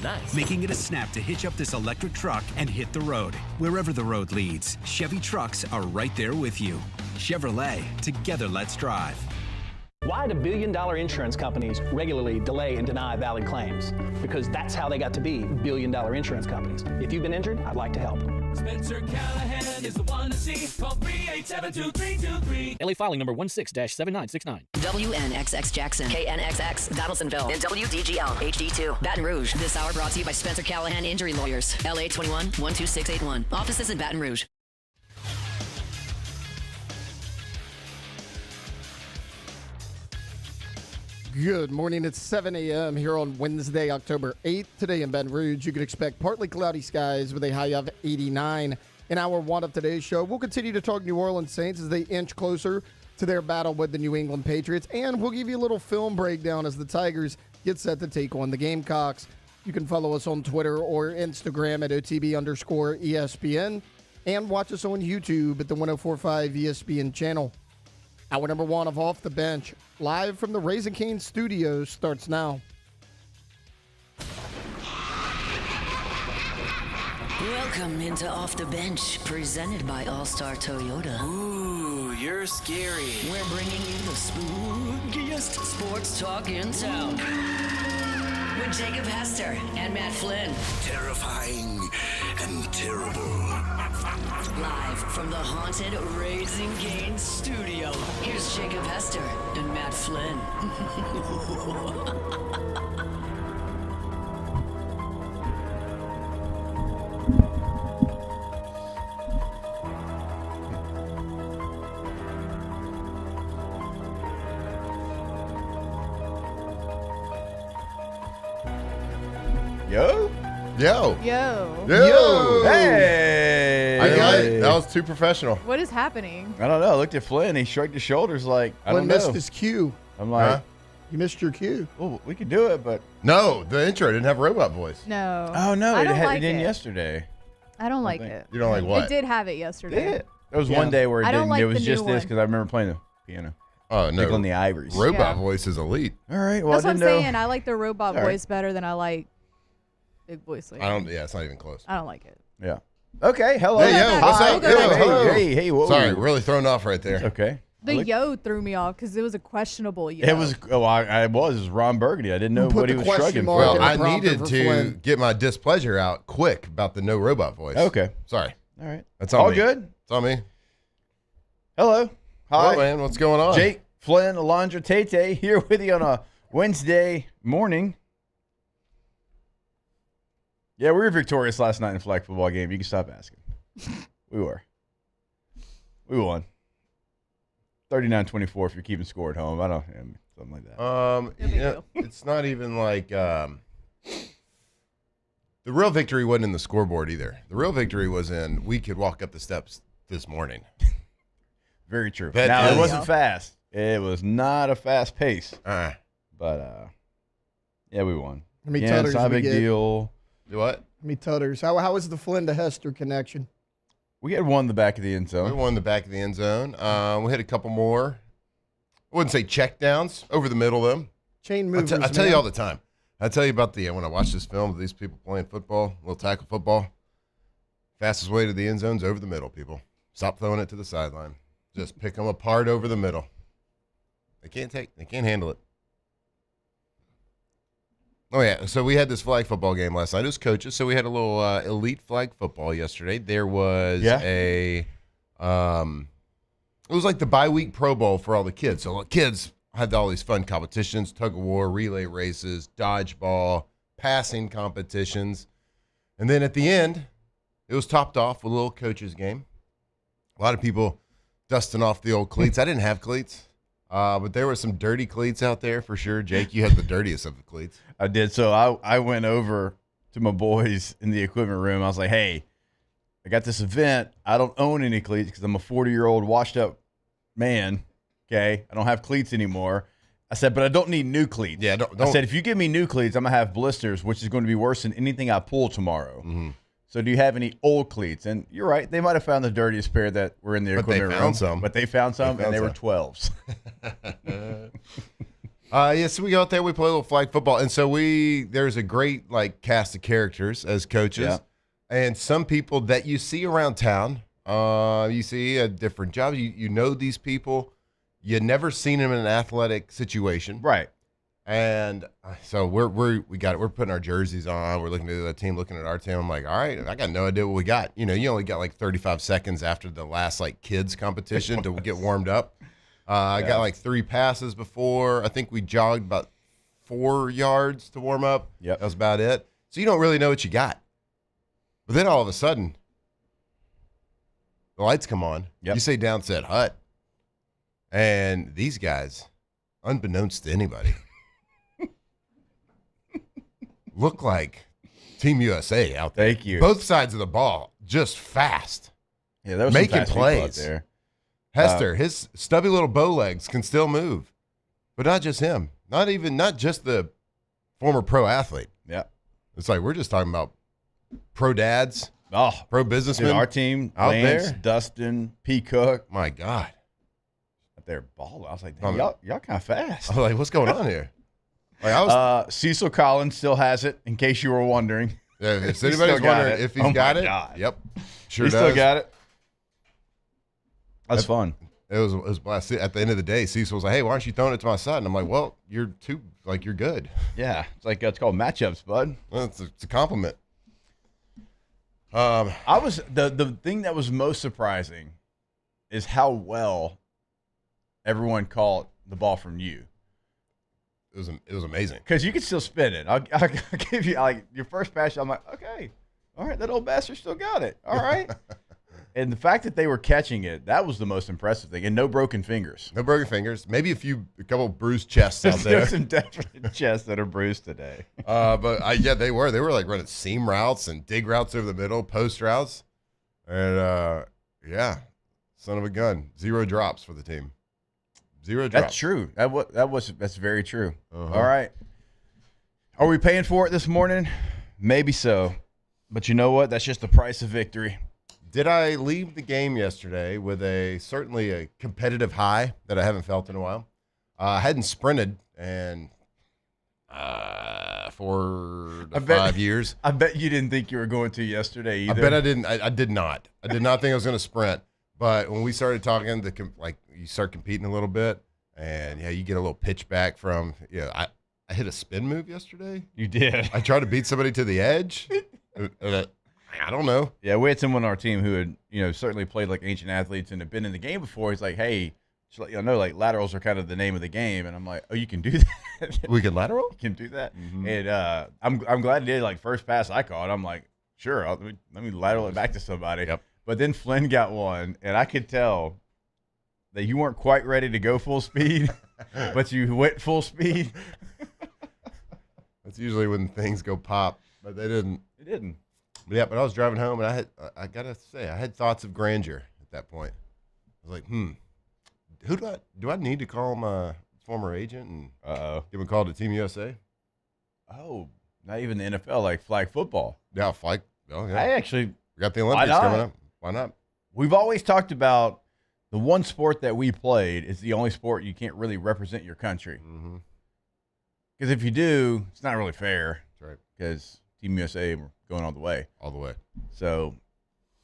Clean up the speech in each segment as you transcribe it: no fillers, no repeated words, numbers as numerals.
Nice. Making it a snap to hitch up this electric truck and hit the road. Wherever the road leads, Chevy trucks are right there with you. Chevrolet, together let's drive. Why do billion-dollar insurance companies regularly delay and deny valid claims? Because that's how they got to be billion-dollar insurance companies. If you've been injured, I'd like to help. Spencer Callahan is the one to see. Call 387-2323. LA filing number 16-7969. WNXX Jackson, KNXX Donaldsonville, and WDGL HD2 Baton Rouge. This hour brought to you by Spencer Callahan Injury Lawyers. LA 21-12681. Offices in Baton Rouge. Good morning. It's 7 a.m. here on Wednesday, October 8th. Today in Baton Rouge, you can expect partly cloudy skies with a high of 89. In hour one of today's show, we'll continue to talk New Orleans Saints as they inch closer to their battle with the New England Patriots, and we'll give you a little film breakdown as the Tigers get set to take on the Gamecocks. You can follow us on Twitter or Instagram at OTB_ESPN and watch us on YouTube at the 104.5 ESPN channel. Hour number one of Off the Bench, live from the Raising Cane Studios, starts now. Welcome into Off the Bench, presented by All-Star Toyota. Ooh, you're scary. We're bringing you the spookiest sports talk in town. With Jacob Hester and Matt Flynn. Terrifying and terrible. Live from the haunted Raising Cane studio. Here's Jacob Hester and Matt Flynn. Yo. Hey. I got it. That was too professional. What is happening? I don't know. I looked at Flynn. He shrugged his shoulders like, I Flynn don't know. missed his cue. I'm like, You missed your cue. well, we could do it, but. No, the intro didn't have a robot voice. No. Oh, no. I It don't had like it in it. yesterday. I don't like it. You don't like what? It did have it yesterday. Yeah. There was one day where it I don't didn't. like It was the just new this one. because I remember playing the piano. Oh, no. Tickling the ivories. Robot Yeah. voice is elite. All right. Well, That's I what I'm didn't know. saying. I like the robot All right. voice better than I like big voice lady. It's not even close. I don't like it. Yeah. Okay. Hello. Hey, yo, what's Hi. up? Yo, hello. Hey, whoa. Sorry, really thrown off right there. Okay. The yo threw me off because it was a questionable yo. It was. Oh, it was Ron Burgundy. I didn't know Put what he the was question shrugging mark for. in Well, I the prompter needed for to Flynn. get my displeasure out quick about the no robot voice. Okay. Sorry. All right. That's on all me. good. It's on me. Hello. Hi. Hello, man. What's going on? Jake, Flynn, Alondra, Tate here with you on a Wednesday morning. Yeah, we were victorious last night in the flag football game. You can stop asking. We were. We won. 39-24 if you're keeping score at home. Something like that. big deal. It's not even like the real victory wasn't in the scoreboard either. The real victory was in we could walk up the steps this morning. Very true. Bet Now, is- it wasn't fast. It was not a fast pace. But, yeah, we won. How many Yeah, it's tutters not a we big get? deal. Do what? How many tutters? How was the Flynn to Hester connection? We had one in the back of the end We zone. won the back of the end zone. We hit a couple more. I wouldn't say check downs over the middle of them. Chain movers. I tell you man. all the time. I tell you about when I watch this film of these people playing football, little tackle football. Fastest way to the end zone's over the middle, people. Stop throwing it to the sideline. Just pick them apart over the middle. They can't handle it. Oh, yeah. So we had this flag football game last night. It was coaches. So we had a little elite flag football yesterday. There was it was like the bye-week Pro Bowl for all the kids. So kids had all these fun competitions, tug-of-war, relay races, dodgeball, passing competitions. And then at the end, it was topped off with a little coaches game. A lot of people dusting off the old cleats. I didn't have cleats. But there were some dirty cleats out there for sure. Jake, you had the dirtiest of the cleats. I did. So I went over to my boys in the equipment room. I was like, hey, I got this event. I don't own any cleats because I'm a 40-year-old washed up man. Okay. I don't have cleats anymore. I said, but I don't need new cleats. Yeah. Don't. I said, if you give me new cleats, I'm going to have blisters, which is going to be worse than anything I pull tomorrow. Mm-hmm. So do you have any old cleats? And you're right. They might have found the dirtiest pair that were in the equipment room. But they found some. And they were 12s. So we go out there, we play a little flag football, and so there's a great like cast of characters as coaches, Yeah. and some people that you see around town. You see a different job. You know these people. You never seen them in an athletic situation, Right. And so we got it. We're putting our jerseys on. We're looking at the team, looking at our team. I'm like, all right, I got no idea what we got. You know, you only got like 35 seconds after the last like kids competition to get warmed up. I got like 3 passes before. I think we jogged about 4 yards to warm up. Yep. That was about it. So you don't really know what you got. But then all of a sudden, the lights come on. Yep. You say Downset Hut. And these guys, unbeknownst to anybody, look like Team USA out there. Thank you. Both sides of the ball, just fast. Yeah, there was making some fast people out plays. there. Hester, his stubby little bow legs can still move, but not just him. Not just the former pro athlete. Yeah. It's like we're just talking about pro dads, pro businessmen. Dude, our team, out Lance, there. Dustin, P. Cook. My God. Out there balling. I was like, damn, y'all kind of fast. I was like, what's going on here? Like I was, Cecil Collins still has it, in case you were wondering. Yeah, if He anybody's still got wondering it. if he's Oh got my it, God. yep, sure He does. still got it. That's fun. It was blast. At the end of the day, Cecil was like, "Hey, why aren't you throwing it to my side?" And I'm like, "Well, you're good." Yeah, it's called matchups, bud. Well, it's a compliment. I was the thing that was most surprising is how well everyone caught the ball from you. It was amazing Because you could still spin it. I'll give you like your first pass. I'm like, okay, all right, that old bastard still got it. All right. And the fact that they were catching it, that was the most impressive thing. And no broken fingers. No broken fingers. Maybe a couple bruised chests out there. There's some definite chests that are bruised today. But yeah, they were like running seam routes and dig routes over the middle, post routes, and yeah, son of a gun, 0 drops for the team. 0 drops. That's true. That's very true. All right. Are we paying for it this morning? Maybe so. But you know what? That's just the price of victory. Did I leave the game yesterday with certainly a competitive high that I haven't felt in a while? I hadn't sprinted in 4 to 5 years. I bet you didn't think you were going to yesterday either. I bet I didn't. I did not. I did not think I was going to sprint. But when we started talking, you start competing a little bit, and yeah, you get a little pitch back from. I hit a spin move yesterday. You did. I tried to beat somebody to the edge. I don't know. Yeah, we had someone on our team who had, certainly played like ancient athletes and had been in the game before. He's like, hey, just let you know, like laterals are kind of the name of the game. And I'm like, oh, you can do that? We can lateral? You can do that? Mm-hmm. And I'm glad he did. Like first pass I caught, I'm like, sure, let me lateral it back to somebody. Yep. But then Flynn got one, and I could tell that you weren't quite ready to go full speed, but you went full speed. That's usually when things go pop, but they didn't. It didn't. Yeah, but I was driving home, and I gotta say, I had thoughts of grandeur at that point. I was like, who do I need to call my former agent and give him a call to Team USA? Oh, not even the NFL, like flag football. Yeah, flag. Oh, yeah. I actually We got the Olympics coming up. Why not? We've always talked about the one sport that we played is the only sport you can't really represent your country. Because if you do, it's not really fair. That's right. Because Team USA were going all the way. All the way. So,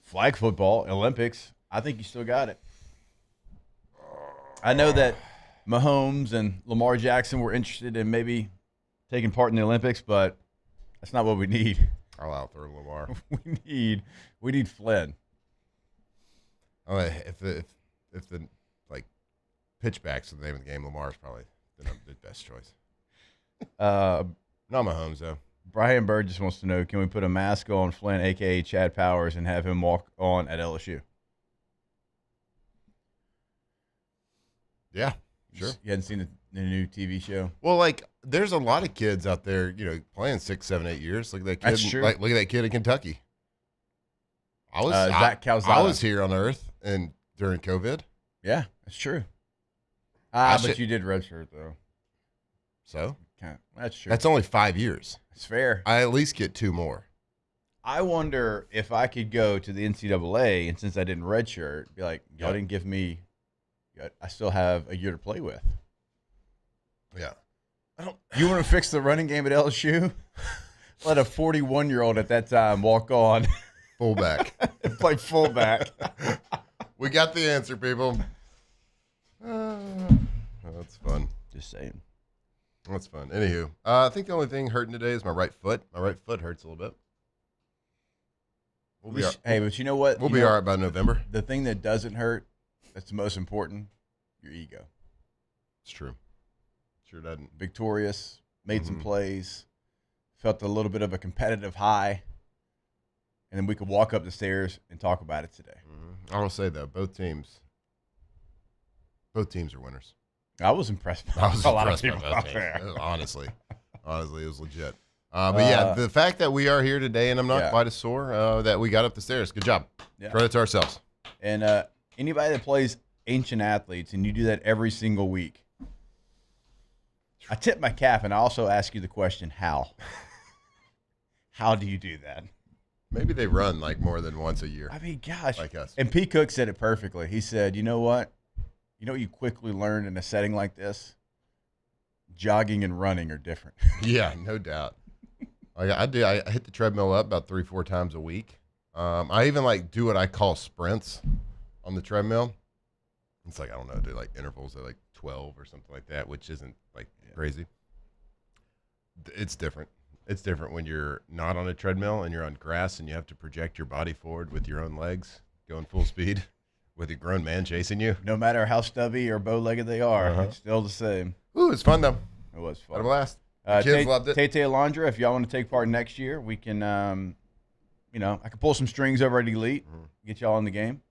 flag football, Olympics, I think you still got it. I know that Mahomes and Lamar Jackson were interested in maybe taking part in the Olympics, but that's not what we need. I'll out-throw Lamar. We need Flynn. Oh, if the pitchbacks are the name of the game, Lamar's probably the best choice. Not Mahomes though. Brian Bird just wants to know, can we put a mask on Flynn, a.k.a. Chad Powers, and have him walk on at LSU? Yeah, sure. You hadn't seen the new TV show? Well, there's a lot of kids out there, playing 6, 7, 8 years. Look at that kid. That's true. Look at that kid in Kentucky. Zach Calzada. I was here on Earth and during COVID. Yeah, that's true. But you did redshirt, though. So? That's true. That's only 5 years. It's fair. I at least get 2 more. I wonder if I could go to the NCAA, and since I didn't redshirt, be like, y'all didn't give me – I still have a year to play with. Yeah. You want to fix the running game at LSU? Let a 41-year-old at that time walk on. Fullback. And play fullback. We got the answer, people. That's fun. Just saying. That's fun. Anywho, I think the only thing hurting today is my right foot. My right foot hurts a little bit. Hey, but you know what? We'll be all right by November. The thing that doesn't hurt, that's the most important, your ego. It's true. Sure doesn't. Victorious, made some plays, felt a little bit of a competitive high, and then we could walk up the stairs and talk about it today. I will say, though, both teams are winners. I was impressed by I was a lot of impressed people by out that there. team. Honestly, it was legit. But yeah, the fact that we are here today and I'm not quite as sore that we got up the stairs. Good job. Yeah. Credit to ourselves. And anybody that plays ancient athletes and you do that every single week, I tip my cap and I also ask you the question, how? How do you do that? Maybe they run like more than once a year. I mean, gosh. Like us. And P. Cook said it perfectly. He said, you know what? You know what you quickly learn in a setting like this? Jogging and running are different. Yeah, no doubt. I hit the treadmill up about 3-4 times a week. I even do what I call sprints on the treadmill. It's I don't know, do intervals at 12 or something like that, which isn't crazy. It's different. It's different when you're not on a treadmill and you're on grass and you have to project your body forward with your own legs going full speed with a grown man chasing you. No matter how stubby or bow-legged they are, it's still the same. Ooh, it's fun though. It was fun. Had a blast. Kids loved it. Tate Alondra, if y'all want to take part next year, we can, I can pull some strings over at Elite, get y'all in the game.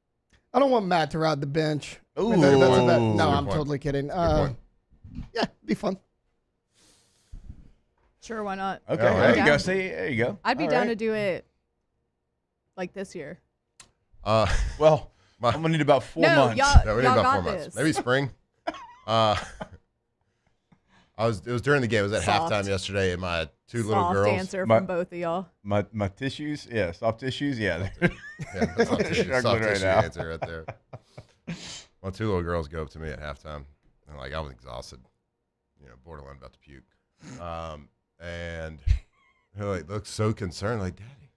I don't want Matt to ride the bench. Ooh. No, I'm totally kidding. Yeah, be fun. Sure, why not? Okay, there you go. See, there you go. I'd be down to do it this year. Well, I'm gonna need about 4 months. We need about 4 months. Maybe spring. It was during the game. It was at halftime yesterday, and my two little girls. Soft answer from both of y'all. My tissues, soft tissues, Yeah, that's soft tissue answer right there. My two little girls go up to me at halftime, and I was exhausted, borderline about to puke, and they look so concerned, Daddy,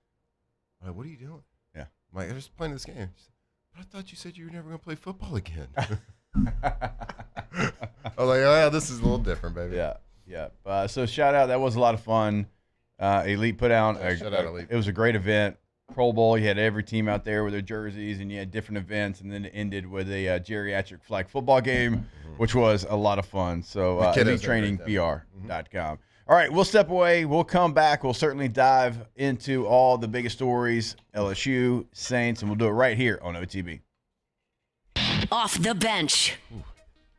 what are you doing? Yeah, I'm I'm just playing this game. She said, but I thought you said you were never going to play football again. I was yeah, this is a little different, baby. Yeah. So shout out. That was a lot of fun. Elite put out. Shout out Elite. It was a great event. Pro Bowl. You had every team out there with their jerseys, and you had different events, and then it ended with a geriatric flag football game, which was a lot of fun. So EliteTrainingPR.com. All right, we'll step away. We'll come back. We'll certainly dive into all the biggest stories, LSU, Saints, and we'll do it right here on OTB. Off the bench.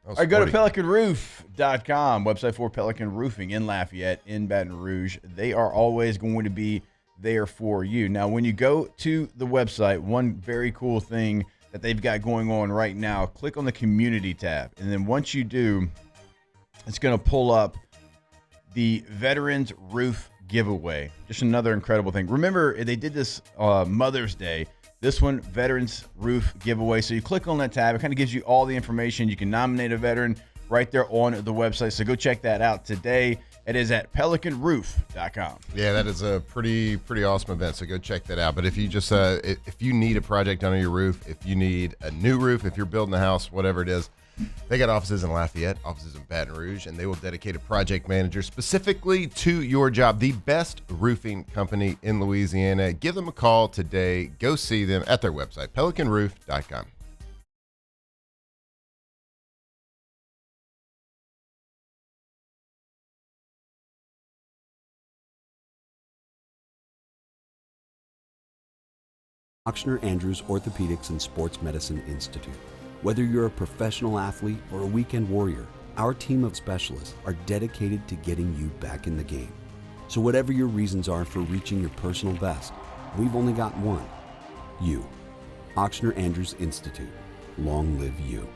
All right, go to PelicanRoof.com, website for Pelican Roofing in Lafayette, in Baton Rouge. They are always going to be there for you. Now, when you go to the website, one very cool thing that they've got going on right now, click on the Community tab. And then once you do, it's going to pull up the Veterans Roof Giveaway. Just another incredible thing. Remember, they did this Mother's Day. This one, Veterans Roof Giveaway. So you click on that tab. It kind of gives you all the information. You can nominate a veteran right there on the website. So go check that out today. It is at PelicanRoof.com. Yeah, that is a pretty awesome event. So go check that out. But if you just if you need a project on your roof, if you need a new roof, if you're building a house, whatever it is, they got offices in Lafayette, offices in Baton Rouge, and they will dedicate a project manager specifically to your job. The best roofing company in Louisiana. Give them a call today. Go see them at their website, PelicanRoof.com. Ochsner Andrews Orthopedics and Sports Medicine Institute. Whether you're a professional athlete or a weekend warrior, our team of specialists are dedicated to getting you back in the game. So whatever your reasons are for reaching your personal best, we've only got one. You. Ochsner Andrews Institute. Long live you.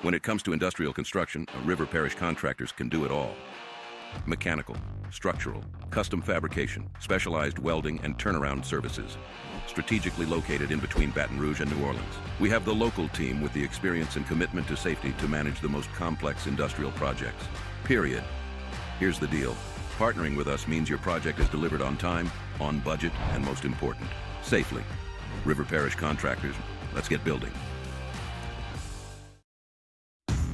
When it comes to industrial construction, River Parish Contractors can do it all. mechanical, structural, custom fabrication, specialized welding, and turnaround services. Strategically located in between Baton Rouge and New Orleans, we have the local team with the experience and commitment to safety to manage the most complex industrial projects. Period. Here's the deal. Partnering with us means your project is delivered on time, on budget, and most important, safely. River Parish Contractors, let's get building.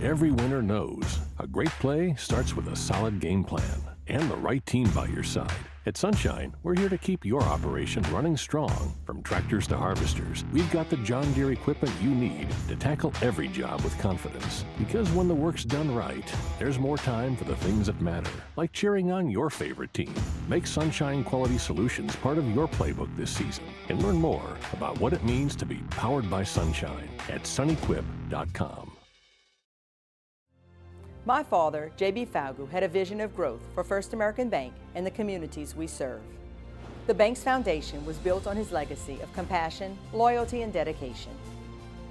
Every winner knows a great play starts with a solid game plan and the right team by your side. At Sunshine, we're here to keep your operation running strong. From tractors to harvesters, we've got the John Deere equipment you need to tackle every job with confidence. Because when the work's done right, there's more time for the things that matter, like cheering on your favorite team. Make Sunshine Quality Solutions part of your playbook this season and learn more about what it means to be powered by Sunshine at sunequip.com. My father, J.B. Falgu, had a vision of growth for First American Bank and the communities we serve. The bank's foundation was built on his legacy of compassion, loyalty, and dedication.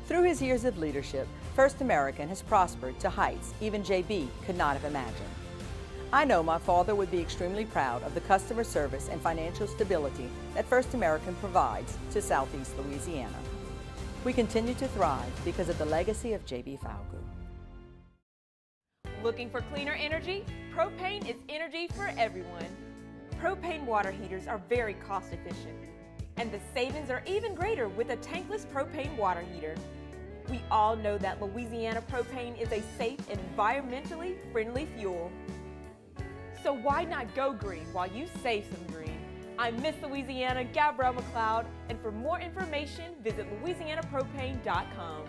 Through his years of leadership, First American has prospered to heights even J.B. could not have imagined. I know my father would be extremely proud of the customer service and financial stability that First American provides to Southeast Louisiana. We continue to thrive because of the legacy of J.B. Falgu. Looking for cleaner energy? Propane is energy for everyone. Propane water heaters are very cost efficient, and the savings are even greater with a tankless propane water heater. We all know that Louisiana propane is a safe and environmentally friendly fuel. So why not go green while you save some green? I'm Miss Louisiana, Gabrielle McLeod, and for more information, visit louisianapropane.com.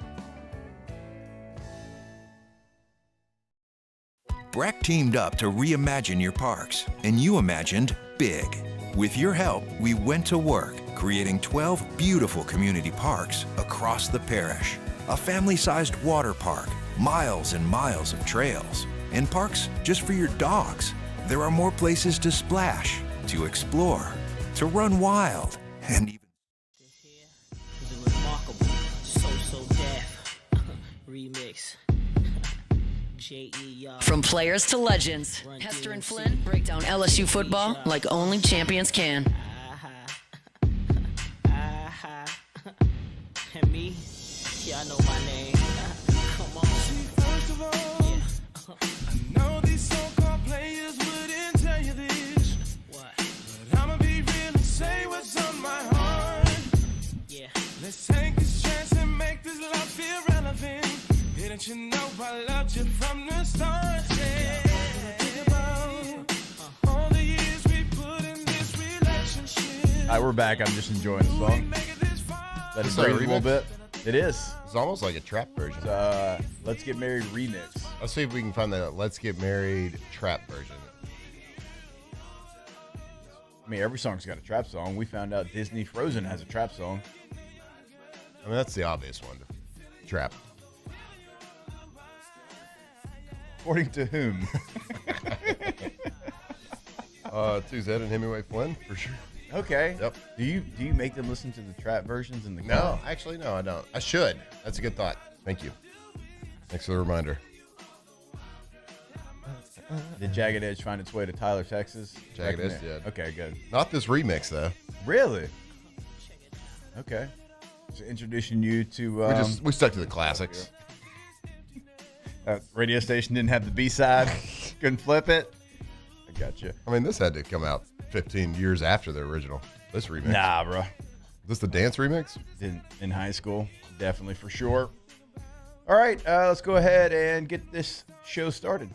BRAC teamed up to reimagine your parks, and you imagined big. With your help, we went to work, creating 12 beautiful community parks across the parish. A family-sized water park, miles and miles of trails, and parks just for your dogs. There are more places to splash, to explore, to run wild, and even... This is a remarkable, so deaf remix. From players to legends, Hester and Flynn break down LSU football like only champions can. And me? Yeah, I know my name. Come on. First of all, I know these so-called players wouldn't tell you this. What? But I'ma be real and say what's on my heart. Yeah. Let's take this chance and make this love feel relevant. Didn't you know I loved you from the start? Yeah. Think about all the years we put in this relationship. All right, we're back. I'm just enjoying the song. Let it breathe a little bit. It is. It's almost like a trap version. Let's Get Married remix. Let's see if we can find the Let's Get Married trap version. I mean, every song's got a trap song. We found out Disney Frozen has a trap song. I mean, that's the obvious one. Trap. According to whom? To Zed and Hemingway Flynn, for sure. Okay. Yep. Do you make them listen to the trap versions in the car? No, actually, no, I don't. I should. That's a good thought. Thank you. Thanks for the reminder. Did Jagged Edge find its way to Tyler, Texas? Jagged Edge did. Okay, good. Not this remix, though. Really? Okay. So introducing you to... we stuck to the classics. Radio station didn't have the B-side. Couldn't flip it. I got you. I mean, this had to come out 15 years after the original. This remix. Nah, bro. Is this the dance remix? In high school. Definitely, for sure. All right, let's go ahead and get this show started.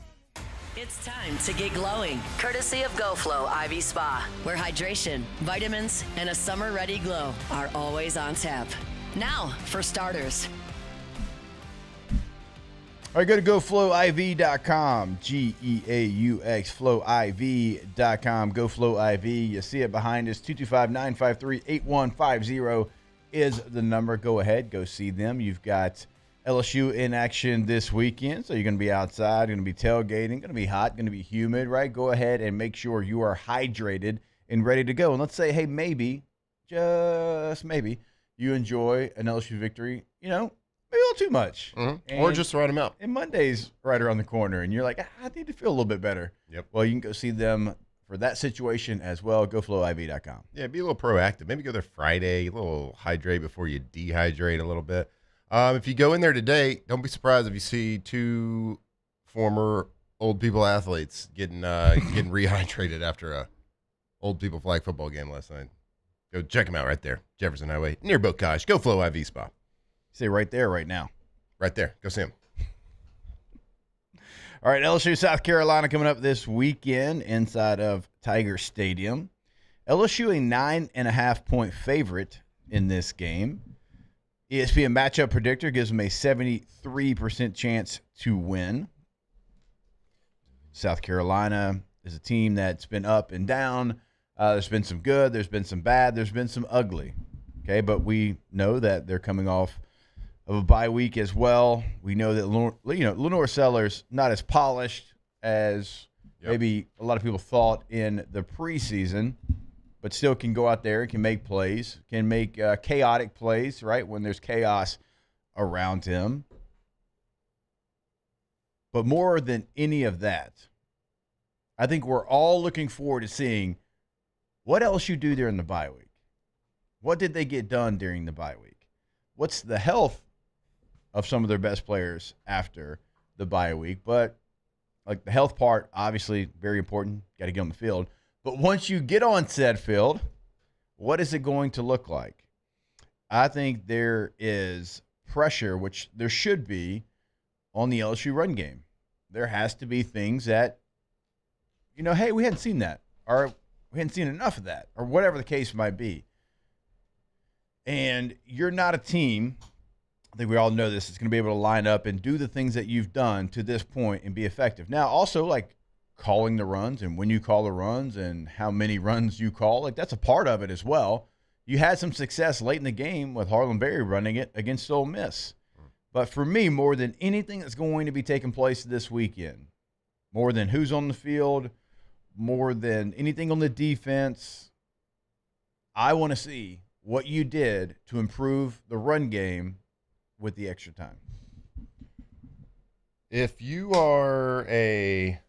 It's time to get glowing, courtesy of GoFlow IV Spa, where hydration, vitamins, and a summer-ready glow are always on tap. Now, for starters. All right, go to GoFlowIV.com, G-E-A-U-X, FlowIV.com, GoFlowIV. You see it behind us, 225-953-8150 is the number. Go ahead, go see them. You've got LSU in action this weekend, so you're going to be outside, going to be tailgating, going to be hot, going to be humid, right? Go ahead and make sure you are hydrated and ready to go. And let's say, hey, maybe, just maybe, you enjoy an LSU victory, maybe a little too much. Mm-hmm. Or just write them out. And Monday's right around the corner, and you're like, I need to feel a little bit better. Yep. Well, you can go see them for that situation as well. GoFlowIV.com. Yeah, be a little proactive. Maybe go there Friday, a little hydrate before you dehydrate a little bit. If you go in there today, don't be surprised if you see 2 former old people athletes getting rehydrated after a old people flag football game last night. Go check them out right there, Jefferson Highway, near Bocage. Go Flow IV Spa. Say right there, right now. Right there. Go see them. All right, LSU South Carolina coming up this weekend inside of Tiger Stadium. LSU a 9.5-point favorite in this game. ESPN matchup predictor gives them a 73% chance to win. South Carolina is a team that's been up and down. There's been some good, there's been some bad, there's been some ugly. Okay, but we know that they're coming off of a bye week as well. We know that Lenore Sellers not as polished as maybe a lot of people thought in the preseason, but still can go out there and can make plays, can make chaotic plays, right, when there's chaos around him. But more than any of that, I think we're all looking forward to seeing what LSU do during the bye week. What did they get done during the bye week? What's the health of some of their best players after the bye week? But like the health part, obviously very important. Got to get on the field. But once you get on said field, what is it going to look like? I think there is pressure, which there should be, on the LSU run game. There has to be things that, hey, we hadn't seen that, or we hadn't seen enough of that, or whatever the case might be. And you're not a team, I think we all know this, is going to be able to line up and do the things that you've done to this point and be effective. Now, also, like calling the runs and when you call the runs and how many runs you call, like that's a part of it as well. You had some success late in the game with Harlan Berry running it against Ole Miss. But for me, more than anything that's going to be taking place this weekend, more than who's on the field, more than anything on the defense, I want to see what you did to improve the run game with the extra time. If you are a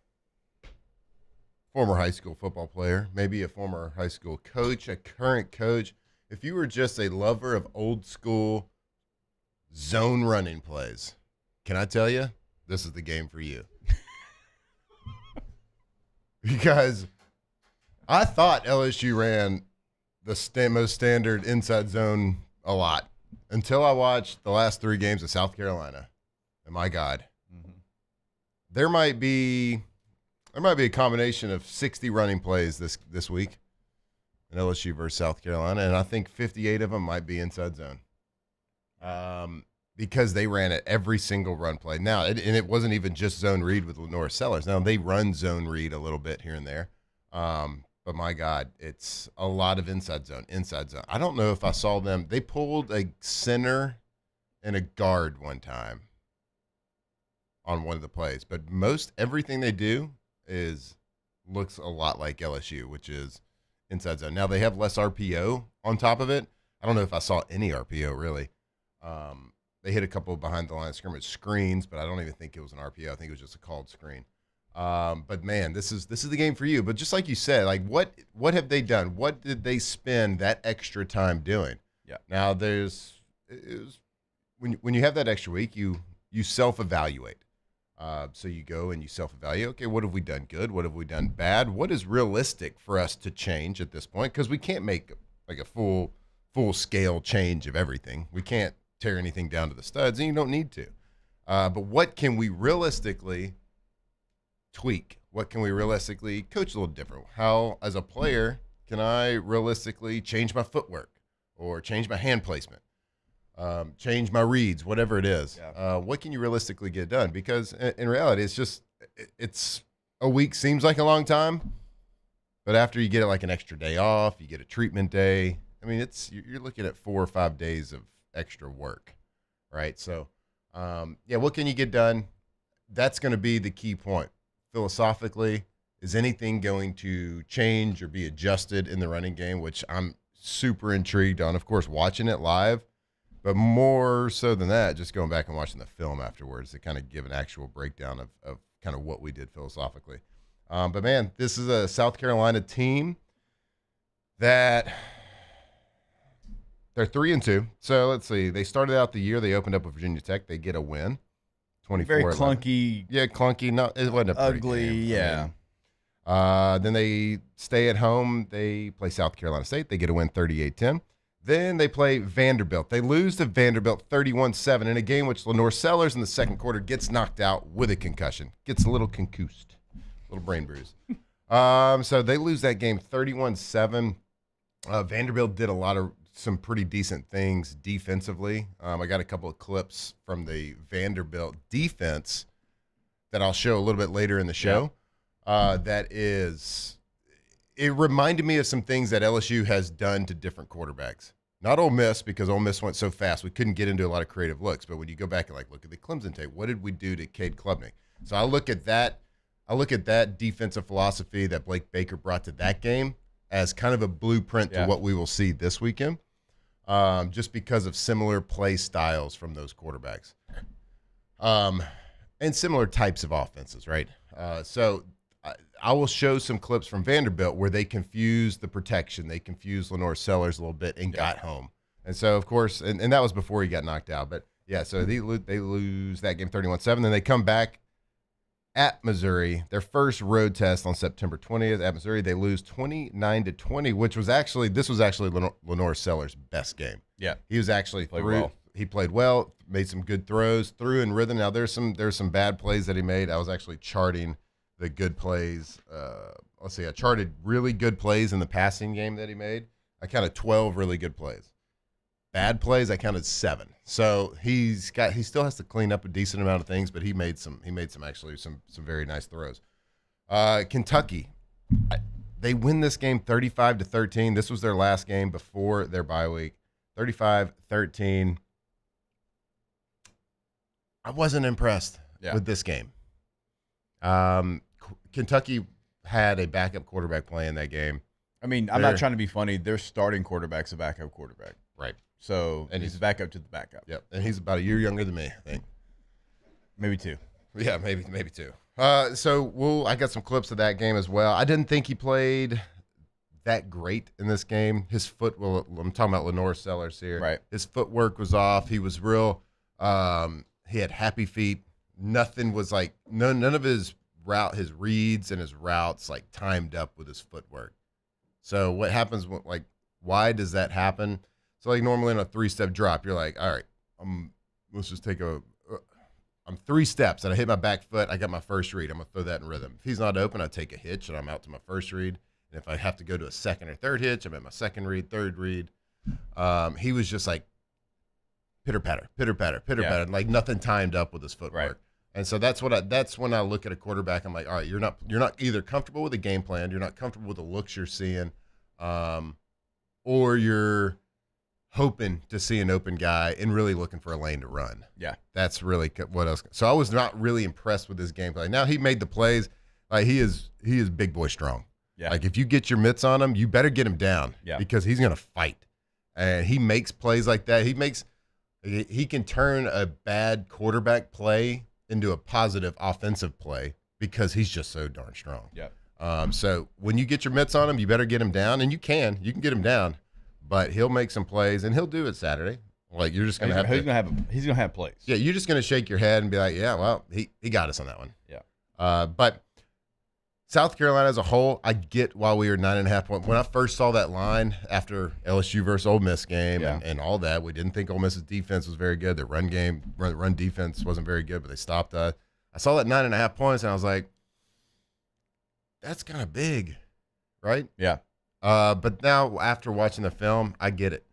former high school football player, maybe a former high school coach, a current coach, if you were just a lover of old school zone running plays, can I tell you, this is the game for you. Because I thought LSU ran the most standard inside zone a lot until I watched the last 3 games of South Carolina. And my God, there might be a combination of 60 running plays this week in LSU versus South Carolina, and I think 58 of them might be inside zone. Because they ran it every single run play. Now, and it wasn't even just zone read with Lenore Sellers. Now, they run zone read a little bit here and there. But, my God, it's a lot of inside zone. I don't know if I saw them. They pulled a center and a guard one time on one of the plays. But everything they do looks a lot like LSU, which is inside zone. Now, they have less RPO on top of it. I don't know if I saw any RPO, really. They hit a couple of behind-the-line scrimmage screens, but I don't even think it was an RPO. I think it was just a called screen. But, man, this is the game for you. But just like you said, like what have they done? What did they spend that extra time doing? Yeah. Now, when you have that extra week, you self-evaluate. So you go and you self-evaluate. Okay, what have we done good? What have we done bad? What is realistic for us to change at this point? Because we can't make like a full-scale change of everything. We can't tear anything down to the studs, and you don't need to. But what can we realistically tweak? What can we realistically coach a little different? How, as a player, can I realistically change my footwork or change my hand placement, change my reads, whatever it is? Yeah. What can you realistically get done? Because in reality, it's a week seems like a long time, but after you get like an extra day off, you get a treatment day. I mean, you're looking at 4 or 5 days of extra work, right? So, what can you get done? That's going to be the key point. Philosophically, is anything going to change or be adjusted in the running game, which I'm super intrigued on, of course, watching it live, But more so than that, just going back and watching the film afterwards to kind of give an actual breakdown of kind of what we did philosophically. But, man, this is a South Carolina team that they're 3-2. So, let's see. They started out the year. They opened up with Virginia Tech. They get a win. 24. Very clunky. Yeah, clunky. No, it wasn't a pretty Ugly, game. yeah. Then they stay at home. They play South Carolina State. They get a win 38-10. Then they play Vanderbilt. They lose to Vanderbilt 31-7 in a game which Lenore Sellers in the second quarter gets knocked out with a concussion. Gets a little concussed, a little brain bruise. So they lose that game 31-7. Vanderbilt did some pretty decent things defensively. I got a couple of clips from the Vanderbilt defense that I'll show a little bit later in the show. It reminded me of some things that LSU has done to different quarterbacks. Not Ole Miss, because Ole Miss went so fast we couldn't get into a lot of creative looks. But when you go back and look at the Clemson tape, what did we do to Cade Klubnik? So I look at that defensive philosophy that Blake Baker brought to that game as kind of a blueprint to what we will see this weekend, just because of similar play styles from those quarterbacks, and similar types of offenses, right? So I will show some clips from Vanderbilt where they confused the protection. They confused Lenore Sellers a little bit and got home. And so, of course, and that was before he got knocked out. But, yeah, so they lose that game 31-7. Then they come back at Missouri, their first road test on September 20th at Missouri. They lose 29-20, which was actually Lenore Sellers' best game. Yeah. He was actually He played well, made some good throws, threw in rhythm. Now, there's some bad plays that he made. I was actually charting the good plays. Let's see, I charted really good plays in the passing game that he made. I counted 12 really good plays. Bad plays, I counted 7. So he still has to clean up a decent amount of things, but he made some very nice throws. Kentucky, they win this game 35-13. This was their last game before their bye week. 35-13. I wasn't impressed with this game. Kentucky had a backup quarterback playing that game. I mean, I'm not trying to be funny. Their starting quarterback's a backup quarterback. Right. So, and he's a backup to the backup. Yep. And he's about a year younger than me, I think. Maybe 2. Yeah, maybe 2. So I got some clips of that game as well. I didn't think he played that great in this game. His I'm talking about Lenore Sellers here. Right. His footwork was off. He was real. He had happy feet. Nothing was like none of his reads and his routes like timed up with his footwork. So what happens when, why does that happen? So normally in a 3-step drop, you're like, all right, let's just take I'm 3 steps and I hit my back foot. I got my first read. I'm gonna throw that in rhythm. If he's not open, I take a hitch and I'm out to my first read. And if I have to go to a second or third hitch, I'm at my second read, third read. He was just like pitter patter, like nothing timed up with his footwork. Right. And so that's when I look at a quarterback. I'm like, all right, you're not either comfortable with the game plan, you're not comfortable with the looks you're seeing, or you're hoping to see an open guy and really looking for a lane to run. Yeah, that's really what else. So I was not really impressed with his gameplay. Now he made the plays. He is big boy strong. Yeah. Like if you get your mitts on him, you better get him down. Yeah. Because he's gonna fight, and he makes plays like that. He can turn a bad quarterback play into a positive offensive play because he's just so darn strong. Yeah. So when you get your mitts on him, you better get him down, and you can get him down, but he'll make some plays, and he'll do it Saturday. Like you're just gonna he's gonna have plays. Yeah, you're just gonna shake your head and be like, yeah, well, he got us on that one. Yeah. But South Carolina as a whole, I get why we were 9.5 points. When I first saw that line after LSU versus Ole Miss game and all that, we didn't think Ole Miss's defense was very good. Their run defense wasn't very good, but they stopped us. I saw that 9.5 points, and I was like, that's kind of big, right? Yeah. But now after watching the film, I get it.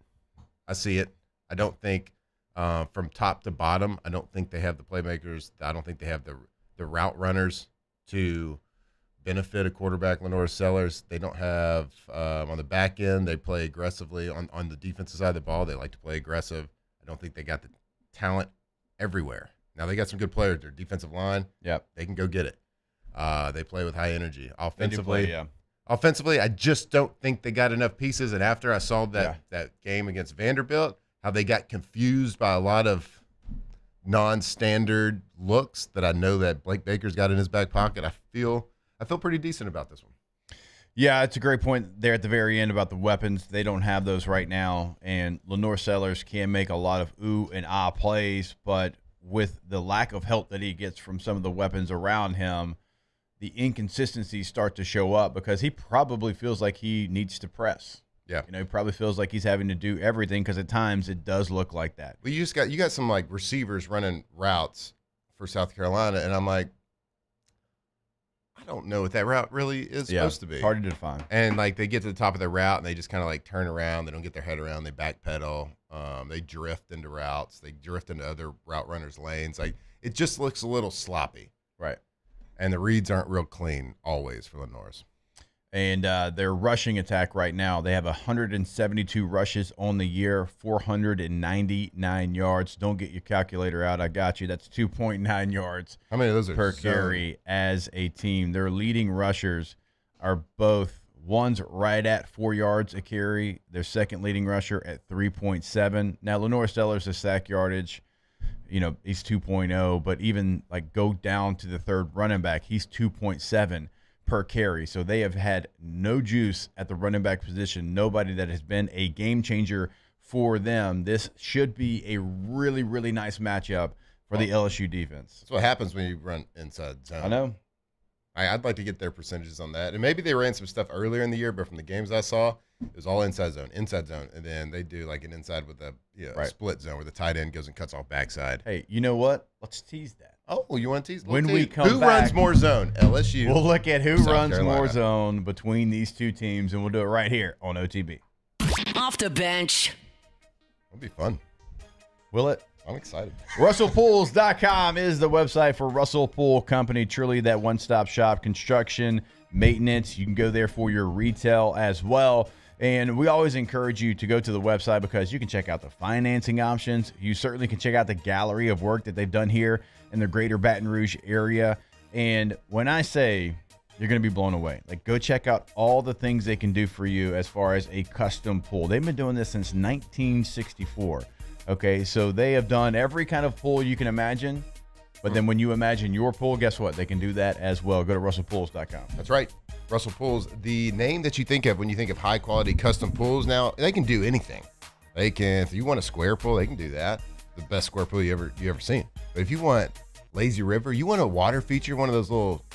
I see it. I don't think from top to bottom, I don't think they have the playmakers. I don't think they have the route runners to benefit a quarterback, Lenore Sellers. They don't have on the back end. They play aggressively on the defensive side of the ball. They like to play aggressive. I don't think they got the talent everywhere. Now they got some good players. Their defensive line, they can go get it. They play with high energy. Offensively, Offensively, I just don't think they got enough pieces. And after I saw that game against Vanderbilt, how they got confused by a lot of non-standard looks that I know that Blake Baker's got in his back pocket. I feel pretty decent about this one. Yeah, it's a great point there at the very end about the weapons. They don't have those right now, and Lenore Sellers can make a lot of ooh and ah plays, but with the lack of help that he gets from some of the weapons around him, the inconsistencies start to show up because he probably feels like he needs to press. Yeah. He probably feels like he's having to do everything because at times it does look like that. Well, you got some like receivers running routes for South Carolina, and I'm like, I don't know what that route really is supposed to be. Hard to define. And like they get to the top of the route and they just kind of like turn around. They don't get their head around. They backpedal. They drift into routes. They drift into other route runners' lanes. Like it just looks a little sloppy. Right. And the reads aren't real clean always for Lenore's. And their rushing attack right now, they have 172 rushes on the year, 499 yards. Don't get your calculator out. I got you. That's 2.9 yards. How many of those are per carry as a team? Their leading rushers are both one's right at 4 yards a carry. Their second leading rusher at 3.7. Now, Lenore Sellers' sack yardage, he's 2.0, but even like go down to the third running back, he's 2.7 per carry. So they have had no juice at the running back position. Nobody that has been a game changer for them. This should be a really, really nice matchup for the LSU defense. That's what happens when you run inside zone. I know. I'd like to get their percentages on that. And maybe they ran some stuff earlier in the year, but from the games I saw, it was all inside zone. And then they do like an inside with a split zone where the tight end goes and cuts off backside. Hey, you know what? Let's tease that. Oh, you want to tease? When we come who back, runs more zone? LSU. We'll look at who South runs Carolina. more zone between these two teams, and we'll do it right here on OTB. Off the bench. It'll be fun. Will it? I'm excited. RussellPools.com is the website for Russell Pool Company. Truly that one-stop shop, construction, maintenance. You can go there for your retail as well. And we always encourage you to go to the website because you can check out the financing options. You certainly can check out the gallery of work that they've done here in the greater Baton Rouge area. And when I say you're going to be blown away, like go check out all the things they can do for you as far as a custom pool. They've been doing this since 1964. Okay, so they have done every kind of pool you can imagine. But then when you imagine your pool, guess what? They can do that as well. Go to RussellPools.com. That's right. Russell Pools, the name that you think of when you think of high quality custom pools. Now they can do anything. They can, if you want a square pool, they can do that. The best square pool you ever seen. But if you want lazy river, you want a water feature, one of those little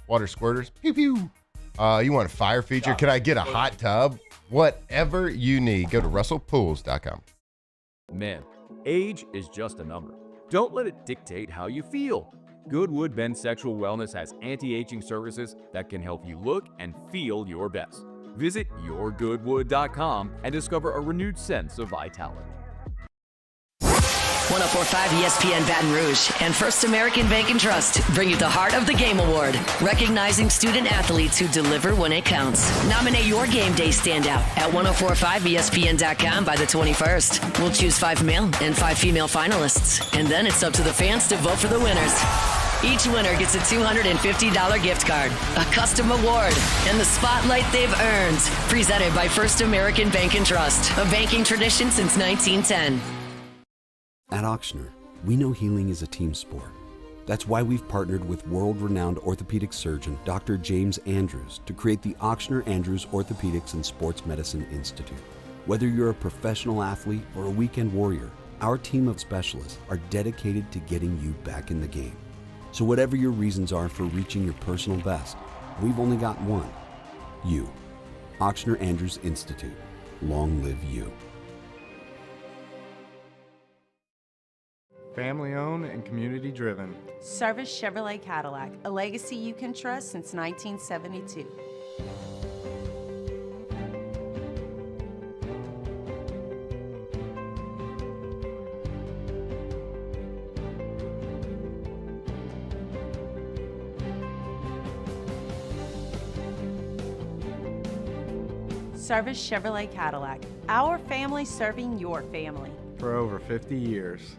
water squirters, pew pew. You want a fire feature? Can I get a hot tub? Whatever you need, go to RussellPools.com. Men, age is just a number. Don't let it dictate how you feel. Goodwood Men's Sexual Wellness has anti-aging services that can help you look and feel your best. Visit yourgoodwood.com and discover a renewed sense of vitality. 104.5 ESPN Baton Rouge and First American Bank and Trust bring you the Heart of the Game Award, recognizing student athletes who deliver when it counts. Nominate your game day standout at 1045ESPN.com by the 21st. We'll choose 5 male and 5 female finalists, and then it's up to the fans to vote for the winners. Each winner gets a $250 gift card, a custom award, and the spotlight they've earned. Presented by First American Bank and Trust, a banking tradition since 1910. At Auctioner, we know healing is a team sport. That's why we've partnered with world-renowned orthopedic surgeon Dr. James Andrews to create the Auctioner Andrews Orthopedics and Sports Medicine Institute. Whether you're a professional athlete or a weekend warrior, our team of specialists are dedicated to getting you back in the game. So whatever your reasons are for reaching your personal best, we've only got one. You. Auctioner Andrews Institute. Long live you. Family owned and community driven. Service Chevrolet Cadillac, a legacy you can trust since 1972. Service Chevrolet Cadillac, our family serving your family. For over 50 years.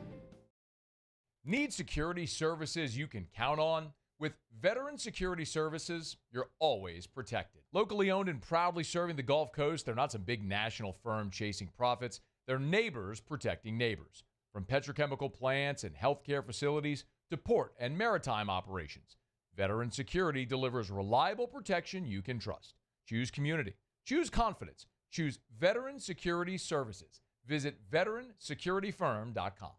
Need security services you can count on? With Veteran Security Services, you're always protected. Locally owned and proudly serving the Gulf Coast, they're not some big national firm chasing profits. They're neighbors protecting neighbors. From petrochemical plants and healthcare facilities to port and maritime operations, Veteran Security delivers reliable protection you can trust. Choose community. Choose confidence. Choose Veteran Security Services. Visit veteransecurityfirm.com.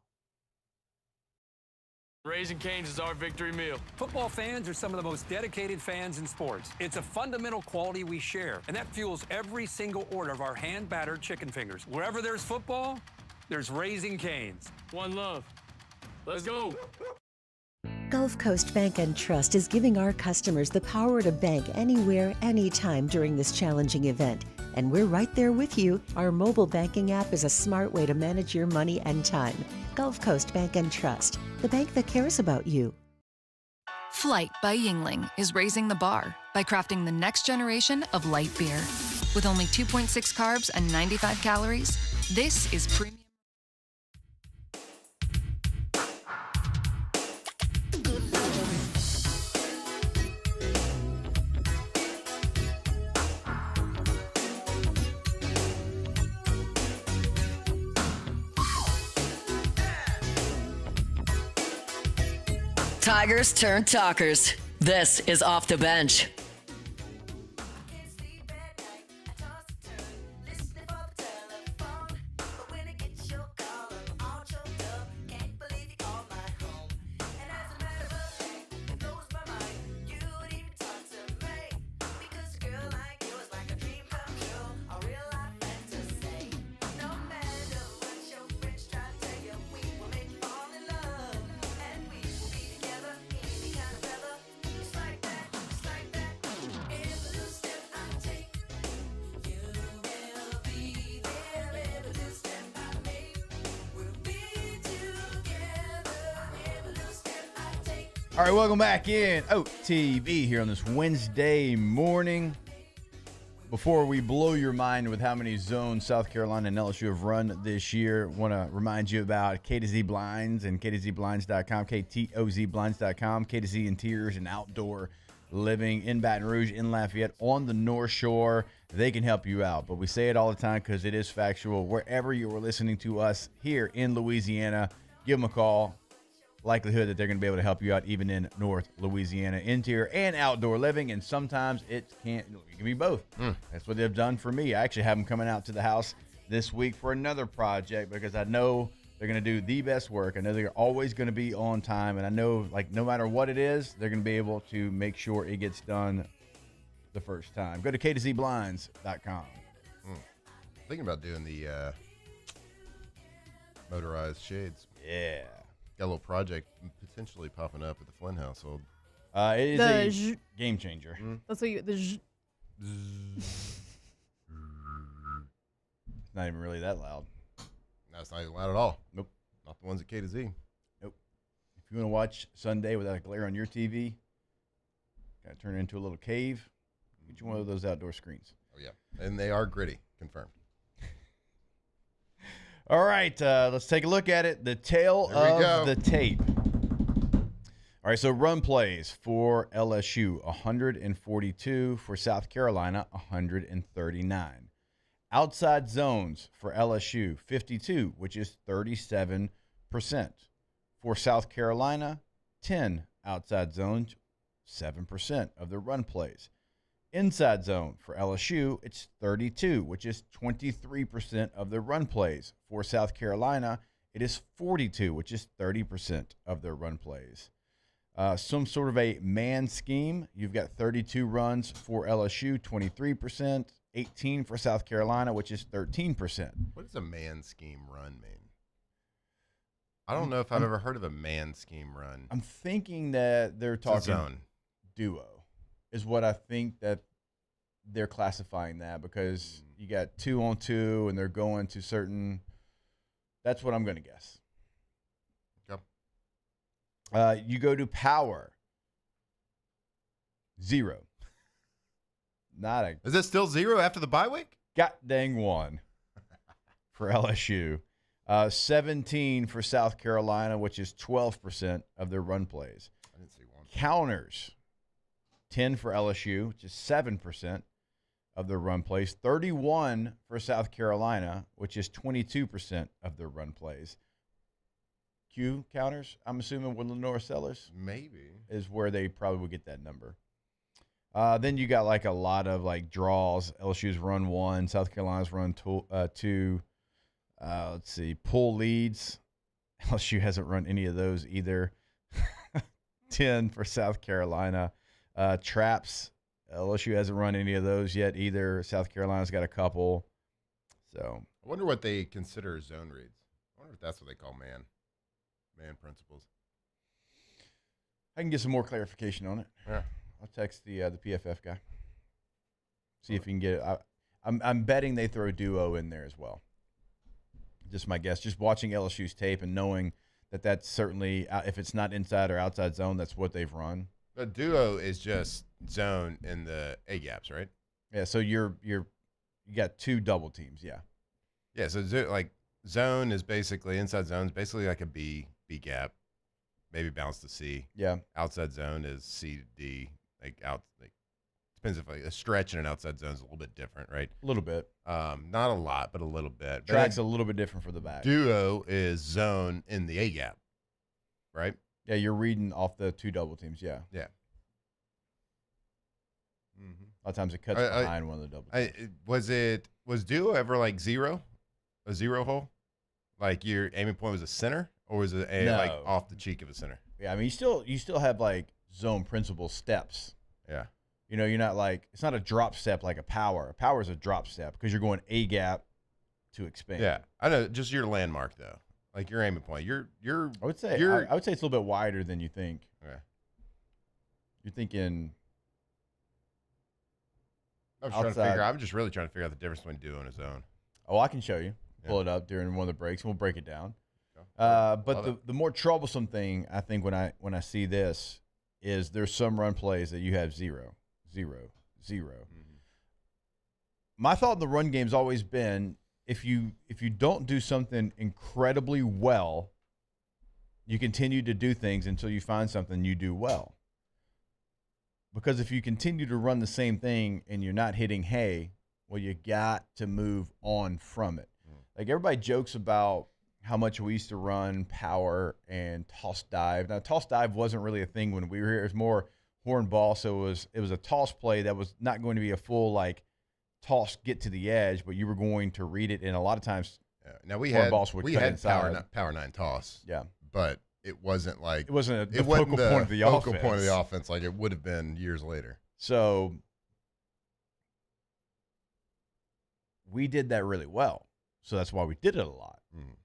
Raising Cane's is our victory meal. Football fans are some of the most dedicated fans in sports. It's a fundamental quality we share, and that fuels every single order of our hand-battered chicken fingers. Wherever there's football, there's Raising Cane's. One love. Let's go. Gulf Coast Bank and Trust is giving our customers the power to bank anywhere, anytime during this challenging event. And we're right there with you. Our mobile banking app is a smart way to manage your money and time. Gulf Coast Bank and Trust, the bank that cares about you. Flight by Yingling is raising the bar by crafting the next generation of light beer. With only 2.6 carbs and 95 calories, this is premium. Tigers turn talkers. This is Off the Bench. All right, welcome back in OTB here on this Wednesday morning. Before we blow your mind with how many zones South Carolina and LSU have run this year, want to remind you about K to Z Blinds and KTZBlinds.com, KTOZBlinds.com, K to Z Interiors and Outdoor Living in Baton Rouge, in Lafayette, on the North Shore. They can help you out, but we say it all the time because it is factual. Wherever you are listening to us here in Louisiana, give them a call. Likelihood that they're going to be able to help you out even in North Louisiana, interior and outdoor living, and sometimes it can be both. That's what they've done for me. I actually have them coming out to the house this week for another project because I know they're going to do the best work. I know they're always going to be on time, and I know like no matter what it is, they're going to be able to make sure it gets done the first time. Go to KTZBlinds.com. Thinking about doing the motorized shades. Yeah. Got a little project potentially popping up at the Flynn household. It is a game changer. That's what you. It's not even really that loud. No, it's not even loud at all. Nope. Not the ones at K to Z. Nope. If you want to watch Sunday without a glare on your TV, got to turn it into a little cave. Get you one of those outdoor screens. Oh, yeah. And they are gritty. Confirmed. All right, let's take a look at it. The tail of the tape. All right, so run plays for LSU, 142. For South Carolina, 139. Outside zones for LSU, 52, which is 37%. For South Carolina, 10 outside zones, 7% of their run plays. Inside zone for LSU, it's 32, which is 23% of their run plays. For South Carolina, it is 42, which is 30% of their run plays. Some sort of a man scheme, you've got 32 runs for LSU, 23%, 18 for South Carolina, which is 13%. What does a man scheme run mean? I don't know if I've ever heard of a man scheme run. I'm thinking that they're talking zone. Duo is what I think that they're classifying that, because you got 2-on-2 and they're going to certain. That's what I'm going to guess. Okay. You go to power. 0. Not a. Is it still 0 after the bye week? God dang 1 for LSU. 17 for South Carolina, which is 12% of their run plays. I didn't see one. Counters. 10 for LSU, which is 7%. of their run plays, 31 for South Carolina, which is 22% of their run plays. Q counters, I'm assuming, with Lenore Sellers. Maybe. Is where they probably would get that number. Then you got like a lot of like draws. LSU's run 1, South Carolina's run 2. Let's see, pull leads. LSU hasn't run any of those either. 10 for South Carolina. Traps. LSU hasn't run any of those yet either. South Carolina's got a couple. So I wonder what they consider zone reads. I wonder if that's what they call man principles. I can get some more clarification on it. Yeah. I'll text the PFF guy. See if he can get it. I'm betting they throw duo in there as well. Just my guess. Just watching LSU's tape and knowing that that's certainly, if it's not inside or outside zone, that's what they've run. The duo is just zone in the A gaps, right? Yeah. So you got 2 double teams. Yeah. Yeah. So like zone is basically inside zone is basically like a B gap, maybe bounce to C. Yeah. Outside zone is C to D. Depends if like a stretch in an outside zone is a little bit different, right? A little bit. Not a lot, but a little bit. Track's a little bit different for the back. Duo is zone in the A gap, right? Yeah, you're reading off the 2 double teams. Yeah. Yeah. Mm-hmm. A lot of times it cuts behind one of the double teams. Was duo ever like a zero hole? Like your aiming point was a center, or was it like off the cheek of a center? Yeah, I mean you still have like zone principle steps. Yeah. You know, you're not like, it's not a drop step like a power. A power is a drop step because you're going A gap to expand. Yeah, I know. Just your landmark though, like your aiming point. I would say it's a little bit wider than you think. Yeah. You're thinking. I'm just really trying to figure out the difference between duo and a zone. Oh, I can show you. Pull it up during one of the breaks, and we'll break it down. But the more troublesome thing I think when I see this is there's some run plays that you have 0, 0, 0. Mm-hmm. My thought in the run game's always been if you don't do something incredibly well, you continue to do things until you find something you do well. Because if you continue to run the same thing and you're not hitting hay, well, you got to move on from it. Like everybody jokes about how much we used to run power and toss dive. Now, toss dive wasn't really a thing when we were here. It was more horn ball, so it was a toss play that was not going to be a full like toss get to the edge, but you were going to read it. And a lot of times, now we horn had balls would cut inside. power 9 toss. Yeah, but it wasn't like the focal point of the focal offense. point of the offense like it would have been years later. So we did that really well. So that's why we did it a lot. Mm.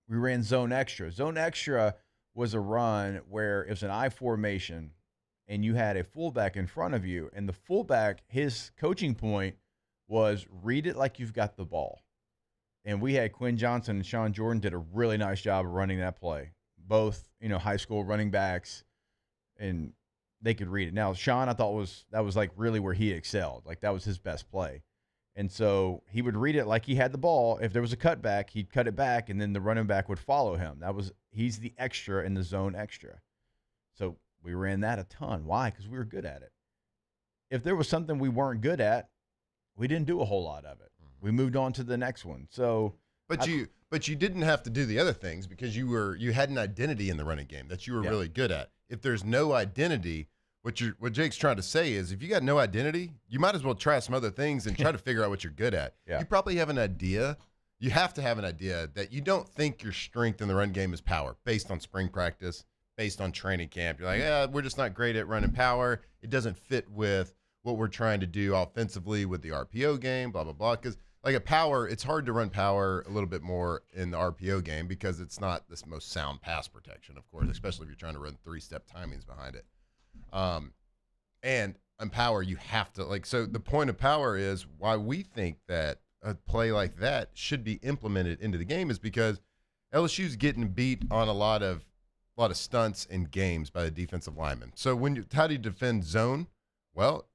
We ran zone extra. Zone extra was a run where it was an I formation and you had a fullback in front of you. And the fullback, his coaching point was read it like you've got the ball. And we had Quinn Johnson and Sean Jordan did a really nice job of running that play. Both, high school running backs, and they could read it. Now, Sean, I thought that was like really where he excelled. Like that was his best play. And so he would read it like he had the ball. If there was a cutback, he'd cut it back, and then the running back would follow him. He's the extra in the zone extra. So we ran that a ton. Why? Because we were good at it. If there was something we weren't good at, we didn't do a whole lot of it. We moved on to the next one. So, but you didn't have to do the other things because you had an identity in the running game that you were really good at. If there's no identity, what Jake's trying to say is if you got no identity, you might as well try some other things and try to figure out what you're good at. Yeah. You probably have an idea. You have to have an idea that you don't think your strength in the run game is power based on spring practice, based on training camp. You're like, we're just not great at running power. It doesn't fit with what we're trying to do offensively with the RPO game, blah, blah, blah. Because like a power, it's hard to run power a little bit more in the RPO game because it's not this most sound pass protection, of course, especially if you're trying to run 3-step timings behind it. And on power, you have to so the point of power is why we think that a play like that should be implemented into the game is because LSU's getting beat on a lot of stunts in games by the defensive linemen. So how do you defend zone? Well,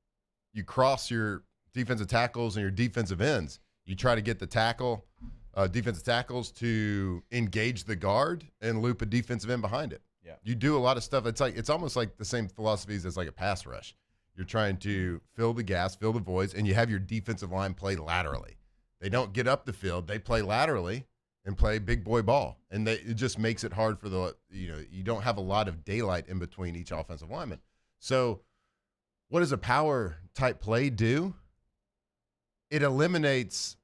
you cross your defensive tackles and your defensive ends. You try to get the defensive tackles to engage the guard and loop a defensive end behind it. Yeah. You do a lot of stuff. It's almost like the same philosophies as like a pass rush. You're trying to fill the gaps, fill the voids, and you have your defensive line play laterally. They don't get up the field. They play laterally and play big boy ball. And it just makes it hard for you don't have a lot of daylight in between each offensive lineman. So what does a power type play do? It eliminates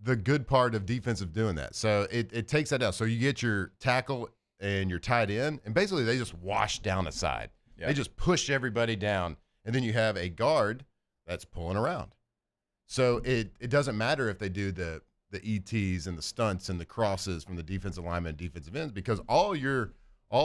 the good part of defensive doing that. So it takes that out. So you get your tackle and your tight end, and basically they just wash down the side. Yep. They just push everybody down, and then you have a guard that's pulling around. So it doesn't matter if they do the ETs and the stunts and the crosses from the defensive linemen and defensive ends, because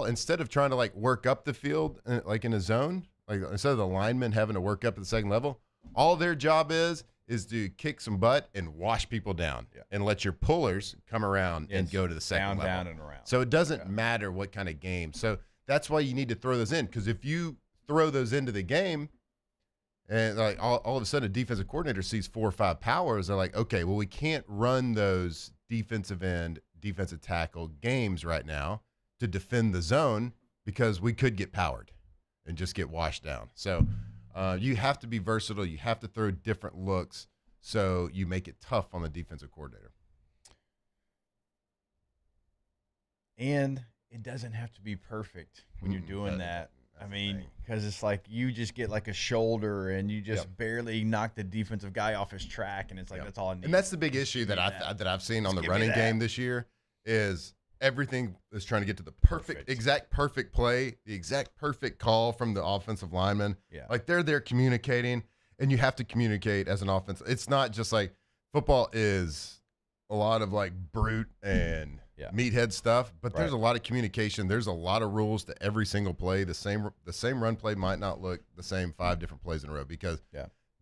instead of trying to like work up the field like in a zone, like instead of the linemen having to work up at the second level, all their job is to kick some butt and wash people down and let your pullers come around and go to the second level. Down and around. So it doesn't matter what kind of game. So that's why you need to throw those in, because if you throw those into the game and like all of a sudden a defensive coordinator sees 4 or 5 powers, they're like, okay, well, we can't run those defensive end, defensive tackle games right now to defend the zone because we could get powered and just get washed down. So you have to be versatile. You have to throw different looks so you make it tough on the defensive coordinator. And it doesn't have to be perfect when you're doing that. I mean, because it's like you just get like a shoulder and you just barely knock the defensive guy off his track, and it's like that's all I need. And that's the big issue that I've seen on the running game this year is everything is trying to get to the exact perfect play, the exact perfect call from the offensive lineman. Yeah. Like they're there communicating, and you have to communicate as an offense. It's not just like football is a lot of like brute and meathead stuff, but there's a lot of communication. There's a lot of rules to every single play. The same run play might not look the same 5 different plays in a row because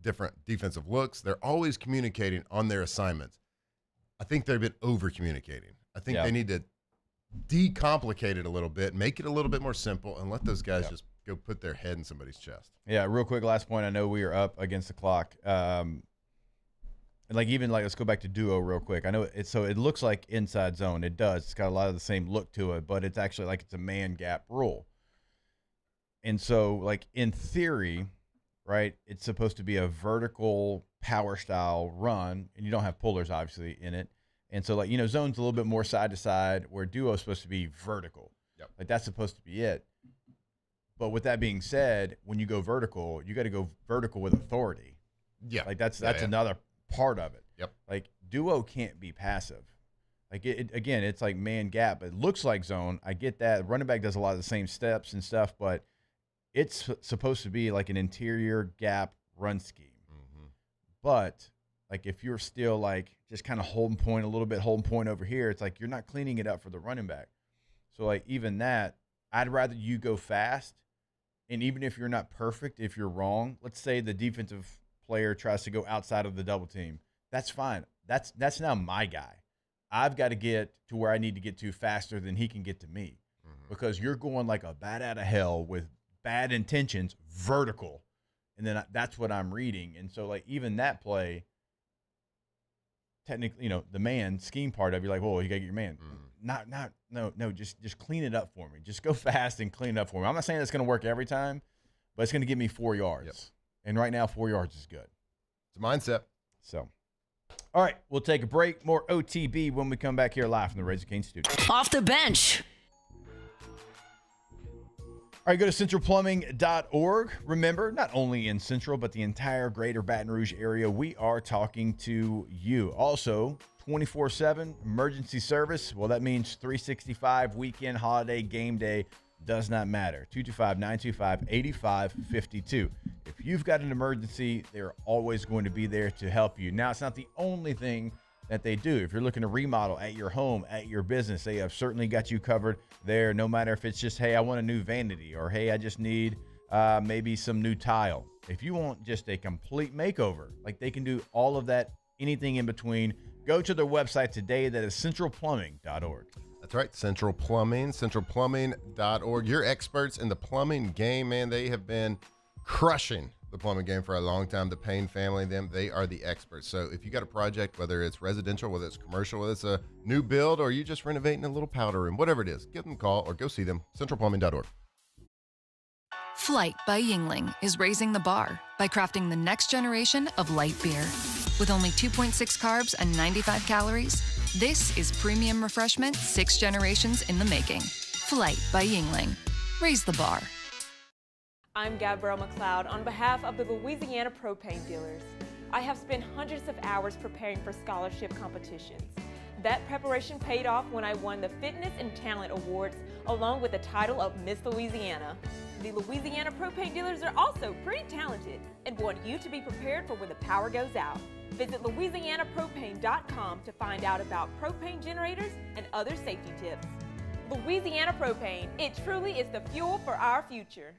different defensive looks. They're always communicating on their assignments. I think they've been over communicating. I think they need to decomplicate it a little bit, make it a little bit more simple, and let those guys just go put their head in somebody's chest. Yeah, real quick, last point. I know we are up against the clock. And let's go back to duo real quick. I know it looks like inside zone. It does. It's got a lot of the same look to it, but it's actually like it's a man gap rule. And so like in theory, right, it's supposed to be a vertical power style run, and you don't have pullers obviously in it. And so like, zone's a little bit more side to side, where duo is supposed to be vertical. Yep. Like that's supposed to be it. But with that being said, when you go vertical, you got to go vertical with authority. Yeah. Like that's another part of it. Yep. Like duo can't be passive. Like again, it's like man gap. It looks like zone. I get that. Running back does a lot of the same steps and stuff, but it's supposed to be like an interior gap run scheme. Mm-hmm. But like if you're still like just kind of holding point over here, it's like you're not cleaning it up for the running back. So like even that, I'd rather you go fast. And even if you're not perfect, if you're wrong, let's say the defensive player tries to go outside of the double team, that's fine. That's now my guy. I've got to get to where I need to get to faster than he can get to me, because you're going like a bat out of hell with bad intentions, vertical, and then that's what I'm reading. And so like even that play, technically, the man scheme part of you're like, well, you gotta get your man. No, just clean it up for me. Just go fast and clean it up for me. I'm not saying it's gonna work every time, but it's gonna give me 4 yards. Yep. And right now, 4 yards is good. It's a mindset. So, all right, we'll take a break. More OTB when we come back here live from the Raising Cane studio. Off the bench. All right, go to centralplumbing.org. Remember, not only in Central, but the entire greater Baton Rouge area, we are talking to you. Also, 24/7 emergency service. Well, that means 365 weekend, holiday, game day. Does not matter. 225-925-8552. If you've got an emergency, they're always going to be there to help you. Now, it's not the only thing that they do. If you're looking to remodel at your home, at your business, they have certainly got you covered there, no matter if it's just, hey, I want a new vanity, or hey, I just need maybe some new tile. If you want just a complete makeover, like they can do all of that, anything in between, go to their website today. That is centralplumbing.org. That's right, Central Plumbing, centralplumbing.org. You're experts in the plumbing game, man. They have been crushing the plumbing game for a long time. The Payne family, they are the experts. So if you got a project, whether it's residential, whether it's commercial, whether it's a new build, or you just renovating a little powder room, whatever it is, give them a call or go see them, centralplumbing.org. Flight by Yingling is raising the bar by crafting the next generation of light beer. With only 2.6 carbs and 95 calories, this is premium refreshment 6 generations in the making. Flight by Yingling. Raise the bar. I'm Gabrielle McLeod on behalf of the Louisiana Propane Dealers. I have spent hundreds of hours preparing for scholarship competitions. That preparation paid off when I won the Fitness and Talent Awards along with the title of Miss Louisiana. The Louisiana Propane Dealers are also pretty talented and want you to be prepared for when the power goes out. Visit louisianapropane.com to find out about propane generators and other safety tips. Louisiana Propane, it truly is the fuel for our future.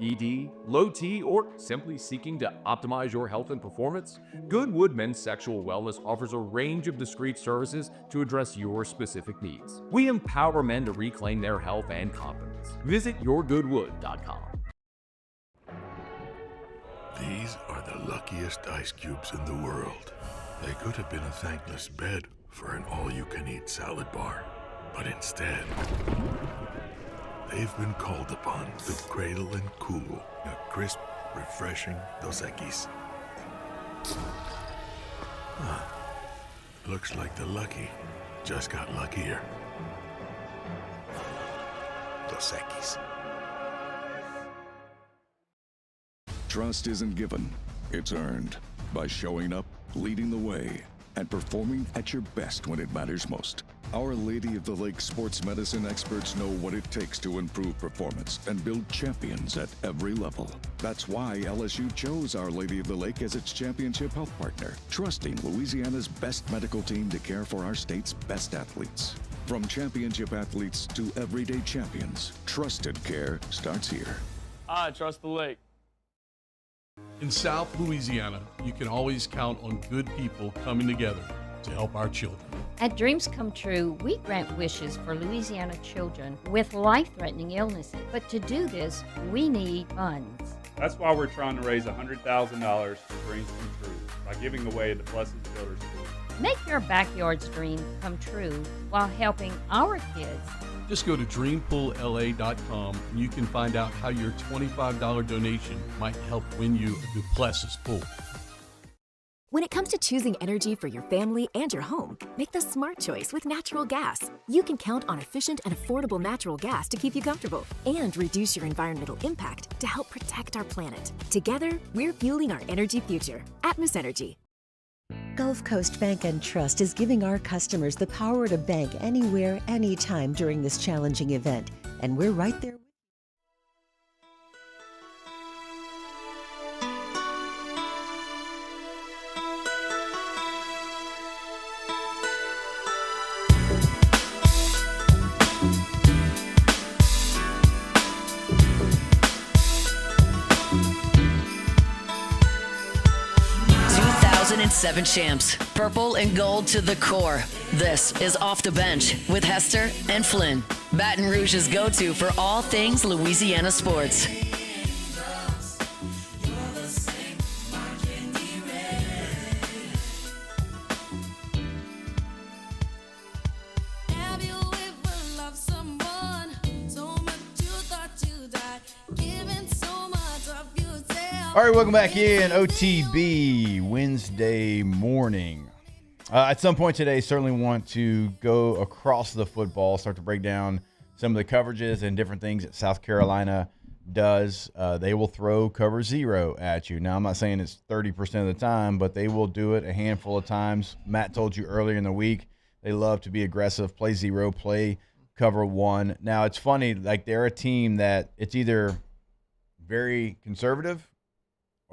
ED, low T, or simply seeking to optimize your health and performance? Goodwood Men's Sexual Wellness offers a range of discreet services to address your specific needs. We empower men to reclaim their health and confidence. Visit yourgoodwood.com. These are the luckiest ice cubes in the world. They could have been a thankless bed for an all-you-can-eat salad bar, but instead, they've been called upon to cradle and cool a crisp, refreshing Dos Equis. Looks like the lucky just got luckier. Dos Equis. Trust isn't given, it's earned by showing up, leading the way, and performing at your best when it matters most. Our Lady of the Lake sports medicine experts know what it takes to improve performance and build champions at every level. That's why LSU chose Our Lady of the Lake as its championship health partner, trusting Louisiana's best medical team to care for our state's best athletes. From championship athletes to everyday champions, trusted care starts here. I trust the lake. In South Louisiana, you can always count on good people coming together to help our children. At Dreams Come True, we grant wishes for Louisiana children with life-threatening illnesses. But to do this, we need funds. That's why we're trying to raise $100,000 for Dreams Come True by giving away the Blessed Builders School. Make your backyard's dream come true while helping our kids. Just go to dreampoolla.com and you can find out how your $25 donation might help win you a Duplessis pool. When it comes to choosing energy for your family and your home, make the smart choice with natural gas. You can count on efficient and affordable natural gas to keep you comfortable and reduce your environmental impact to help protect our planet. Together, we're fueling our energy future. Atmos Energy. Gulf Coast Bank and Trust is giving our customers the power to bank anywhere, anytime during this challenging event. And we're right there. Seven champs, purple and gold to the core. This is Off the Bench with Hester and Flynn, Baton Rouge's go-to for all things Louisiana sports. All right, welcome back in OTB Wednesday morning. At some point today, certainly want to go across the football, start to break down some of the coverages and different things that South Carolina does. They will throw cover zero at you. Now, I'm not saying it's 30% of the time, but they will do it a handful of times. Matt told you earlier in the week, they love to be aggressive, play zero, play cover one. Now, it's funny, like they're a team that it's either very conservative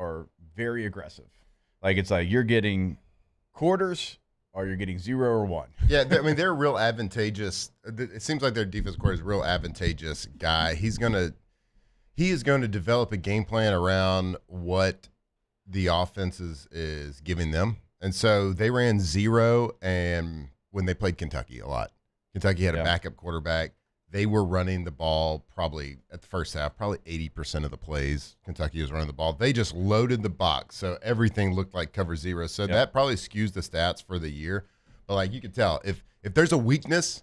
or very aggressive. Like it's like you're getting quarters or you're getting 0 or 1. Yeah, I mean they're real advantageous. It seems like their defense coordinator is a real advantageous guy. He is going to develop a game plan around what the offense is giving them. And so they ran 0 and when they played Kentucky a lot. Kentucky had a backup quarterback. They were running the ball probably at the first half, probably 80% of the plays. Kentucky was running the ball. They just loaded the box, so everything looked like cover zero. So that probably skews the stats for the year. But like you can tell, if there's a weakness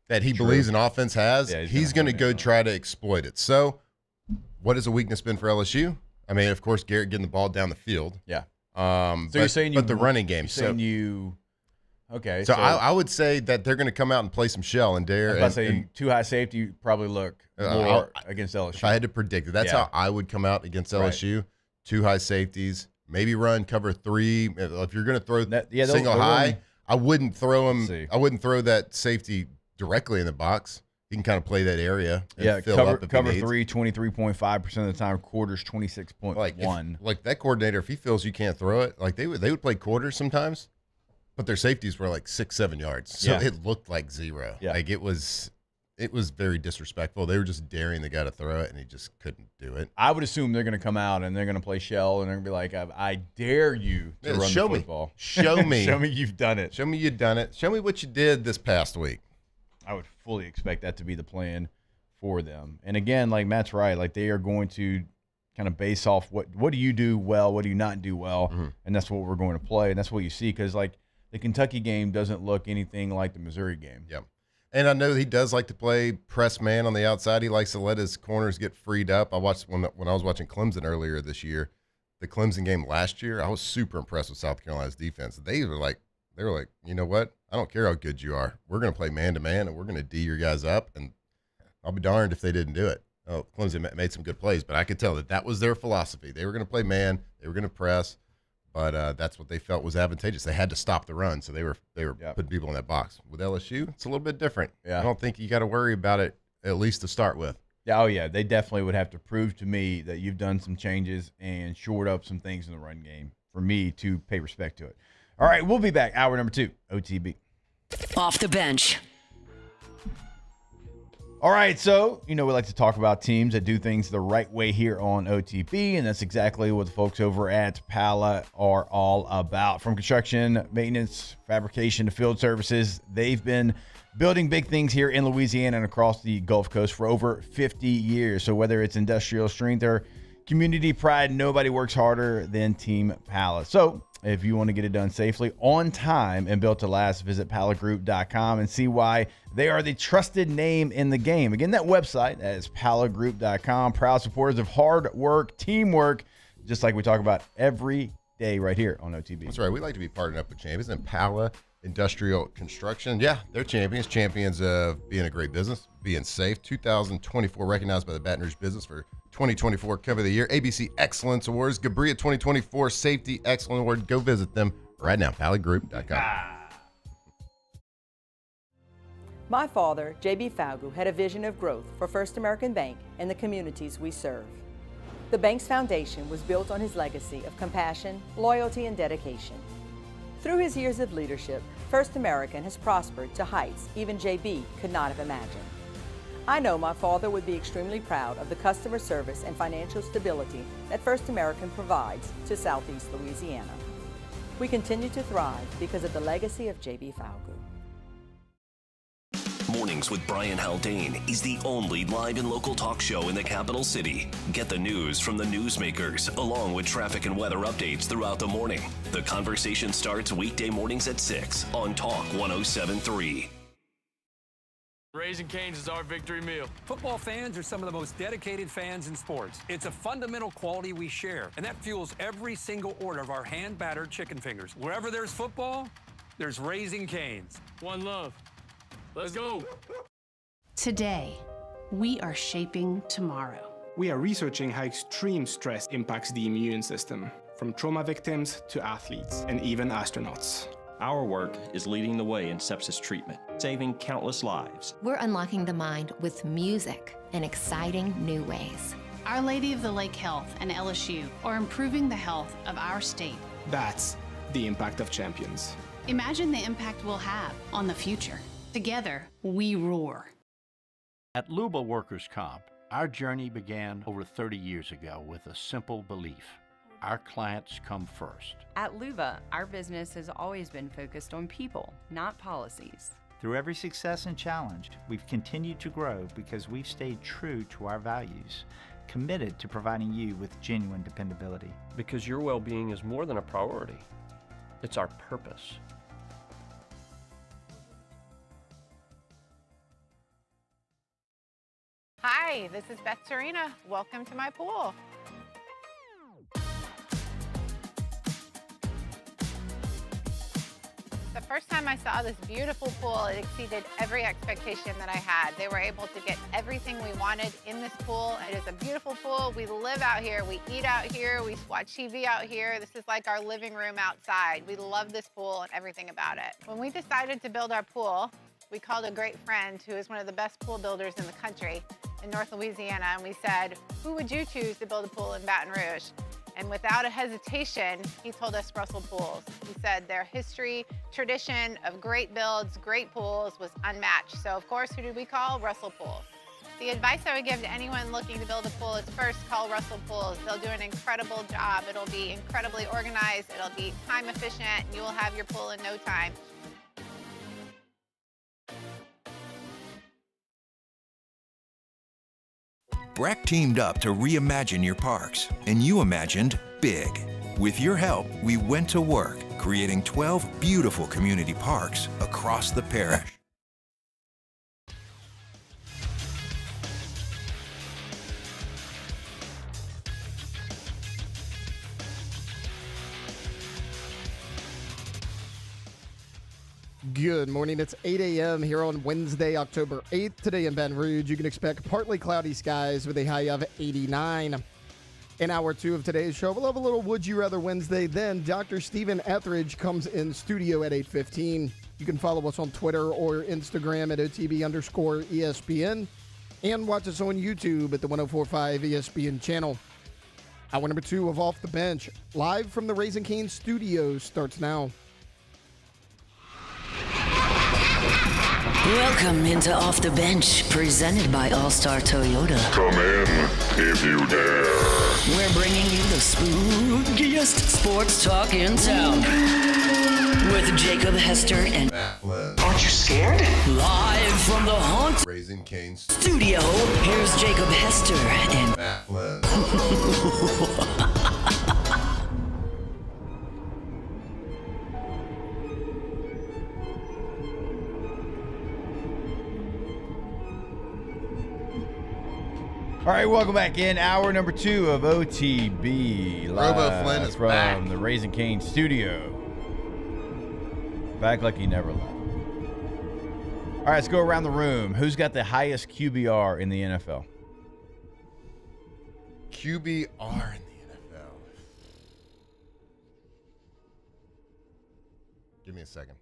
that he believes an offense has, he's going to go try to exploit it. So what has a weakness been for LSU? I mean, of course, Garrett getting the ball down the field. Yeah. So you're saying the running game. Okay. So I would say that they're going to come out and play some shell and dare. I was about to say too high safety, you probably look more against LSU. If I had to predict it, that's how I would come out against LSU. Right. 2 high safeties, maybe run cover 3. If you're going to throw single high, I wouldn't throw him. I wouldn't throw that safety directly in the box. He can kind of play that area. And fill up cover 3, 23.5% of the time. Quarters 26.1. Like that coordinator, if he feels you can't throw it, like they would play quarters sometimes. But their safeties were like 6-7 yards, so it looked like 0. Yeah. Like it was very disrespectful. They were just daring the guy to throw it, and he just couldn't do it. I would assume they're going to come out and they're going to play shell, and they're going to be like, "I dare you to run the football. Show me, show me you've done it. Show me you've done it. Show me what you did this past week." I would fully expect that to be the plan for them. And again, like Matt's right, like they are going to kind of base off what do you do well, what do you not do well, and that's what we're going to play, and that's what you see because like. The Kentucky game doesn't look anything like the Missouri game. Yeah. And I know he does like to play press man on the outside. He likes to let his corners get freed up. I watched when I was watching Clemson earlier this year, the Clemson game last year, I was super impressed with South Carolina's defense. They were like, you know what? I don't care how good you are. We're going to play man-to-man, and we're going to D your guys up, and I'll be darned if they didn't do it. Oh, Clemson made some good plays, but I could tell that was their philosophy. They were going to play man. They were going to press. But that's what they felt was advantageous. They had to stop the run, so they were putting people in that box. With LSU, it's a little bit different. Yeah. I don't think you got to worry about it, at least to start with. Yeah, oh, yeah. They definitely would have to prove to me that you've done some changes and shored up some things in the run game for me to pay respect to it. All right, we'll be back. Hour number 2, OTB. Off the bench. All right, so, we like to talk about teams that do things the right way here on OTB, and that's exactly what the folks over at Pala are all about. From construction, maintenance, fabrication to field services, they've been building big things here in Louisiana and across the Gulf Coast for over 50 years. So whether it's industrial strength or community pride, nobody works harder than Team Pala. So if you want to get it done safely, on time, and built to last, visit palagroup.com and see why they are the trusted name in the game. Again, that website, that is palagroup.com. Proud supporters of hard work, teamwork, just like we talk about every day right here on OTB. That's right. We like to be partnered up with champions. And Pala Industrial Construction, yeah, they're champions of being a great business, being safe. 2024 recognized by the Baton Rouge Business for 2024 Cover of the Year, ABC Excellence Awards, Gabria 2024 Safety Excellence Award. Go visit them right now, palagroup.com. My father, J.B. Falgu, had a vision of growth for First American Bank and the communities we serve. The bank's foundation was built on his legacy of compassion, loyalty, and dedication. Through his years of leadership, First American has prospered to heights even J.B. could not have imagined. I know my father would be extremely proud of the customer service and financial stability that First American provides to Southeast Louisiana. We continue to thrive because of the legacy of J.B. Falgu. Mornings with Brian Haldane is the only live and local talk show in the capital city. Get the news from the newsmakers, along with traffic and weather updates throughout the morning. The conversation starts weekday mornings at 6 on Talk 107.3. Raising Cane's is our victory meal. Football fans are some of the most dedicated fans in sports. It's a fundamental quality we share, and that fuels every single order of our hand-battered chicken fingers. Wherever there's football, there's Raising Cane's. One love. Let's go. Today, we are shaping tomorrow. We are researching how extreme stress impacts the immune system, from trauma victims to athletes and even astronauts. Our work is leading the way in sepsis treatment, saving countless lives. We're unlocking the mind with music in exciting new ways. Our Lady of the Lake Health and LSU are improving the health of our state. That's the impact of champions. Imagine the impact we'll have on the future. Together, we roar. At Luba Workers' Comp, our journey began over 30 years ago with a simple belief. Our clients come first. At Luba, our business has always been focused on people, not policies. Through every success and challenge, we've continued to grow because we've stayed true to our values, committed to providing you with genuine dependability. Because your well-being is more than a priority. It's our purpose. Hi, Hi, this is Beth Serena. Welcome to my pool. The first time I saw this beautiful pool, it exceeded every expectation that I had. They were able to get everything we wanted in this pool. It is a beautiful pool. We live out here, we eat out here, we watch TV out here. This is like our living room outside. We love this pool and everything about it. When we decided to build our pool, we called a great friend who is one of the best pool builders in the country in North Louisiana, and we said, who would you choose to build a pool in Baton Rouge? And without a hesitation, he told us Russell Pools. He said their history, tradition of great builds, great pools was unmatched. So of course, who did we call? Russell Pools. The advice I would give to anyone looking to build a pool is first call Russell Pools. They'll do an incredible job. It'll be incredibly organized. It'll be time efficient. And you will have your pool in no time. BRAC teamed up to reimagine your parks, and you imagined big. With your help, we went to work, creating 12 beautiful community parks across the parish. Good morning. It's 8 a.m. here on Wednesday, October 8th. Today in Baton Rouge, you can expect partly cloudy skies with a high of 89. In hour 2 of today's show, we'll have a little Would You Rather Wednesday. Then Dr. Stephen Etheredge comes in studio at 8:15. You can follow us on Twitter or Instagram at OTB_ESPN and watch us on YouTube at the 104.5 ESPN channel. Hour number 2 of Off the Bench, live from the Raising Cane's studios, starts now. Welcome into Off the Bench, presented by All-Star Toyota. Come in if you dare. We're bringing you the spookiest sports talk in town. With Jacob, Hester, and Matt Flynn. Aren't you scared? Live from the Haunt Raising Cane's studio, here's Jacob, Hester, and Matt Flynn. All right, welcome back in. Hour number 2 of OTB. Robo Flynn is from back. the Raising Cane studio. Back like he never left. All right, let's go around the room. Who's got the highest QBR in the NFL? QBR in the NFL. Give me a second.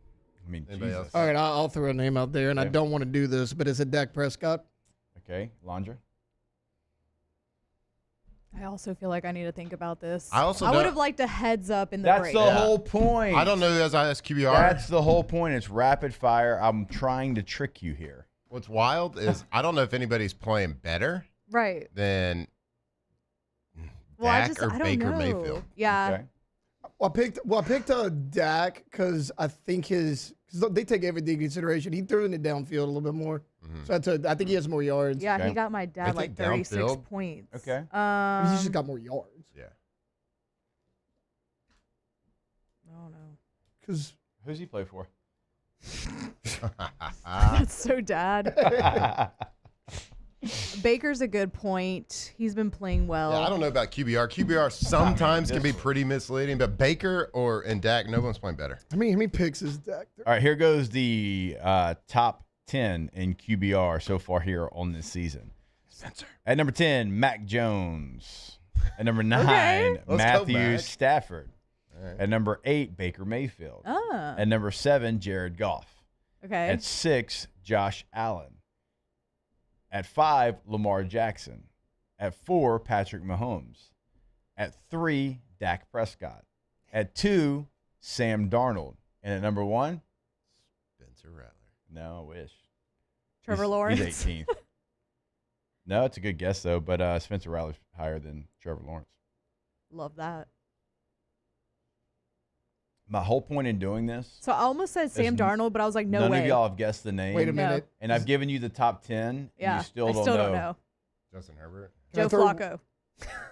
I mean, Anybody Jesus. else? All right, I'll throw a name out there, and I Okay. don't want to do this, but is it Dak Prescott? Okay, Landra. I also feel like I need to think about this. I also would don't- have liked a heads up in the That's break. the whole point. I don't know who has highest QBR. That's the whole point. It's rapid fire. I'm trying to trick you here. What's wild is I don't know if anybody's playing better Right. than Well, I Dak just or I don't Baker know. Mayfield. Yeah. Okay. Well, I picked Dak because I think cause they take everything into consideration. He threw it downfield a little bit more, so I think he has more yards. Yeah, Okay. he got my I dad like think 36 downfield- points. Okay. He's just got more yards. Yeah. I don't know. Because Who's he play for? That's so dad. Baker's a good point. He's been playing well. Yeah, I don't know about QBR. QBR sometimes can be this pretty misleading, but Baker and Dak, no one's playing better. how many picks is Dak? All right, here goes the top 10 in QBR so far here on this season. Spencer. At number 10, Mac Jones. At number 9, Okay. Let's go, Matthew Mac. Stafford. All right. At number 8, Baker Mayfield. Ah. At number 7, Jared Goff. Okay. At 6, Josh Allen. At 5, Lamar Jackson. At 4, Patrick Mahomes. At 3, Dak Prescott. At 2, Sam Darnold. And at number 1, Spencer Rattler. no, I wish. Trevor He's Lawrence. 18th. No, it's a good guess, though, but Spencer Rattler's higher than Trevor Lawrence. Love that. My whole point in doing this, So I almost said Sam Darnold, but I was like, no none way. of y'all have guessed the name. Wait a minute. And I've given you the top 10, and Yeah. you still I don't still know. don't know. Justin Herbert. Can I Joe throw- Flacco.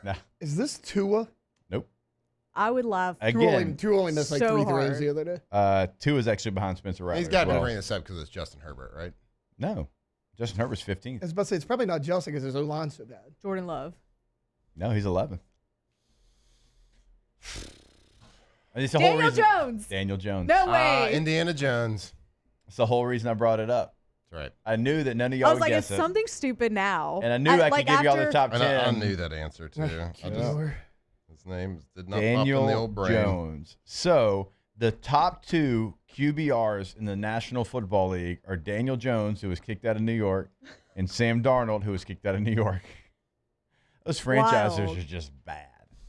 Nah. Is this Tua? Nope. I would laugh. Again, Tua only missed like so 3 hard. throws the other day. 2 is actually behind Spencer Rattler. He's got as to well. bring this up because it's Justin Herbert, right? No. Justin Herbert's 15th. I was about to say, it's probably not Justin because his O-line's so bad. Jordan Love. No, he's 11th. Daniel Jones. Daniel Jones. No way. Indiana Jones. That's the whole reason I brought it up. That's right. I knew that none of y'all I was would like, guess it's it. something stupid now. And I knew I could give y'all the top 10. And I knew that answer, too. His name did not Daniel pop in the old brain. Jones. So the top 2 QBRs in the National Football League are Daniel Jones, who was kicked out of New York, and Sam Darnold, who was kicked out of New York. Those franchises are just bad.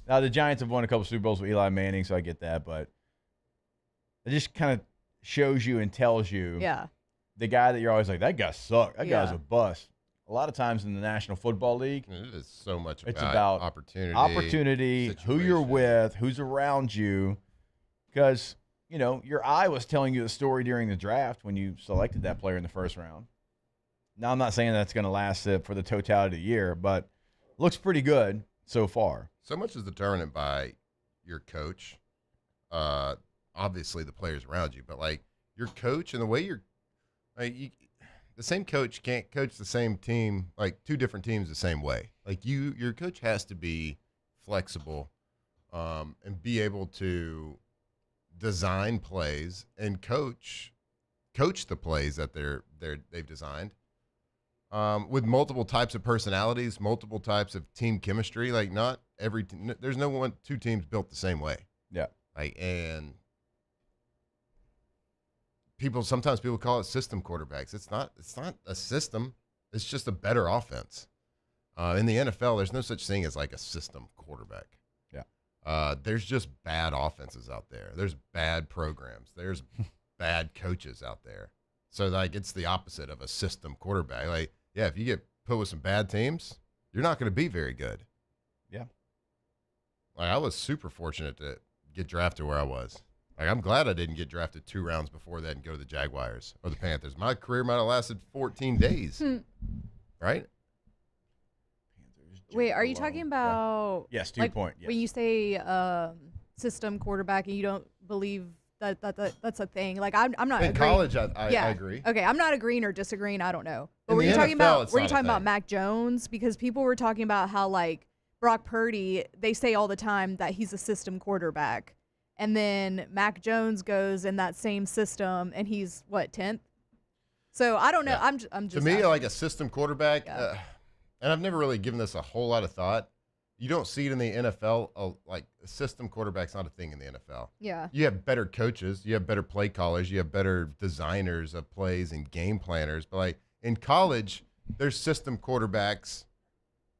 Now, the Giants have won a couple Super Bowls with Eli Manning, so I get that, but it just kind of shows you and tells you the guy that you're always like, that guy sucked. That guy's a bust. A lot of times in the National Football League, it is so much it's about opportunity, who you're with, who's around you, because your eye was telling you the story during the draft when you selected that player in the first round. Now, I'm not saying that's going to last for the totality of the year, but looks pretty good so far. So much is determined by your coach. Obviously, the players around you, but like your coach and the way the same coach can't coach the same team, like 2 different teams the same way. Like your coach has to be flexible and be able to design plays and coach the plays that they've designed with multiple types of personalities, multiple types of team chemistry. Like not every there's no 2 teams built the same way. Yeah. And sometimes people call it system quarterbacks. It's not a system. It's just a better offense. In the NFL, there's no such thing as like a system quarterback. Yeah. There's just bad offenses out there. There's bad programs. There's bad coaches out there. So like it's the opposite of a system quarterback. Like, yeah, if you get put with some bad teams, you're not going to be very good. Yeah. Like I was super fortunate to get drafted where I was. Like, I'm glad I didn't get drafted 2 rounds before that and go to the Jaguars or the Panthers. My career might have lasted 14 days, right? Wait, are you talking about? Yes, to like, your point. Yes. When you say system quarterback and you don't believe that's a thing, like I'm not. In agreeing. college, I agree. Okay, I'm not agreeing or disagreeing. I don't know. But In were the you talking NFL, about? Were you talking about Mac Jones? Because people were talking about how like Brock Purdy, they say all the time that he's a system quarterback. And then Mac Jones goes in that same system, and he's, 10th? So, I don't know. Yeah. I'm just To me, asking. like a system quarterback, and I've never really given this a whole lot of thought. You don't see it in the NFL. Like, a system quarterback's not a thing in the NFL. Yeah. You have better coaches. You have better play callers. You have better designers of plays and game planners. But, like, in college, there's system quarterbacks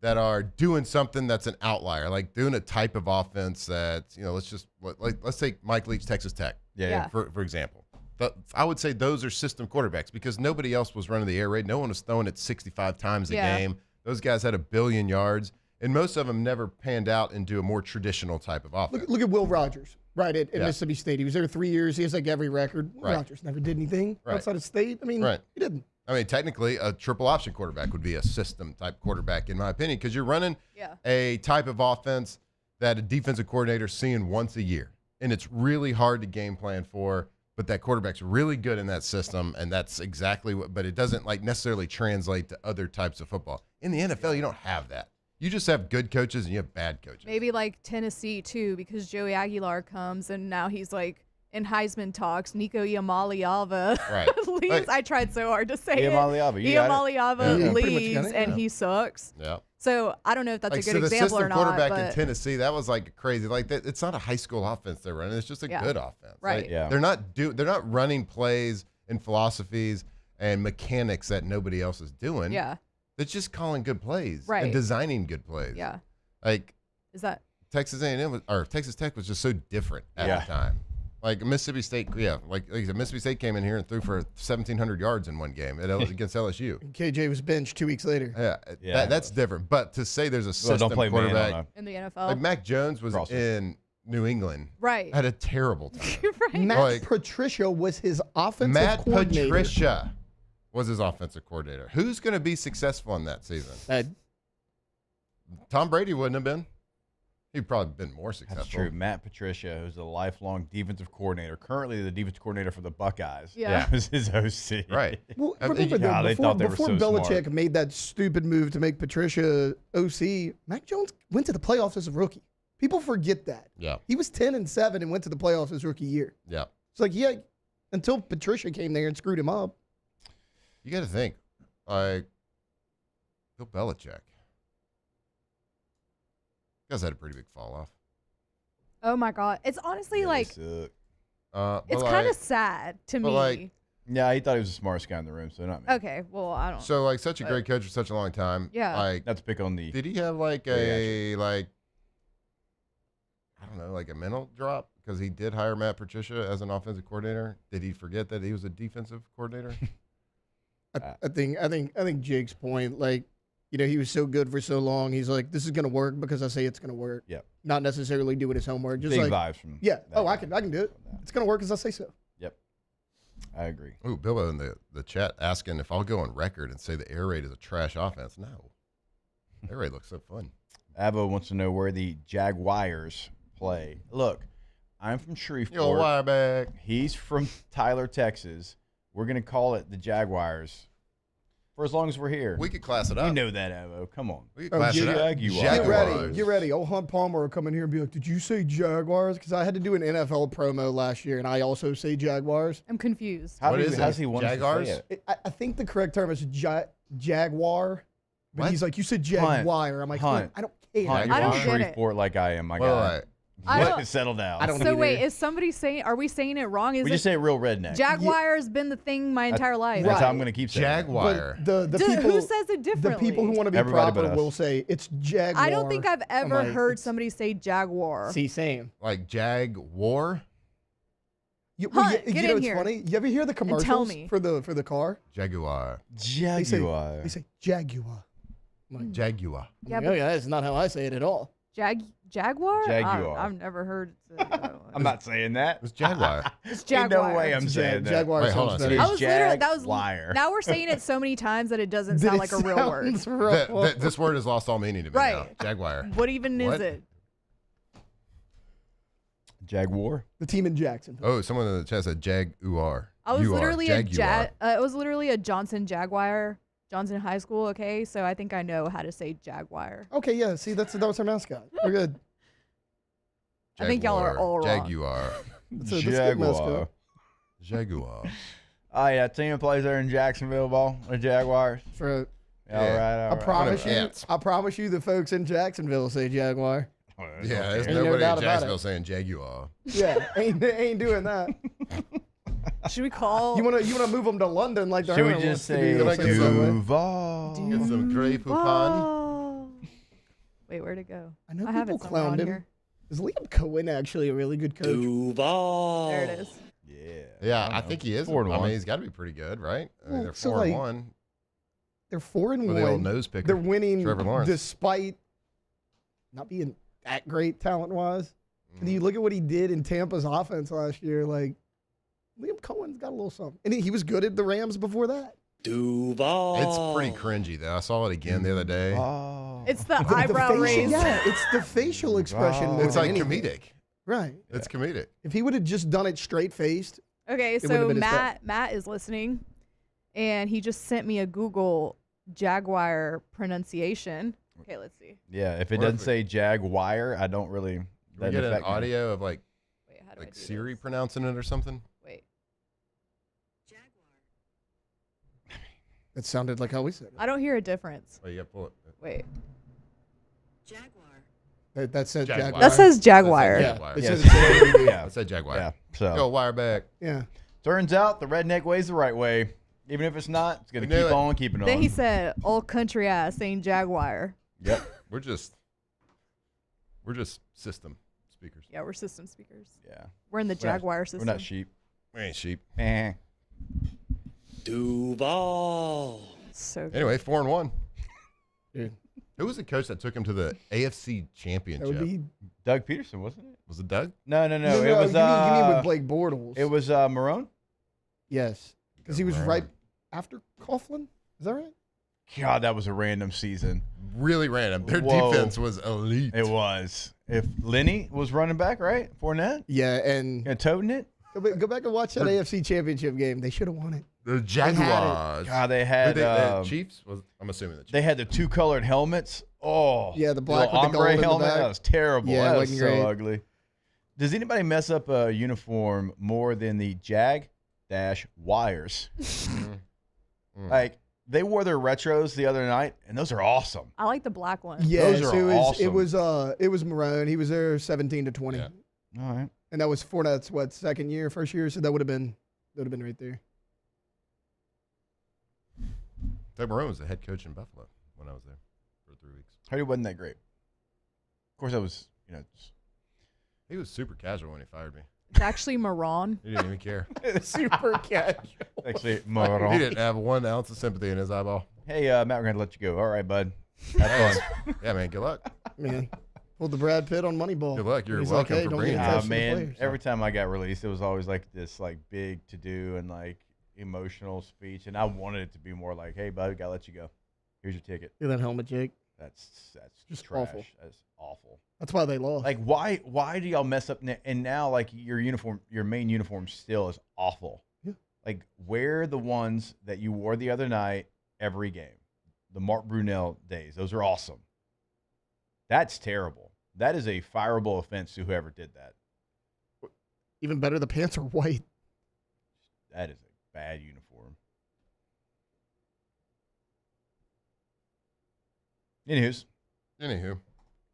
that are doing something that's an outlier, like doing a type of offense that, let's take Mike Leach, Texas Tech, for example. But I would say those are system quarterbacks because nobody else was running the air raid. No one was throwing it 65 times a game. Those guys had 1 billion yards, and most of them never panned out into a more traditional type of offense. Look at Will Rogers, right, at Mississippi State. He was there 3 years. He has like every record. Will Rogers never did anything outside of state. I mean, he didn't. I mean, technically, a triple option quarterback would be a system type quarterback, in my opinion, because you're running a type of offense that a defensive coordinator is seeing once a year. And it's really hard to game plan for, but that quarterback's really good in that system, and that's exactly what, but it doesn't like necessarily translate to other types of football. In the NFL, you don't have that. You just have good coaches and you have bad coaches. Maybe like Tennessee, too, because Joey Aguilar comes, and now he's like in Heisman talks. Nico Iamaleava leaves. Like, I tried so hard to say Iamaleava, it. Iamaleava leaves, and he sucks. Yeah. So I don't know if that's like, a good example or not. The system quarterback but in Tennessee, that was like crazy. Like that, it's not a high school offense they're running. It's just a good offense. Right. Like, they're not running plays and philosophies and mechanics that nobody else is doing. Yeah. They're just calling good plays Right. and designing good plays. Yeah. Like is that Texas A&M or Texas Tech was just so different at the time. Like Mississippi State, like Mississippi State came in here and threw for 1,700 yards in one game against LSU. And KJ was benched 2 weeks later. That's different. But to say there's a system quarterback in the NFL, like Mac Jones was in New England, right? Had a terrible time. Right. Matt Patricia was his offensive Matt coordinator. Patricia was his offensive coordinator. Who's going to be successful in that season? Tom Brady wouldn't have been. He'd probably been more successful. That's true. Matt Patricia, who's a lifelong defensive coordinator, currently the defensive coordinator for the Buckeyes. Yeah. Was his OC. Right. Well, remember though, they thought they were before so Belichick smart. made that stupid move to make Patricia OC, Mac Jones went to the playoffs as a rookie. People forget that. Yeah. He was 10-7 and went to the playoffs his rookie year. Yeah. It's like, yeah, until Patricia came there and screwed him up. You got to think, like, Bill Belichick. Guys had a pretty big fall off. Oh my God. It's honestly like, Suck. it's kind of sad to me. like- Yeah, he thought he was the smartest guy in the room, so not me. Okay, well, I don't. So, like, such a great coach for such a long time. Yeah. Like, Not to pick on the. did he have like a like? I don't know, like a mental drop because he did hire Matt Patricia as an offensive coordinator. Did he forget that he was a defensive coordinator? I think Jake's point, like, he was so good for so long. He's like, this is gonna work because I say it's gonna work. Yep. Not necessarily doing his homework. Just Big like vibes from. yeah. that Oh, guy. I can do it. It's gonna work because I say so. Yep. I agree. Ooh, Bilbo in the chat asking if I'll go on record and say the air raid is a trash offense. No, air raid looks so fun. Avo wants to know where the Jaguars play. Look, I'm from Shreveport. Yo, wire bag. He's from Tyler, Texas. We're gonna call it the Jaguars for as long as we're here. We could class it up. You know that, Avo. Come on. We could class it up. Jaguars. Get ready. Get ready. Old Hunt Palmer will come in here and be like, did you say Jaguars? Because I had to do an NFL promo last year, and I also say Jaguars. I'm confused. How's he want Jaguars? to say it? I think the correct term is Jaguar. But What? he's like, you said Jaguar. I'm like, Hunt. I don't care. Hunt, I you're don't from get it. Shreveport like I am, my Well, guy. right. I Let don't- it settle down. I don't So either. wait, is somebody saying? Are we saying it wrong? Is We it just say it real redneck. Jaguar's been the thing my entire life? That's how I'm gonna keep saying it. Jaguar. But the Dude, people who says it the differently? people who want to be Everybody proper but us. will say it's Jaguar. I don't think I've I'm ever like, heard it's- somebody say Jaguar. See, same. Like Jaguar? Hunt, get know in what's here. funny? You ever hear the commercials tell me. for the car? Jaguar. Jaguar. They say Jaguar. Jaguar. Yeah, Yeah, that's not how I say it at all. Jaguar? Jaguar. I've never heard it. I'm not saying that. It's Jaguar. It's Ain't Jaguar. no way I'm saying that. Jaguar Wait, hold sounds on a better. second. I was literally that was Jaguar. now we're saying it so many times that it doesn't That sound it like a real word. sounds real. This word has lost all meaning to me Right. now. Jaguar. What even What? is it? Jaguar. The team in Jacksonville. Oh, someone in the chat said Jaguar. I was literally Jaguar. it was literally a Johnson Jaguar, Johnson High School. Okay, so I think I know how to say Jaguar. Okay, yeah. See, that was our mascot. We're good. I think y'all are Jaguar. all wrong. Jaguar. That's a good Jaguar. mascot. Jaguar. Oh yeah, team that plays there in Jacksonville, ball. The Jaguars. For, All right. I promise you. Ants. I promise you, the folks in Jacksonville say Jaguar. Yeah, there's Ain't no nobody doubt in about Jacksonville it. saying Jaguar. Yeah, ain't doing that. Should we call? You wanna move them to London like the Should we Herman just wants to say be, like, in some way? Duval? Get some Grey Poupon. Oh. Wait, where'd it go? I know have people it somewhere on clowned him. here. Is Liam Cohen actually a really good coach? There it is. Yeah, I think he is. 4-1. I mean, he's got to be pretty good, right? I mean, Well, they're so, 4-1. They're 4-1. With the old nose picker, They're winning Trevor Lawrence. despite not being that great talent-wise. And you look at what he did in Tampa's offense last year. Like Liam Cohen's got a little something, and he was good at the Rams before that. It's pretty cringy, though. I saw it again the other day. It's the eyebrow facial, raise. yeah, it's the facial expression. more It's than like anything. comedic. Right? It's comedic. If he would have just done it straight-faced, Okay, It wouldn't so have been as Matt is listening, and he just sent me a Google Jaguar pronunciation. Okay, let's see. Yeah, if it Or doesn't if it- say Jaguar, I don't really. Can we doesn't get an affect me. audio of like Wait, how do I do Siri this? pronouncing it or something? Wait, it sounded like how we said it. I don't hear a difference. Oh, you got to pull it. Wait, That said Jaguar. Jaguar. that says Jaguar. Yeah, Jaguar. it Yeah, says so- Jaguar. yeah. I said Jaguar. Yeah. So Go wire back. Yeah. turns out the redneck way's the right way. Even if it's not, it's gonna We knew keep it. on keeping on. Then he said, "Old country ass saying Jaguar." Yep. We're just system speakers. Yeah, we're system speakers. Yeah. We're in the We're not- Jaguar system. We're not sheep. We ain't sheep. Eh. Duval. So good. Anyway, 4-1. Dude. Who was the coach that took him to the AFC That Championship? would be. Doug Peterson, wasn't it? Was it Doug? No. It was. you mean with Blake Bortles? It was Marone. Yes, because he was right after Coughlin. Is that right? God, that was a random season. Really random. Their defense was elite. It was. If Lenny was running back, right? Fournette? Yeah, and toting it? Go back and watch that AFC Championship game. They should have won it. The Jaguars. God, they had the Chiefs. I'm assuming the Chiefs. They had the 2 colored helmets. Oh, Yeah, the black with the ombre gold in helmet. the back. That was terrible. Yeah, that was wasn't so great. ugly. Does anybody mess up a uniform more than the Jag-Wires? Like, they wore their retros the other night, and those are awesome. I like the black one. Yeah, Those are it awesome. was maroon. He was there 17 to 20. All right. And that was Fournette's first year, so that would have been right there. Doug Marrone was the head coach in Buffalo when I was there for 3 weeks. He wasn't that great. Of course, that was, He was super casual when he fired me. It's actually Maron. He didn't even care. Super casual. Actually, Maron. He didn't have 1 ounce of sympathy in his eyeball. Hey, Matt, we're going to let you go. All right, bud. Have fun. Yeah, man, good luck. Man, pulled the Brad Pitt on Moneyball. Good luck. You're He's welcome like, hey, for don't bringing get that. attached to the Man, players. every time I got released, it was always like this big to-do and emotional speech, and I wanted it to be more like, hey, bud, we got to let you go. Here's your ticket. Look at that helmet, Jake. That's just trash. awful. That's awful. That's why they lost. Like, why do y'all mess up? And now, your uniform, your main uniform still is awful. Yeah. Like, wear the ones that you wore the other night every game. The Mark Brunell days. Those are awesome. That's terrible. That is a fireable offense to whoever did that. Even better, the pants are white. That is a bad uniform. Anywho.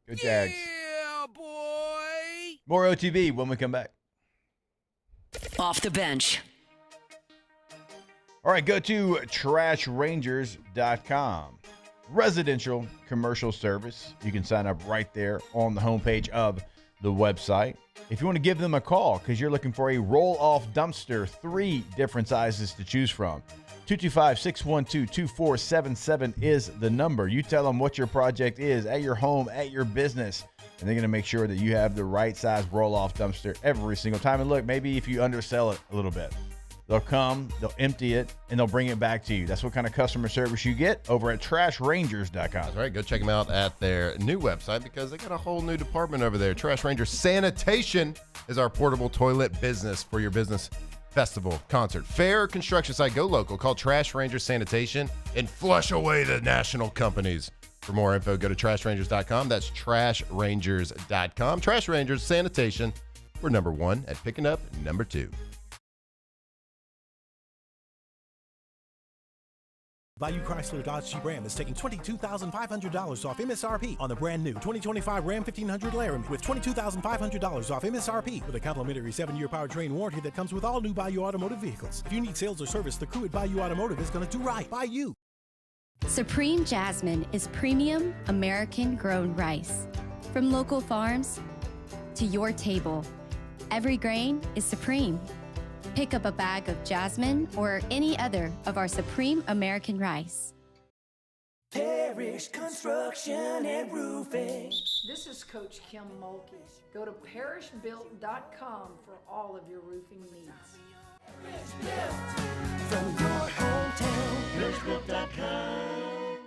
Good Jags. Yeah, boy. More OTB when we come back. Off the bench. All right, go to trashrangers.com. Residential commercial service. You can sign up right there on the homepage of the website. If you want to give them a call because you're looking for a roll-off dumpster, 3 different sizes to choose from. 225-612-2477 is the number. You tell them what your project is at your home, at your business, and they're going to make sure that you have the right size roll-off dumpster every single time. And look, maybe if you undersell it a little bit, they'll come, they'll empty it, and they'll bring it back to you. That's what kind of customer service you get over at trashrangers.com. That's right. Go check them out at their new website because they got a whole new department over there. Trash Ranger Sanitation is our portable toilet business for your business festival, concert, fair, or construction site. Go local. Call Trash Ranger Sanitation and flush away the national companies. For more info, go to trashrangers.com. That's trashrangers.com. Trash Rangers Sanitation. We're number 1 at picking up number 2. Bayou Chrysler Dodge Jeep Ram is taking $22,500 off MSRP on the brand new 2025 Ram 1500 Laramie with $22,500 off MSRP with a complimentary 7-year powertrain warranty that comes with all new Bayou Automotive vehicles. If you need sales or service, the crew at Bayou Automotive is going to do right by you. Supreme Jasmine is premium American-grown rice. From local farms to your table, every grain is supreme. Pick up a bag of Jasmine or any other of our Supreme American rice. Parish Construction and Roofing. This is Coach Kim Mulkey. Go to parishbuilt.com for all of your roofing needs. From your hometown, parishbuilt.com.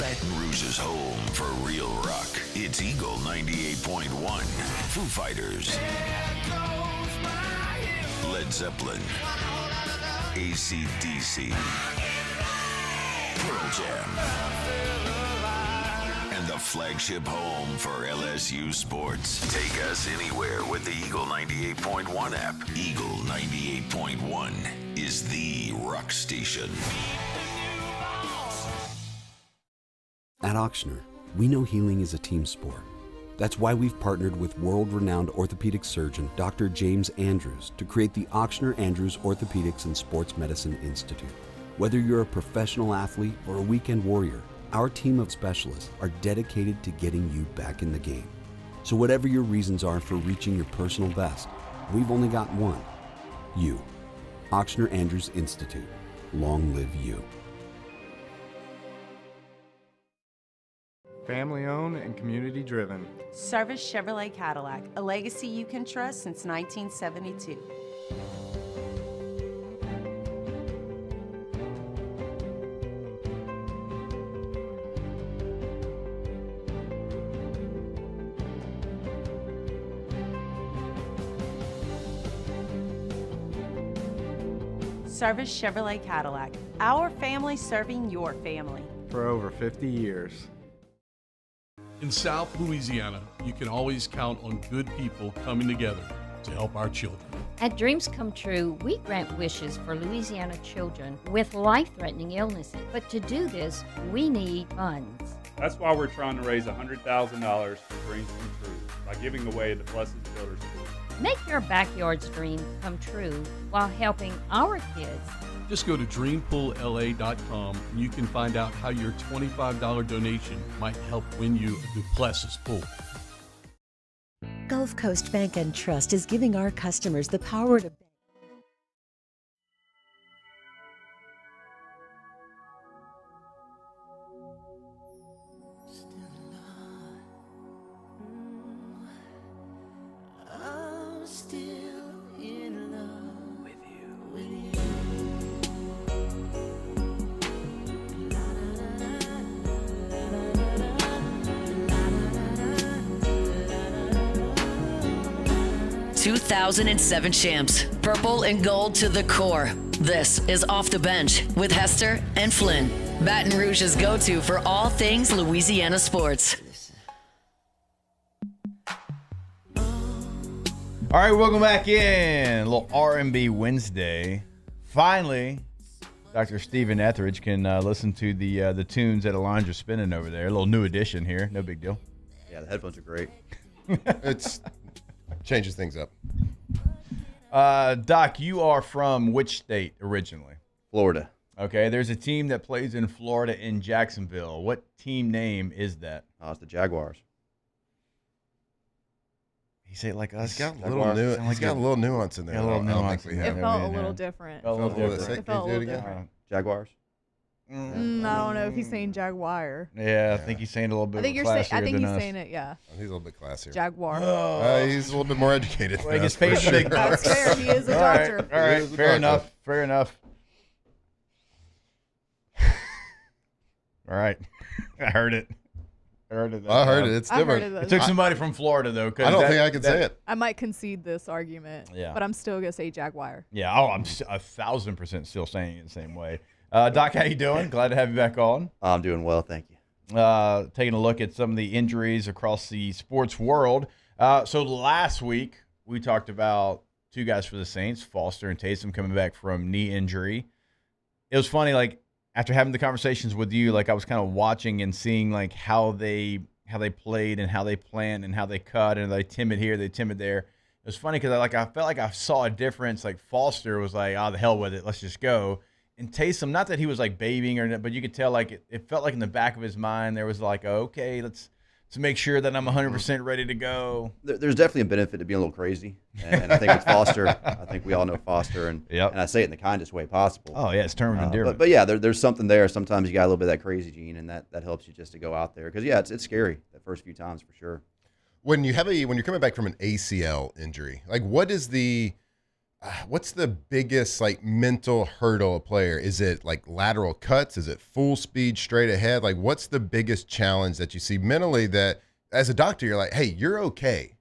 Baton Rouge's home for real rock. It's Eagle 98.1. Foo Fighters. Led Zeppelin, AC/DC, Pearl Jam, and the flagship home for LSU sports. Take us anywhere with the Eagle 98.1 app. Eagle 98.1 is the rock station. At Auctioner, we know healing is a team sport. That's why we've partnered with world-renowned orthopedic surgeon Dr. James Andrews to create the Auctioner Andrews Orthopedics and Sports Medicine Institute. Whether you're a professional athlete or a weekend warrior, our team of specialists are dedicated to getting you back in the game. So whatever your reasons are for reaching your personal best, we've only got one: you. Auctioner Andrews Institute. Long live you. Family owned and community driven. Service Chevrolet Cadillac, a legacy you can trust since 1972. Service Chevrolet Cadillac. Our family serving your family. For over 50 years. In South Louisiana, you can always count on good people coming together to help our children. At Dreams Come True, we grant wishes for Louisiana children with life-threatening illnesses. But to do this, we need funds. That's why we're trying to raise $100,000 for Dreams Come True by giving away the Blessed Builders School. Make your backyard's dream come true while helping our kids. Just go to dreampoolla.com and you can find out how your $25 donation might help win you a Duplessis pool. Gulf Coast Bank and Trust is giving our customers the power to I'm still in love with you. 2007 champs, purple and gold to the core. This is Off the Bench with Hester and Flynn, Baton Rouge's go-to for all things Louisiana sports. All right, welcome back in. A little R&B Wednesday. Finally, Dr. Stephen Etheredge can listen to the tunes that Alondra's spinning over there. A little new addition here. No big deal. Yeah, the headphones are great. It's changes things up. Doc, you are from which state originally? Florida. Okay, there's a team that plays in Florida in Jacksonville. What team name is that? It's the Jaguars. He say it like us. He's got a little nuance in there. Got a little nuance. It felt a little different. Felt a little different. It felt a little different. Jaguars. I don't know if he's saying Jaguar. Yeah, I think he's saying it a little bit. I think you're saying. I think he's saying it. Yeah. He's a little bit classier. Jaguar. He's a little bit more educated. Well, he gets paid for big bucks. That's fair. He is a doctor. All right. Fair enough. Fair enough. All right. I heard it. I heard it. It's different. It took somebody from Florida, though. I don't think I can say it. I might concede this argument, but I'm still going to say Jaguar. Yeah, I'm 1,000% still saying it the same way. Doc, how you doing? Glad to have you back on. I'm doing well, thank you. Taking a look at some of the injuries across the sports world. So last week, we talked about two guys for the Saints, Foster and Taysom, coming back from knee injury. It was funny, like, after having the conversations with you, like I was kind of watching and seeing like how they played and how they planned and how they cut, and they timid here, they timid there. It was funny because I felt like I saw a difference. Like Foster was like, the hell with it, let's just go. And Taysom, not that he was like babying but you could tell like it felt like in the back of his mind there was like, okay, let's make sure that I'm 100% ready to go. There's definitely a benefit to being a little crazy, and I think with Foster, I think we all know Foster, and I say it in the kindest way possible. Oh yeah, it's term of endearment. But yeah, there's something there. Sometimes you got a little bit of that crazy gene, and that helps you just to go out there because it's scary the first few times for sure. When you're coming back from an ACL injury, like what's the biggest like mental hurdle a player? Is it like lateral cuts? Is it full speed straight ahead? Like what's the biggest challenge that you see mentally that as a doctor you're like, hey, you're okay.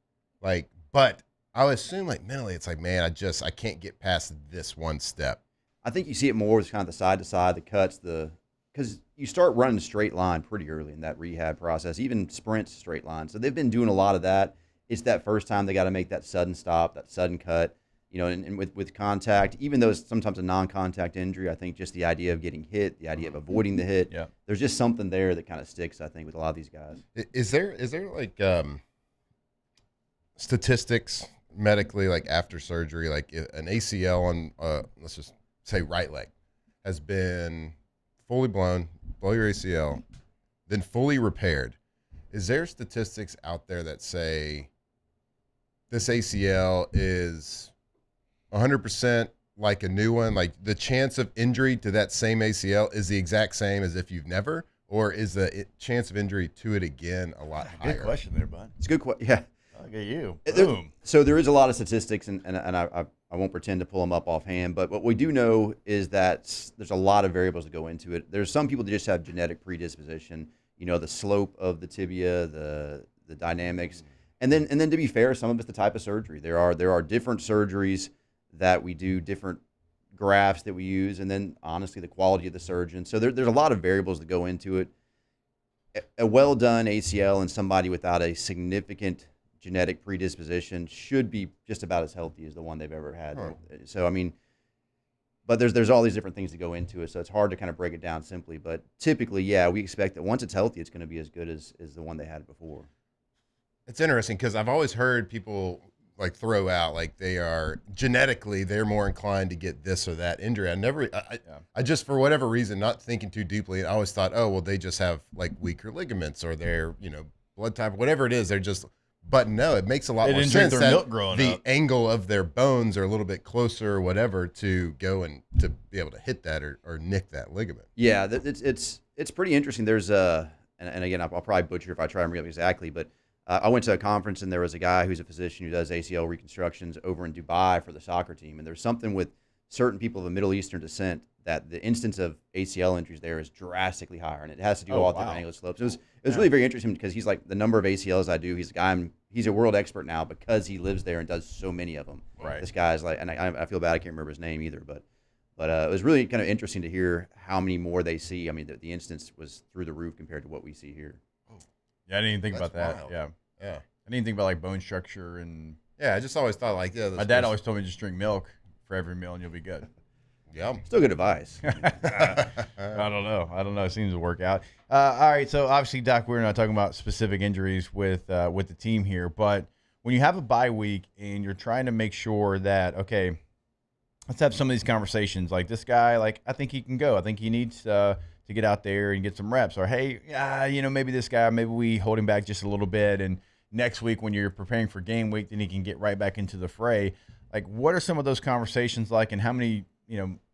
Like, but I would assume like mentally it's like, man, I can't get past this one step. I think you see it more as kind of the side to side, the cuts, because you start running a straight line pretty early in that rehab process, even sprints straight line. So they've been doing a lot of that. It's that first time they got to make that sudden stop, that sudden cut. You know, and with contact, even though it's sometimes a non-contact injury, I think just the idea of getting hit, the idea of avoiding the hit, there's just something there that kind of sticks, I think, with a lot of these guys. Is there like statistics medically, like after surgery, like if an ACL on, let's just say right leg, has been fully blow your ACL, then fully repaired. Is there statistics out there that say this ACL is 100% like a new one, like the chance of injury to that same ACL is the exact same as if you've never, or is the chance of injury to it again a lot higher? Good question there, bud. It's a good question. Yeah. Look at you. Boom. So there is a lot of statistics, and I won't pretend to pull them up offhand, but what we do know is that there's a lot of variables that go into it. There's some people that just have genetic predisposition, you know, the slope of the tibia, the dynamics, and then to be fair, some of it's the type of surgery. There are different surgeries that we do, different grafts that we use, and then honestly the quality of the surgeon. So there's a lot of variables that go into it. A well done ACL in somebody without a significant genetic predisposition should be just about as healthy as the one they've ever had. Huh. So I mean, but there's all these different things that go into it, so it's hard to kind of break it down simply. But typically, yeah, we expect that once it's healthy, it's going to be as good as the one they had before. It's interesting because I've always heard people like throw out like they are genetically they're more inclined to get this or that injury. I just, for whatever reason, not thinking too deeply, I always thought, oh well, they just have like weaker ligaments or their blood type, whatever it is. They're just, but no, it makes a lot more sense that the angle of their bones are a little bit closer or whatever to go and to be able to hit that or nick that ligament. Yeah, it's pretty interesting. There's and again, I'll probably butcher if I try and remember exactly, but I went to a conference and there was a guy who's a physician who does ACL reconstructions over in Dubai for the soccer team. And there's something with certain people of Middle Eastern descent that the instance of ACL injuries there is drastically higher. And it has to do with all different angle slopes. It was really very interesting because he's like, the number of ACLs I do, he's a world expert now because he lives there and does so many of them. Right. This guy's like, and I feel bad, I can't remember his name either, but it was really kind of interesting to hear how many more they see. I mean, the instance was through the roof compared to what we see here. Yeah, I didn't even think about that. Wild. Yeah. Yeah. I didn't think about like bone structure and. Yeah, I just always thought like, yeah. My dad always told me just drink milk for every meal and you'll be good. Yeah. Still good advice. I don't know. It seems to work out. All right. So obviously, Doc, we're not talking about specific injuries with the team here, but when you have a bye week and you're trying to make sure that, okay, let's have some of these conversations. Like this guy, like I think he can go. I think he needs to get out there and get some reps. Or hey, maybe this guy, maybe we hold him back just a little bit. And next week when you're preparing for game week, then he can get right back into the fray. Like, what are some of those conversations like, and how many?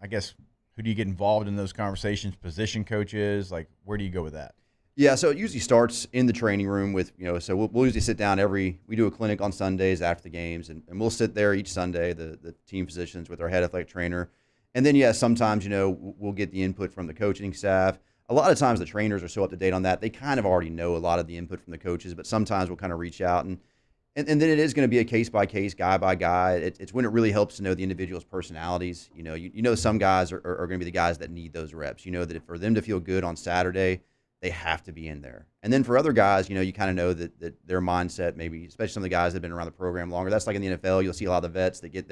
I guess who do you get involved in those conversations? Position coaches, like where do you go with that? Yeah, so it usually starts in the training room with, so we'll usually sit down we do a clinic on Sundays after the games, and we'll sit there each Sunday, the team physicians with our head athletic trainer. And then, yeah, sometimes, we'll get the input from the coaching staff. A lot of times the trainers are so up to date on that, they kind of already know a lot of the input from the coaches, but sometimes we'll kind of reach out. And then it is going to be a case-by-case, guy-by-guy. It's when it really helps to know the individual's personalities. Some guys are going to be the guys that need those reps. That for them to feel good on Saturday, they have to be in there. And then for other guys, you kind of know that their mindset, maybe, especially some of the guys that have been around the program longer. That's like in the NFL. You'll see a lot of the vets that get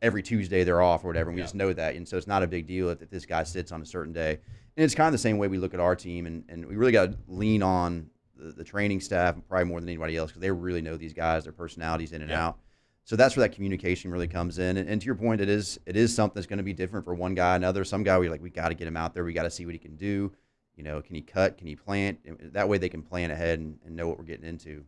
every Tuesday they're off or whatever, and we just know that. And so it's not a big deal if this guy sits on a certain day. And it's kind of the same way we look at our team, and we really got to lean on the training staff probably more than anybody else because they really know these guys, their personalities in and out. So that's where that communication really comes in. And to your point, it is something that's going to be different for one guy, another. Some guy we got to get him out there. We got to see what he can do. Can he cut? Can he plant? That way they can plan ahead and know what we're getting into.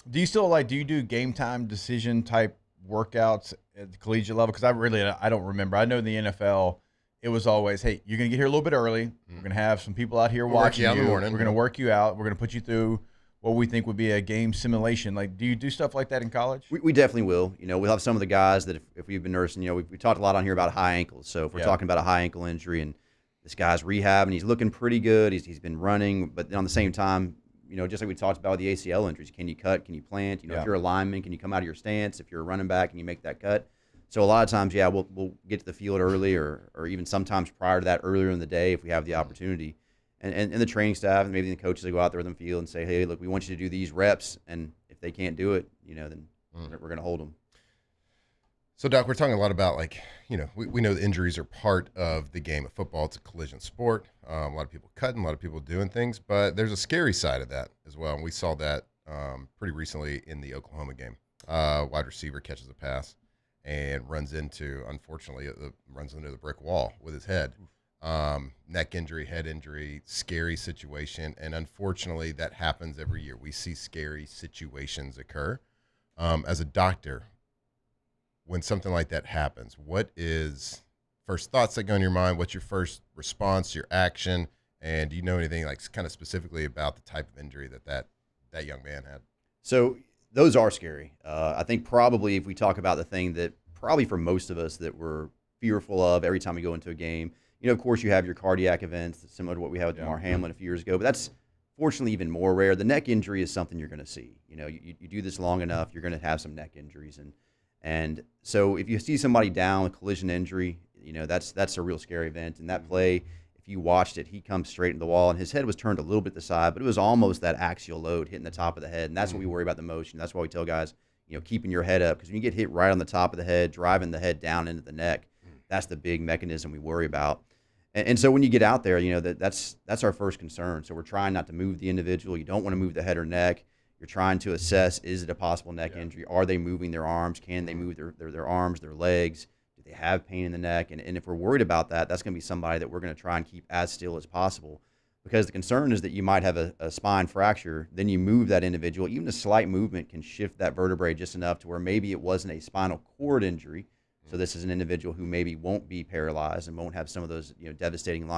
Do you still do you do game time decision type workouts at the collegiate level? Because I don't remember. I know in the NFL, it was always, hey, you're going to get here a little bit early. We're going to have some people out here watching you. In the morning. We're going to work you out. We're going to put you through what we think would be a game simulation. Like, do you do stuff like that in college? We definitely will. We'll have some of the guys that if we've been nursing, we talked a lot on here about high ankles. So if we're talking about a high ankle injury and this guy's rehab and he's looking pretty good, he's been running, but on the same time, just like we talked about with the ACL injuries, can you cut? Can you plant? If you're a lineman, can you come out of your stance? If you're a running back, can you make that cut? So a lot of times, we'll get to the field early or even sometimes prior to that earlier in the day if we have the opportunity. And the training staff and maybe the coaches will go out there with them field and say, hey, look, we want you to do these reps. And if they can't do it, then we're going to hold them. So, Doc, we're talking a lot about, we know the injuries are part of the game of football. It's a collision sport. A lot of people cutting, a lot of people doing things, but there's a scary side of that as well. And we saw that pretty recently in the Oklahoma game. Wide receiver catches a pass and runs into the brick wall with his head. Neck injury, head injury, scary situation. And unfortunately, that happens every year. We see scary situations occur. As a doctor, when something like that happens, what is first thoughts that go in your mind? What's your first response, your action? And do you know anything kind of specifically about the type of injury that young man had? So those are scary. I think probably if we talk about the thing that probably for most of us that we're fearful of every time we go into a game, of course you have your cardiac events similar to what we had with Damar Hamlin a few years ago, but that's fortunately even more rare. The neck injury is something you're going to see. You do this long enough, you're going to have some neck injuries. And so if you see somebody down with collision injury, That's a real scary event. And that play, if you watched it, he comes straight into the wall, and his head was turned a little bit to the side, but it was almost that axial load hitting the top of the head. And that's what we worry about the most. And that's why we tell guys, keeping your head up, because when you get hit right on the top of the head, driving the head down into the neck, that's the big mechanism we worry about. And so when you get out there, that's our first concern. So we're trying not to move the individual. You don't want to move the head or neck. You're trying to assess, is it a possible neck injury? Are they moving their arms? Can they move their arms, their legs? Do they have pain in the neck? And if we're worried about that, that's going to be somebody that we're going to try and keep as still as possible, because the concern is that you might have a spine fracture. Then you move that individual. Even a slight movement can shift that vertebrae just enough to where maybe it wasn't a spinal cord injury. So this is an individual who maybe won't be paralyzed and won't have some of those devastating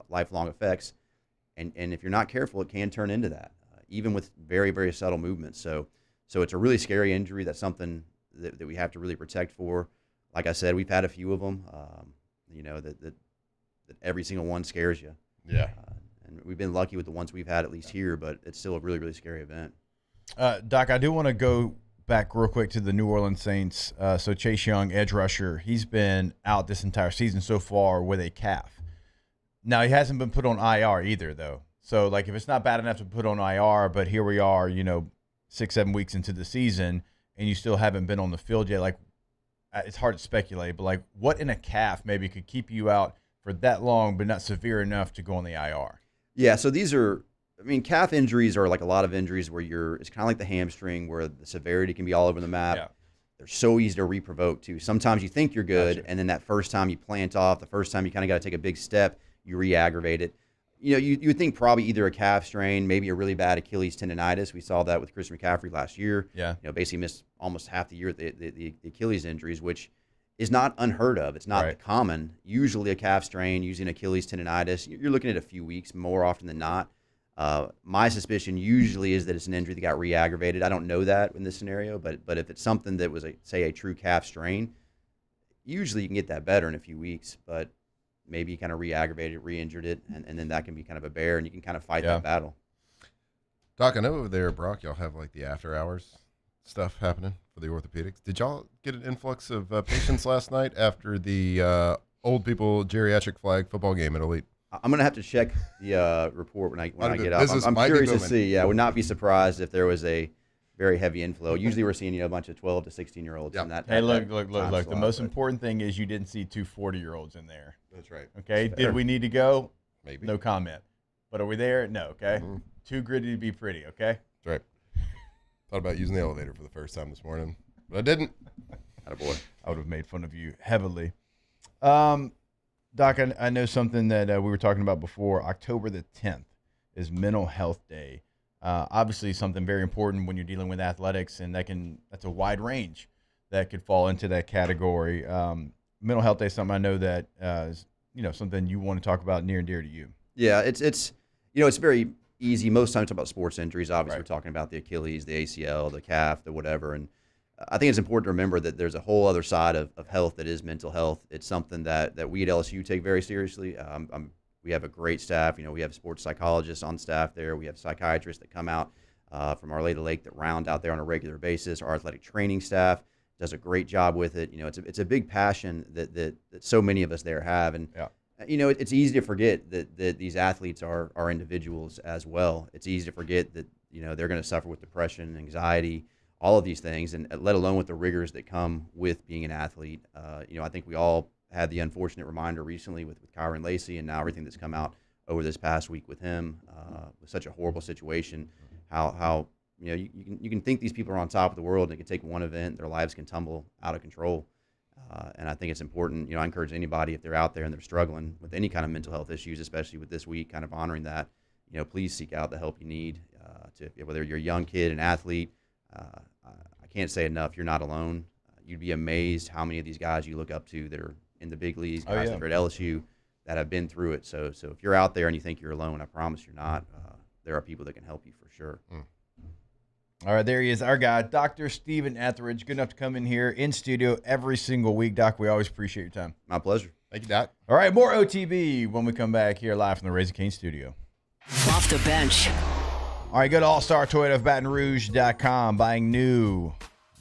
lifelong effects. And if you're not careful, it can turn into that, even with very, very subtle movements. So it's a really scary injury. That's something that we have to really protect for. Like I said, we've had a few of them, that every single one scares you. Yeah. And we've been lucky with the ones we've had, at least here, but it's still a really, really scary event. Doc, I do want to go back real quick to the New Orleans Saints. So Chase Young, edge rusher, he's been out this entire season so far with a calf. Now, he hasn't been put on IR either, though. So, if it's not bad enough to put on IR, but here we are, 6-7 weeks into the season, and you still haven't been on the field yet, it's hard to speculate, but, what in a calf maybe could keep you out for that long but not severe enough to go on the IR? Yeah, so these are – calf injuries are like a lot of injuries where it's kind of like the hamstring, where the severity can be all over the map. Yeah. They're so easy to reprovoke too. Sometimes you think you're good, and then that first time you plant off, the first time you kind of got to take a big step, you re-aggravate it. You would think probably either a calf strain, maybe a really bad Achilles tendonitis. We saw that with Chris McCaffrey last year. Yeah. Basically missed almost half the year with the Achilles injuries, which is not unheard of. It's not common. Usually a calf strain, using Achilles tendonitis, you're looking at a few weeks more often than not. My suspicion usually is that it's an injury that got re-aggravated. I don't know that in this scenario, but if it's something that was, a true calf strain, usually you can get that better in a few weeks, but maybe you kind of re-aggravated, re-injured it, and then that can be kind of a bear, and you can kind of fight that battle. Doc, I know over there at Brock, y'all have the after-hours stuff happening for the orthopedics. Did y'all get an influx of patients last night after the old people geriatric flag football game at Elite? I'm going to have to check the report when I get up. I'm curious to see. Yeah, I would not be surprised if there was a very heavy inflow. Usually we're seeing a bunch of 12 to 16-year-olds. Yep. Hey, look. The most important thing is you didn't see 2 40-year-olds in there. That's right. Okay. That's Did we need to go? Maybe. No comment. But are we there? No. Okay. Too gritty to be pretty. Okay. That's right. Thought about using the elevator for the first time this morning, but I didn't. Attaboy. I would have made fun of you heavily. Doc, I know something that we were talking about before. October the 10th is Mental Health Day. Obviously something very important when you're dealing with athletics, and that's a wide range that could fall into that category. Mental Health Day is something I know that is something you want to talk about near and dear to you. Yeah, it's very easy. Most times we talk about sports injuries. Obviously, we're talking about the Achilles, the ACL, the calf, the whatever. And I think it's important to remember that there's a whole other side of health that is mental health. It's something that we at LSU take very seriously. We have a great staff. We have sports psychologists on staff there. We have psychiatrists that come out from Our Lady Lake that round out there on a regular basis. Our athletic training staff does a great job with it. It's a big passion that so many of us there have. And it's easy to forget that these athletes are individuals as well. It's easy to forget that they're going to suffer with depression, anxiety, all of these things, and let alone with the rigors that come with being an athlete. I think we all had the unfortunate reminder recently with Kyron Lacey, and now everything that's come out over this past week with him, with such a horrible situation. How you can think these people are on top of the world, and it can take one event, their lives can tumble out of control. And I think it's important. I encourage anybody, if they're out there and they're struggling with any kind of mental health issues, especially with this week, kind of honoring that. Please seek out the help you need. Whether you're a young kid, an athlete. I can't say enough. You're not alone. You'd be amazed how many of these guys you look up to that are in the big leagues, guys that are at LSU, that have been through it. So if you're out there and you think you're alone, I promise you're not. There are people that can help you for sure. All right, there he is, our guy, Dr. Stephen Etheredge. Good enough to come in here in studio every single week. Doc, we always appreciate your time. My pleasure. Thank you, Doc. All right, more OTB when we come back here live from the Raising Cane studio. Off the bench. All right, go to All-Star Toyota of BatonRouge.com. Buying new,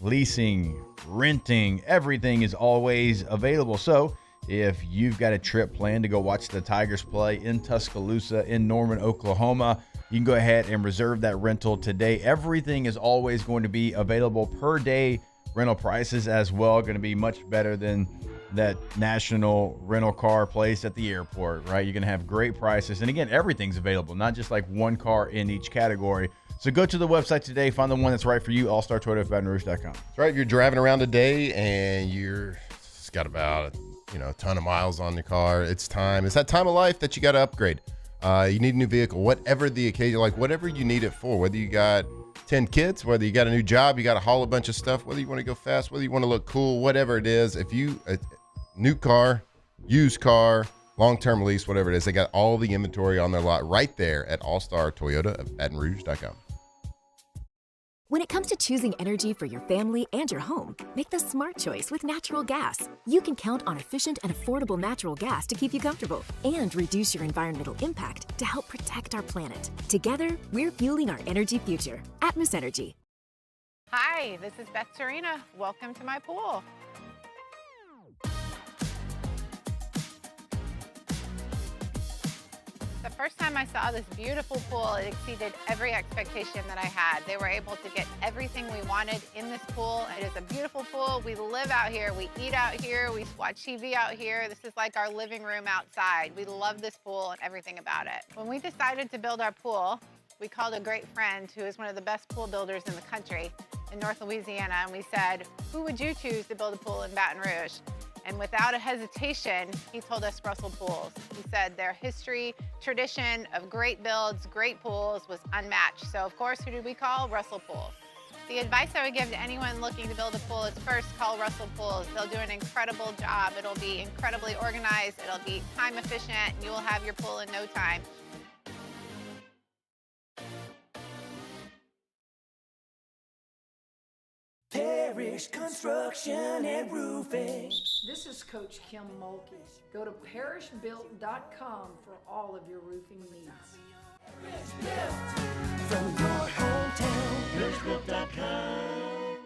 leasing, renting, everything is always available. So If you've got a trip planned to go watch the Tigers play in Tuscaloosa, in Norman, Oklahoma, you can go ahead and reserve that rental today. Everything is always going to be available per day. Rental prices as well going to be much better than that national rental car place at the airport, right? You're going to have great prices. And again, everything's available, not just like one car in each category. So go to the website today, find the one that's right for you, allstartoyotabatonrouge.com. That's right. You're driving around today and it's got about a ton of miles on your car. It's time. It's that time of life that you got to upgrade. You need a new vehicle, whatever the occasion, like whatever you need it for, whether you got 10 kids, whether you got a new job, you got to haul a bunch of stuff, whether you want to go fast, whether you want to look cool, whatever it is. If you, new car, used car, long-term lease, whatever it is, they got all the inventory on their lot right there at All-Star Toyota of BatonRouge.com. When it comes to choosing energy for your family and your home, make the smart choice with natural gas. You can count on efficient and affordable natural gas to keep you comfortable and reduce your environmental impact to help protect our planet. Together, we're fueling our energy future. Atmos Energy. Hi, this is Beth Serena. Welcome to my pool. The first time I saw this beautiful pool, it exceeded every expectation that I had. They were able to get everything we wanted in this pool. It is a beautiful pool. We live out here, we eat out here, we watch TV out here. This is like our living room outside. We love this pool and everything about it. When we decided to build our pool, we called a great friend who is one of the best pool builders in the country in North Louisiana, and we said, who would you choose to build a pool in Baton Rouge? And without a hesitation, he told us Russell Pools. He said their history, tradition of great builds, great pools was unmatched. So of course, who did we call? Russell Pools. The advice I would give to anyone looking to build a pool is first call Russell Pools. They'll do an incredible job. It'll be incredibly organized. It'll be time efficient. And you will have your pool in no time. Parish Construction and Roofing. This is Coach Kim Mulkey. Go to parishbuilt.com for all of your roofing needs. From your hometown, parishbuilt.com.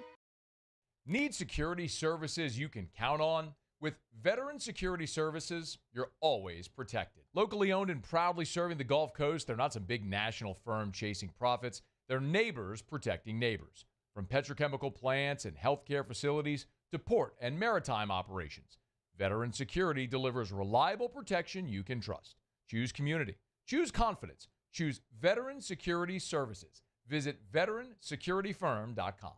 Need security services you can count on? With Veteran Security Services, you're always protected. Locally owned and proudly serving the Gulf Coast, they're not some big national firm chasing profits. They're neighbors protecting neighbors. From petrochemical plants and healthcare facilities to port and maritime operations, Veteran Security delivers reliable protection you can trust. Choose community. Choose confidence. Choose Veteran Security Services. Visit veteransecurityfirm.com.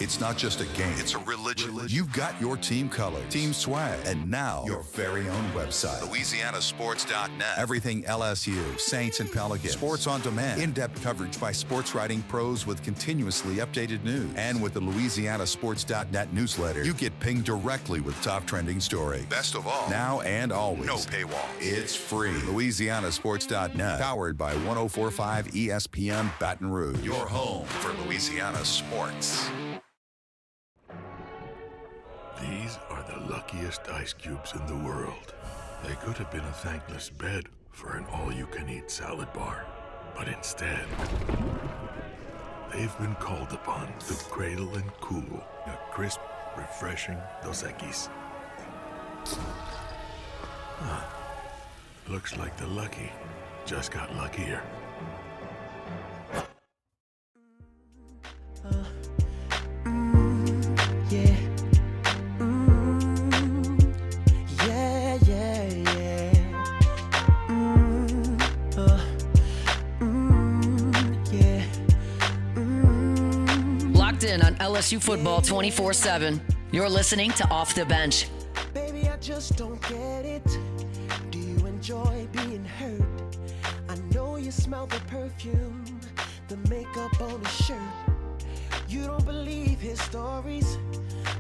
It's not just a game, it's a religion. You've got your team colors, team swag, and now your very own website, LouisianaSports.net. Everything LSU, Saints, and Pelicans. Sports on demand. In-depth coverage by sports writing pros with continuously updated news. And with the LouisianaSports.net newsletter, you get pinged directly with top trending stories. Best of all, now and always, no paywall. It's free. LouisianaSports.net, powered by 104.5 ESPN Baton Rouge. Your home for Louisiana sports. These are the luckiest ice cubes in the world. They could have been a thankless bed for an all-you-can-eat salad bar. But instead, they've been called upon to cradle and cool a crisp, refreshing Dos Equis. Looks like the lucky just got luckier. In on LSU football 24/7. You're listening to Off the Bench. Baby, I just don't get it. Do you enjoy being hurt? I know you smell the perfume, the makeup on his shirt. You don't believe his stories.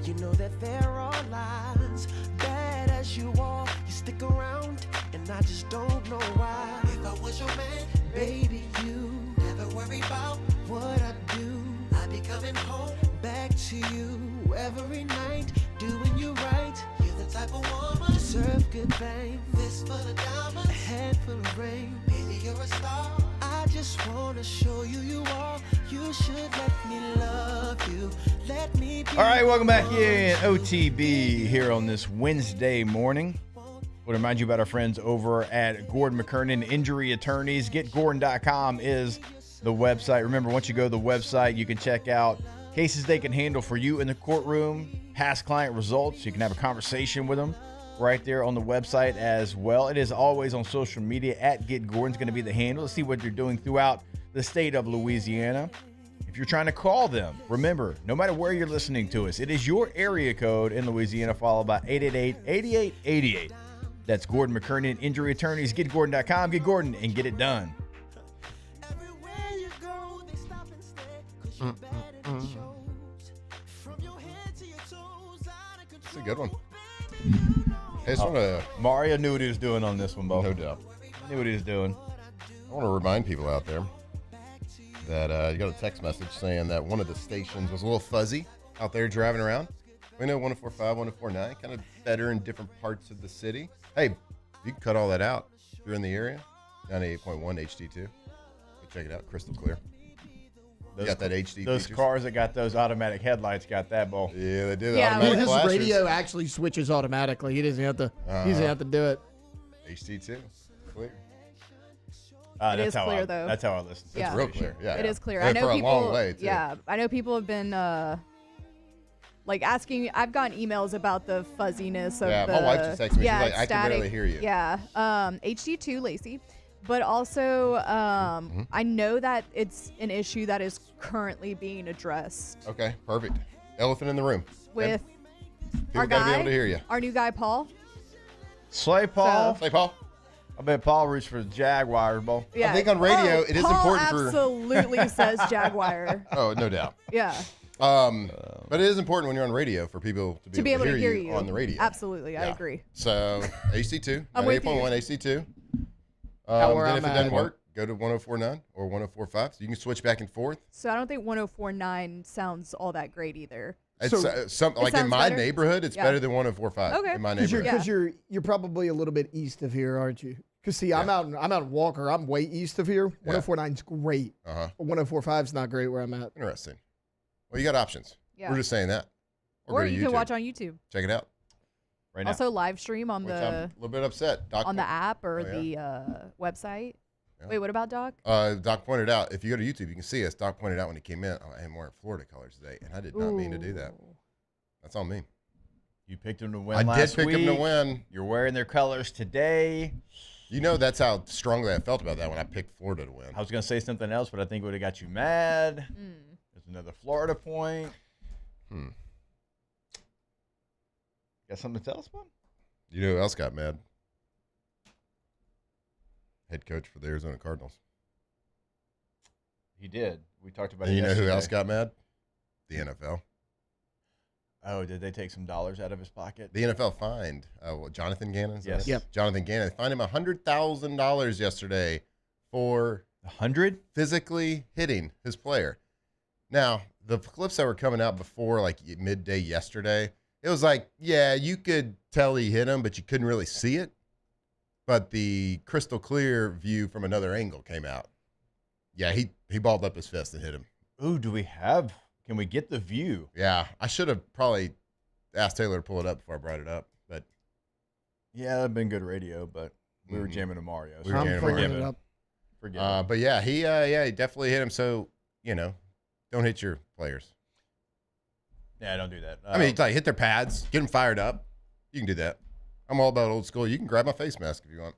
You know that there are lies. Bad as you are, you stick around, and I just don't know why. If I was your man, baby, you never worry about what I do. I'd be coming home back to you every night, doing you right. You're the type of woman deserve good fame. Fist full of diamonds, a head full of rain. Baby, you're a star. I just wanna show you you are. You should let me love you. Let me All right, welcome back in OTB here on this Wednesday morning. I want to remind you about our friends over at Gordon McKernan Injury Attorneys. GetGordon.com is the website. Remember, once you go to the website, you can check out cases they can handle for you in the courtroom, past client results. You can have a conversation with them right there on the website as well. It is always on social media at GetGordon's going to be the handle to see what they're doing throughout the state of Louisiana. If you're trying to call them, remember, no matter where you're listening to us, it is your area code in Louisiana, followed by 888-8888. That's Gordon McKernan Injury Attorneys. GetGordon.com. Get Gordon and get it done. It's a good one. Hey, Mario knew what he was doing on this one, Bo. No doubt. Knew what he was doing. I want to remind people out there that you got a text message saying that one of the stations was a little fuzzy out there driving around. We know 104.5, 104.9, kind of better in different parts of the city. Hey, you can cut all that out if you're in the area. 98.1 HD2. Go check it out, crystal clear. You got that HD Those features. Cars that got those automatic headlights got that, Bo. Yeah, they did. Yeah, automatic his flashers. radio actually switches automatically. He doesn't have to. He doesn't have to do it. HD2, clear. It is clear, though. That's how I listen. Yeah. It's real clear. Yeah, It is clear. And I know for people. a long way, too. Yeah, I know people have been like asking. I've gotten emails about the fuzziness of Yeah, the. my wife just texted me. Yeah, She's like, I can barely hear you. Yeah, HD2 Lacey, but also I know that it's an issue that is currently being addressed Okay, perfect. Elephant in the room. with People our gotta guy, be able to hear you. our new guy Paul. Slay Paul. Slay Paul. I bet Paul reached for the Jaguars, Bo. Yeah. I think on radio it is Paul important for. absolutely says Jaguar. Oh, no doubt. Yeah. But it is important when you're on radio for people to be able to hear you on the radio. Absolutely, I Yeah. agree. So AC2, I'm with you. 98.1 AC2. Where Then I'm if it at. doesn't work, go to 104.9 or 104.5. So you can switch back and forth. So I don't think 104.9 sounds all that great either. It's like in sounds my better? neighborhood, it's Yeah. better than 104.5 Okay. in my Because neighborhood. you're probably a little bit east of here, aren't you? Because see, I'm out in Walker. I'm way east of here. 104.9's great. Uh-huh. 104.5's not great where I'm at. Interesting. Well, you got options. Yeah. We're just saying that. Or go to you can YouTube. watch on YouTube. Check it out. Right now. Also live stream on Which I'm the a little bit upset. Doc on the app or Oh, yeah. the website. Yeah. Wait, what about Doc? Doc pointed out, if you go to YouTube, you can see us. Doc pointed out when he came in, I am wearing Florida colors today, and I did not mean to do that. That's on me. You picked them to win I last did pick them to week. win. You're wearing their colors today. You know that's how strongly I felt about that when I picked Florida to win. I was going to say something else, but I think it would have got you mad. There's another Florida point. Got something to tell us about? You know who else got mad? Head coach for the Arizona Cardinals. He did. We talked about And it you know who yesterday. else got mad? The NFL. Oh, did they take some dollars out of his pocket? The NFL fined Jonathan Gannon. is that Yes. it? Yep. Jonathan Gannon. They fined him $100,000 yesterday for 100 physically hitting his player. Now, the clips that were coming out before like midday yesterday, it was like, yeah, you could tell he hit him, but you couldn't really see it. But the crystal clear view from another angle came out. Yeah, he balled up his fist and hit him. Ooh, do we have? Can we get the view? Yeah, I should have probably asked Taylor to pull it up before I brought it up, but Yeah, that'd been good radio, but we were jamming to Mario. We were jamming to Mario. Forgive him. But yeah, he definitely hit him. So don't hit your players. Yeah, don't do that. I mean, like hit their pads, get them fired up. You can do that. I'm all about old school. You can grab my face mask if you want.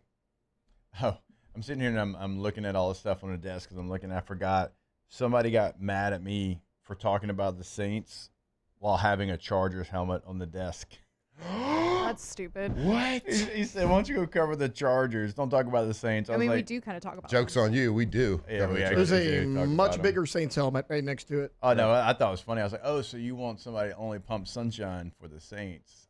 Oh, I'm sitting here and I'm looking at all the stuff on the desk because I'm looking. I forgot somebody got mad at me for talking about the Saints while having a Chargers helmet on the desk. That's stupid. What? He said, "Why don't you go cover the Chargers? Don't talk about the Saints." I was mean, we like, do kind of talk about Joke's on you. We do. Yeah, we actually There's a do talk about much them. bigger Saints helmet right next to it. Oh no, I thought it was funny. I was like, "Oh, so you want somebody to only pump sunshine for the Saints?"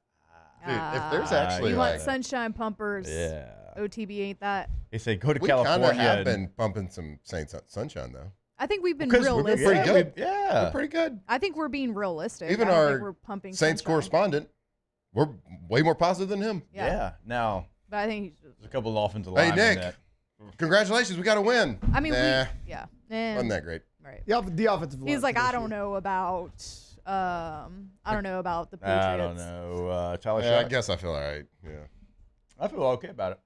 Dude, if there's actually you like, want sunshine pumpers. Yeah. OTB ain't that. He said, "Go to we kind California." of have and- been bumping some Saints sunshine though. I think we've been Because we're realistic. pretty good. Yeah, We're pretty good. I think we're being realistic. Even I don't think our we're pumping Saints sunshine. correspondent, we're way more positive than him. Yeah. Now, But I think there's a couple of offensive Hey, linemen Nick. that Congratulations, we got to win. I mean, nah, yeah. And, wasn't that great? Right. The offensive line. He's like, I don't know about I don't know about the Patriots. I don't know. Tyler Yeah, I Sharp? guess I feel all right. Yeah. I feel okay about it.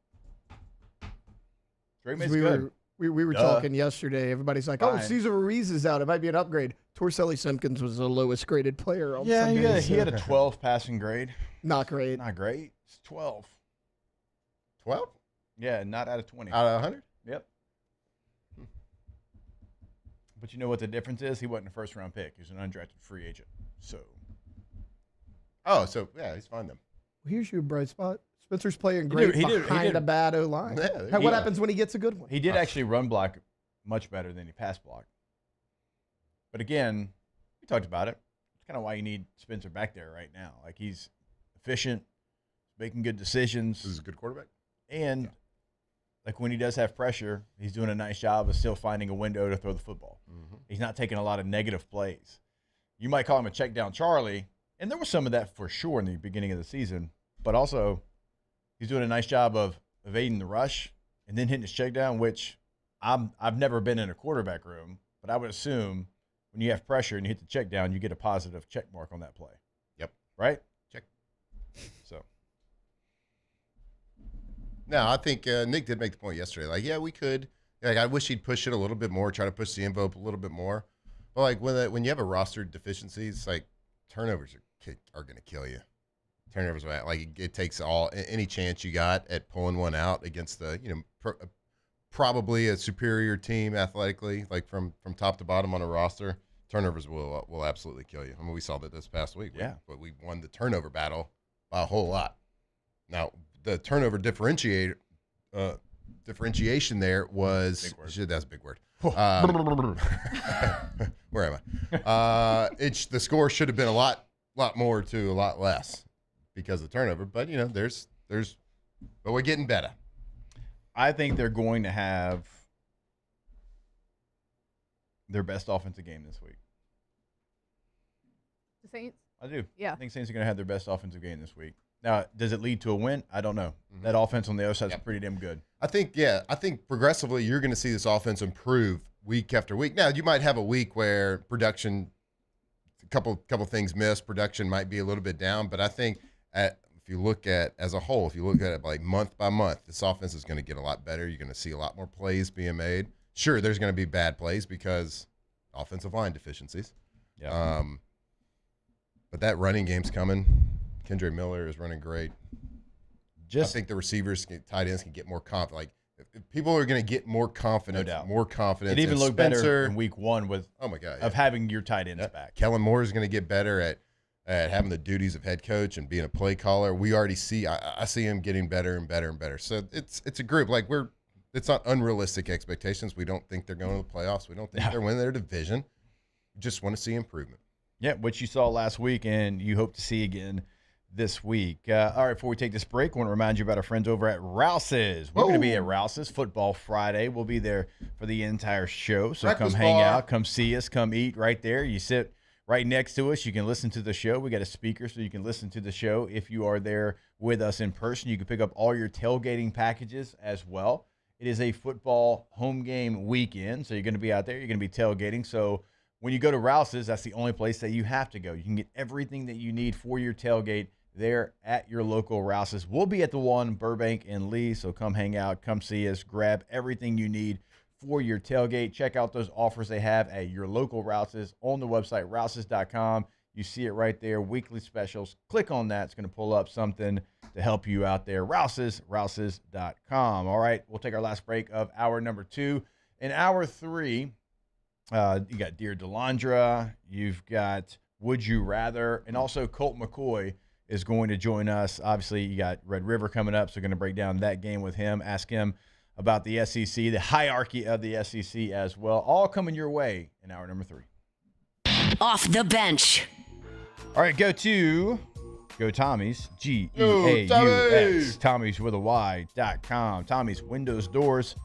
Drake May's we good. were talking yesterday. Everybody's like, Fine. "Oh, Cesar Ruiz is out. It might be an upgrade." Torcelli Simpkins was the lowest graded player on Yeah, Sunday. he had a 12 passing grade. Not great. Not great. It's 12. 12? Yeah, not out of 20. Out of 100? Yep. But you know what the difference is? He wasn't a first-round pick. He was an undrafted free agent. So. Oh, so, yeah, he's fine then. Here's your bright spot. Spencer's playing great behind a bad O-line. Yeah, What happens when he gets a good one? He did actually run block much better than he pass block. But again, we talked about it. It's kind of why you need Spencer back there right now. Like, he's efficient, making good decisions. He's a good quarterback. And, like, when he does have pressure, he's doing a nice job of still finding a window to throw the football. Mm-hmm. He's not taking a lot of negative plays. You might call him a check down Charlie, and there was some of that for sure in the beginning of the season. But also, he's doing a nice job of evading the rush and then hitting his check down, which I've never been in a quarterback room, but I would assume when you have pressure and you hit the check down, you get a positive check mark on that play. Yep. Right? Check. So. No, I think Nick did make the point yesterday. Like, yeah, we could. Like, I wish he'd push it a little bit more, try to push the envelope a little bit more. But, like, when you have a roster deficiencies, like, turnovers are going to kill you. Turnovers, like, it takes any chance you got at pulling one out against the, probably a superior team athletically, like from top to bottom on a roster. Turnovers will absolutely kill you. I mean, we saw that this past week. Yeah. But we won the turnover battle by a whole lot. Now, the turnover differentiation there was that's a big word. Where am I? The score should have been a lot more to a lot less because of turnover. But but we're getting better. I think they're going to have their best offensive game this week. The Saints? I do. Yeah. I think Saints are going to have their best offensive game this week. Now, does it lead to a win? I don't know. That offense on the other side is pretty damn good. I think progressively you're going to see this offense improve week after week. Now, you might have a week where production, a couple things missed, production might be a little bit down, but I think if you look at as a whole, if you look at it like month by month, this offense is going to get a lot better. You're going to see a lot more plays being made. Sure, there's going to be bad plays because offensive line deficiencies. Yeah. But that running game's coming. Kendre Miller is running great. I think the receivers, tight ends can get more confident. Like, if people are going to get more confidence, No doubt. more confidence. It even looked Spencer, better in week one with having your tight ends back. Kellen Moore is going to get better at having the duties of head coach and being a play caller. We already see I see him getting better and better and better. So it's a group. Like, it's not unrealistic expectations. We don't think they're going to the playoffs. We don't think they're winning their division. We just want to see improvement. Yeah, what you saw last week and you hope to see again this week. All right, before we take this break, I want to remind you about our friends over at Rouse's. We're going to be at Rouse's Football Friday. We'll be there for the entire show. So Breakfast come hang bar. out, come see us, come eat right there. You sit right next to us. You can listen to the show. We got a speaker so you can listen to the show. If you are there with us in person, you can pick up all your tailgating packages as well. It is a football home game weekend, so you're going to be out there. You're going to be tailgating. So when you go to Rouse's, that's the only place that you have to go. You can get everything that you need for your tailgate there at your local Rouse's. We'll be at the one Burbank and Lee, so come hang out, come see us, grab everything you need for your tailgate. Check out those offers they have at your local Rouse's on the website, rouses.com. You see it right there, weekly specials. Click on that. It's going to pull up something to help you out there. Rouses.com. All right, we'll take our last break of hour number 2. In hour 3, you got Dear Deandra, you've got Would You Rather, and also Colt McCoy is going to join us. Obviously, you got Red River coming up, so we're going to break down that game with him, ask him about the SEC, the hierarchy of the SEC as well. All coming your way in hour number 3. Off the bench. All right, go Tommy's, G-E-A-U-X, Tommy's with a Y.com, Tommy's Windows, Doors,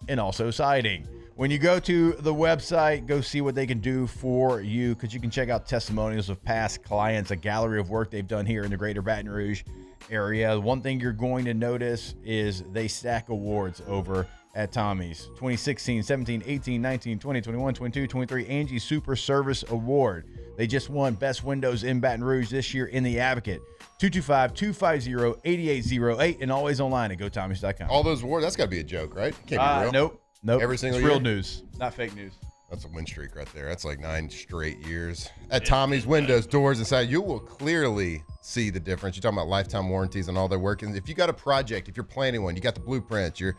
and also siding. When you go to the website, go see what they can do for you, because you can check out testimonials of past clients, a gallery of work they've done here in the greater Baton Rouge area. One thing you're going to notice is they stack awards over at Tommy's. 2016, 17, 18, 19, 20, 21, 22, 23, Angie Super Service Award. They just won Best Windows in Baton Rouge this year in the Advocate. 225-250-8808 and always online at GoTommys.com. All those awards, that's got to be a joke, right? Can't be real. Nope. Every single it's year? real news, not fake news. That's a win streak right there. That's like 9 straight years. At Tommy's Windows, Doors, Inside, you will clearly see the difference. You're talking about lifetime warranties and all their work. And if you got a project, if you're planning one, you got the blueprints, you're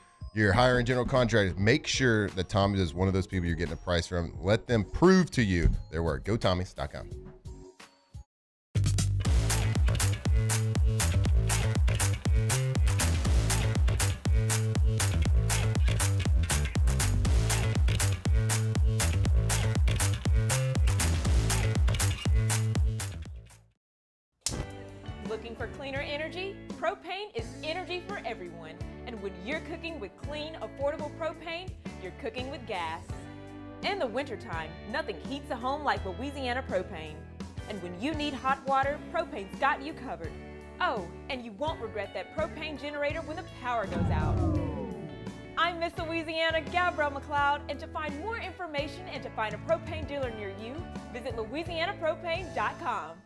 hiring general contractors, make sure that Tommy's is one of those people you're getting a price from. Let them prove to you their work. GoTommys.com. Looking for cleaner energy? Propane is energy for everyone. And when you're cooking with clean, affordable propane, you're cooking with gas. In the wintertime, nothing heats a home like Louisiana propane. And when you need hot water, propane's got you covered. Oh, and you won't regret that propane generator when the power goes out. I'm Miss Louisiana, Gabrielle McLeod, and to find more information and to find a propane dealer near you, visit louisianapropane.com.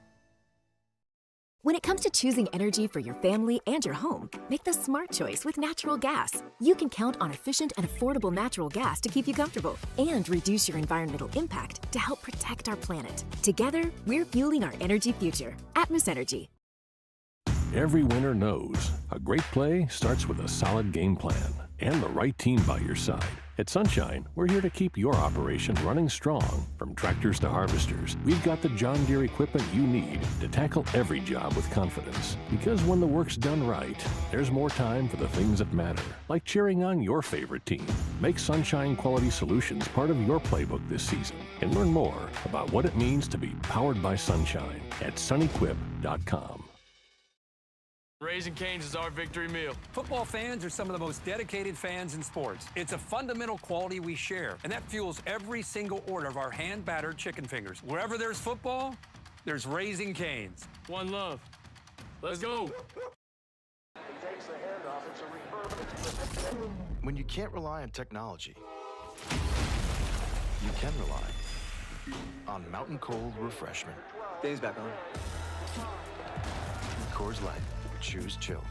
When it comes to choosing energy for your family and your home, make the smart choice with natural gas. You can count on efficient and affordable natural gas to keep you comfortable and reduce your environmental impact to help protect our planet. Together, we're fueling our energy future. Atmos Energy. Every winner knows a great play starts with a solid game plan and the right team by your side. At Sunshine, we're here to keep your operation running strong. From tractors to harvesters, we've got the John Deere equipment you need to tackle every job with confidence. Because when the work's done right, there's more time for the things that matter, like cheering on your favorite team. Make Sunshine Quality Solutions part of your playbook this season and learn more about what it means to be powered by Sunshine at sunequip.com. Raising Cane's is our victory meal. Football fans are some of the most dedicated fans in sports. It's a fundamental quality we share, and that fuels every single order of our hand-battered chicken fingers. Wherever there's football, there's Raising Cane's. One love. Let's go. When you can't rely on technology, you can rely on Mountain Cold Refreshment. Dave's back on. Coors Light. Choose chill.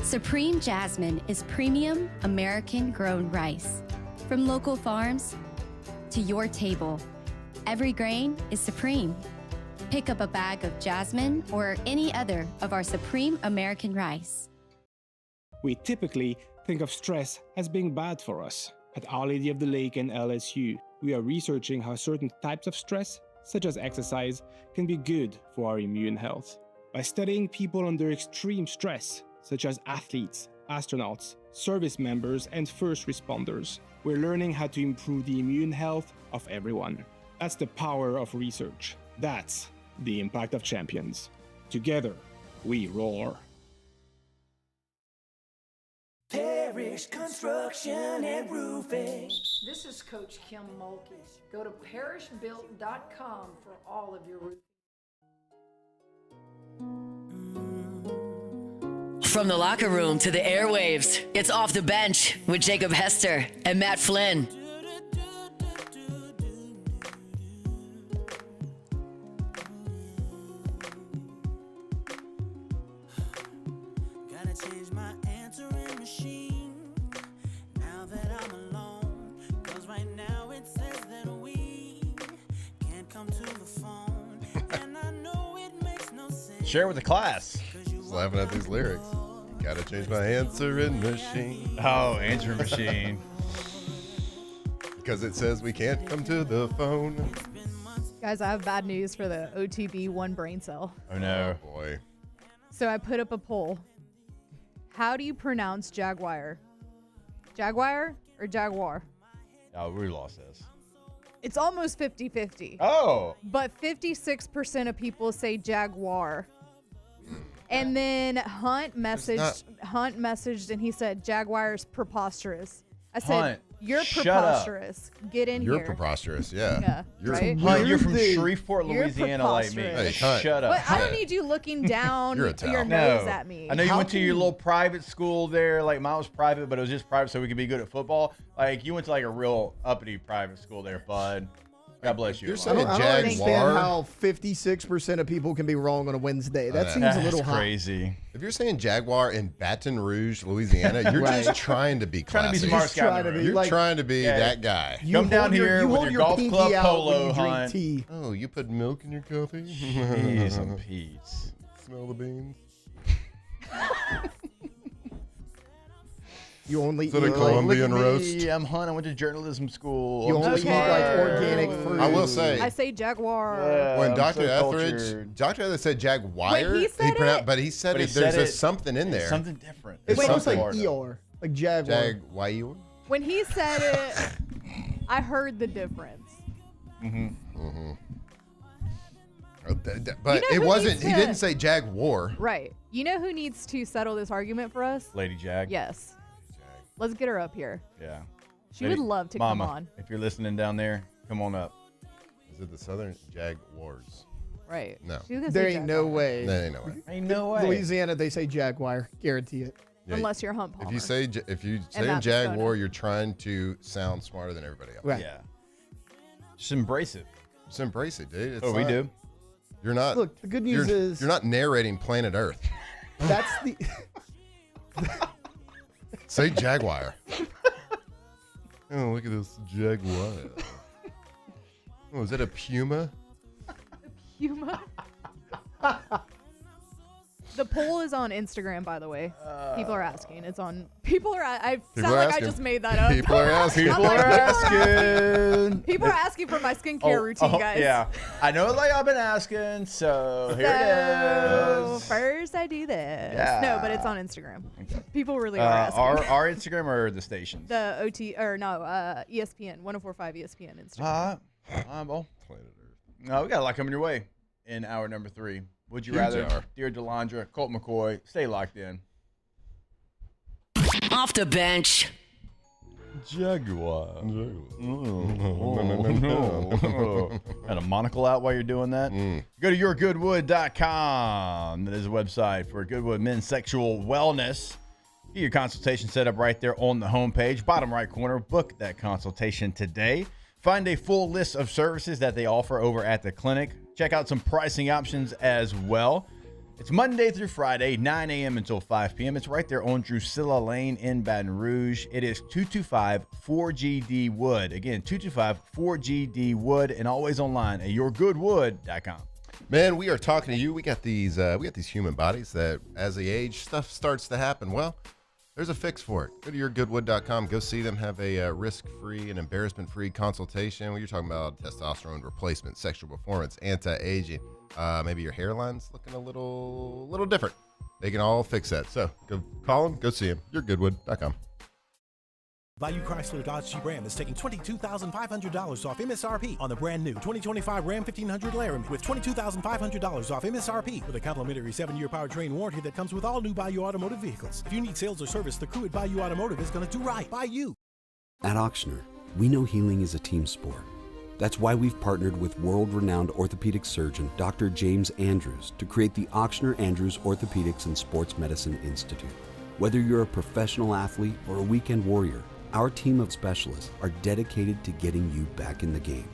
Supreme Jasmine is premium American-grown rice. From local farms to your table, every grain is supreme. Pick up a bag of Jasmine or any other of our Supreme American rice. We typically think of stress as being bad for us. At Our Lady of the Lake and LSU, we are researching how certain types of stress, such as exercise, can be good for our immune health. By studying people under extreme stress, such as athletes, astronauts, service members, and first responders, we're learning how to improve the immune health of everyone. That's the power of research. That's the impact of champions. Together, we roar. Parish Construction and Roofing. This is Coach Kim Mulkey. Go to parishbuilt.com for all of your roofing. From the locker room to the airwaves, it's Off the Bench with Jacob Hester and Matt Flynn. Gotta change my answering machine now that I'm alone. 'Cause right now it says that we can't come to the phone. And I know it makes no sense. Share with the class. Just laughing at these lyrics. Gotta change my answering machine. Oh, answering machine. Because it says we can't come to the phone. Guys, I have bad news for the OTB one brain cell. Oh, no. Oh, boy. So I put up a poll. How do you pronounce Jaguar? Jaguar or Jaguar? Oh, we lost this. It's almost 50-50. Oh. But 56% of people say Jaguar. And then Hunt messaged and he said Jaguar's preposterous. I said, Hunt, you're shut preposterous. Get in You're here. preposterous, yeah. Yeah, You're, right? Hunt, you're from You're Shreveport, Louisiana, like me. preposterous. Hey, Hunt. Shut up. But I don't need you looking down You're a your towel. nose at me. I know you went to your little private school there. Like mine was private, but it was just private so we could be good at football. Like you went to like a real uppity private school there, bud. God bless you. You're I saying don't understand Jaguar. how 56% of people can be wrong on a Wednesday. That seems a little high. Crazy. If you're saying Jaguar in Baton Rouge, Louisiana, you're Right. just trying to be Trying to classy. be smart guy in the room. You're trying to be that guy. Come down here you with hold your golf pinky club out when polo you drink hunt. tea. Oh, you put milk in your coffee? Jeez and Pete's. Smell the beans. You only Is it a eat Colombian Look at roast? me. I'm Hunt. I went to journalism school. You I'm only so eat like smart. organic fruit. I will say, I say Jaguar. when I'm Dr. so Etheredge, Dr. Etheredge said Jaguar, Wait, he said it? but he said But he it. There's said a something in there. Something different. It's It's almost like something. ER, like Jaguar. Jaguar. When he said it, I heard the difference. But You know it who wasn't. needs He to- didn't say Jaguar. Right. You know who needs to settle this argument for us? Lady Jag. Yes. Let's get her up here. Yeah. She would love to Mama, come on. if you're listening down there, come on up. Is it the Southern Jaguars? Right. No. She was gonna There say ain't no Jaguar. way. There ain't no way. Ain't no way. Louisiana, they say Jaguar. Guarantee it. Yeah, Unless you're Hunt Palmer. If you say Matt Jaguar, Piscona. you're trying to sound smarter than everybody else. Right. Yeah. Just embrace it. Just embrace it, dude. It's Oh, we not- do. You're not. Look, the good news is you're not narrating Planet Earth. that's the. Say Jaguar. Oh, look at this Jaguar. Oh, is that a Puma? Puma. The poll is on Instagram, by the way. People are asking. It's on. People are. I People sound are like asking. I just made that up. People are asking. I'm People like, are asking. People are asking for my skincare routine, guys. Yeah. I know, like I've been asking, so here So it is. first I do this. Yeah. No, but it's on Instagram. People really are asking. Our Instagram or the stations? The OT or no, ESPN 104.5 ESPN Instagram. Well, no, we got a lot coming your way in hour number 3. Would you Huge rather? hour. Dear Deandra, Colt McCoy, stay locked in. Off the bench. Jaguar. Got a monocle out while you're doing that? Go to yourgoodwood.com. That is a website for Goodwood Men's Sexual Wellness. Get your consultation set up right there on the homepage. Bottom right corner. Book that consultation today. Find a full list of services that they offer over at the clinic. Check out some pricing options as well. It's Monday through Friday, 9 a.m. until 5 p.m. It's right there on Drusilla Lane in Baton Rouge. It is 225-4GD-WOOD. Again, 225-4GD-WOOD, and always online at yourgoodwood.com. Man, we are talking to you. We got these human bodies that as they age, stuff starts to happen. Well, there's a fix for it. Go to yourgoodwood.com. Go see them. Have a risk-free and embarrassment-free consultation. When you're talking about testosterone replacement, sexual performance, anti-aging, maybe your hairline's looking a little different. They can all fix that. So go call them. Go see them. Yourgoodwood.com. Bayou Chrysler Dodge Jeep Ram is taking $22,500 off MSRP on the brand new 2025 Ram 1500 Laramie with $22,500 off MSRP with a complimentary 7-year powertrain warranty that comes with all new Bayou Automotive vehicles. If you need sales or service, the crew at Bayou Automotive is going to do right by you. At Ochsner, we know healing is a team sport. That's why we've partnered with world-renowned orthopedic surgeon Dr. James Andrews to create the Ochsner Andrews Orthopedics and Sports Medicine Institute. Whether you're a professional athlete or a weekend warrior, our team of specialists are dedicated to getting you back in the game.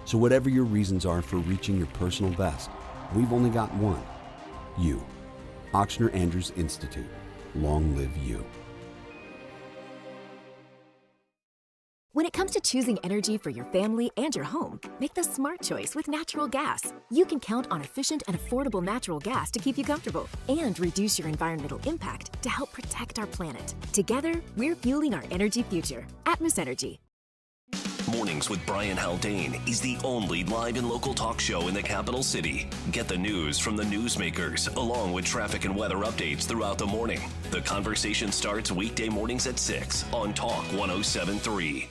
So whatever your reasons are for reaching your personal best, we've only got one. You. Ochsner Andrews Institute. Long live you. When it comes to choosing energy for your family and your home, make the smart choice with natural gas. You can count on efficient and affordable natural gas to keep you comfortable and reduce your environmental impact to help protect our planet. Together, we're fueling our energy future. Atmos Energy. Mornings with Brian Haldane is the only live and local talk show in the capital city. Get the news from the newsmakers, along with traffic and weather updates throughout the morning. The conversation starts weekday mornings at 6 on Talk 107.3.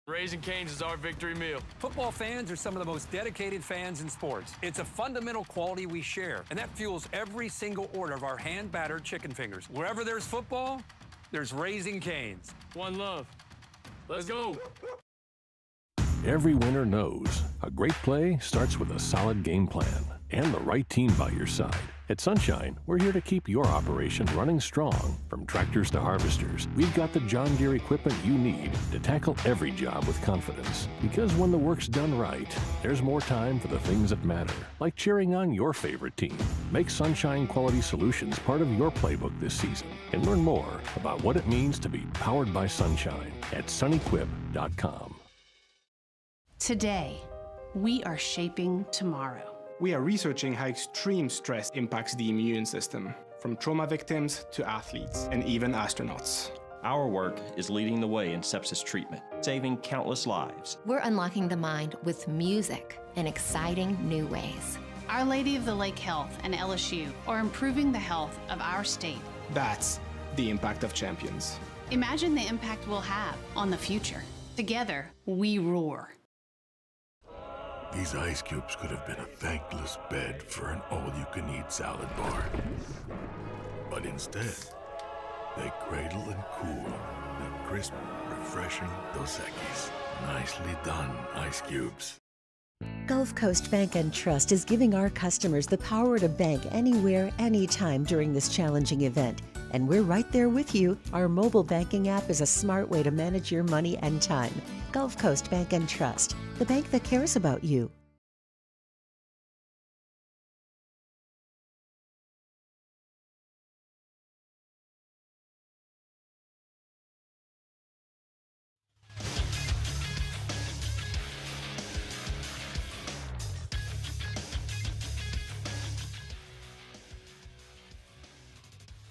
Raising Cane's is our victory meal. Football fans are some of the most dedicated fans in sports. It's a fundamental quality we share, and that fuels every single order of our hand-battered chicken fingers. Wherever there's football, there's Raising Cane's. One love. Let's go. Every winner knows a great play starts with a solid game plan. and the right team by your side. At Sunshine, we're here to keep your operation running strong. From tractors to harvesters, we've got the John Deere equipment you need to tackle every job with confidence. Because when the work's done right, there's more time for the things that matter, like cheering on your favorite team. Make Sunshine Quality Solutions part of your playbook this season and learn more about what it means to be powered by Sunshine at sunnyquip.com. Today, we are shaping tomorrow. We are researching how extreme stress impacts the immune system, from trauma victims to athletes and even astronauts. Our work is leading the way in sepsis treatment, saving countless lives. We're unlocking the mind with music in exciting new ways. Our Lady of the Lake Health and LSU are improving the health of our state. That's the impact of champions. Imagine the impact we'll have on the future. Together, we roar. These ice cubes could have been a thankless bed for an all-you-can-eat salad bar. But instead, they cradle and cool the crisp, refreshing Dos Equis. Nicely done, ice cubes. Gulf Coast Bank and Trust is giving our customers the power to bank anywhere, anytime during this challenging event. And we're right there with you. Our mobile banking app is a smart way to manage your money and time. Gulf Coast Bank and Trust, the bank that cares about you.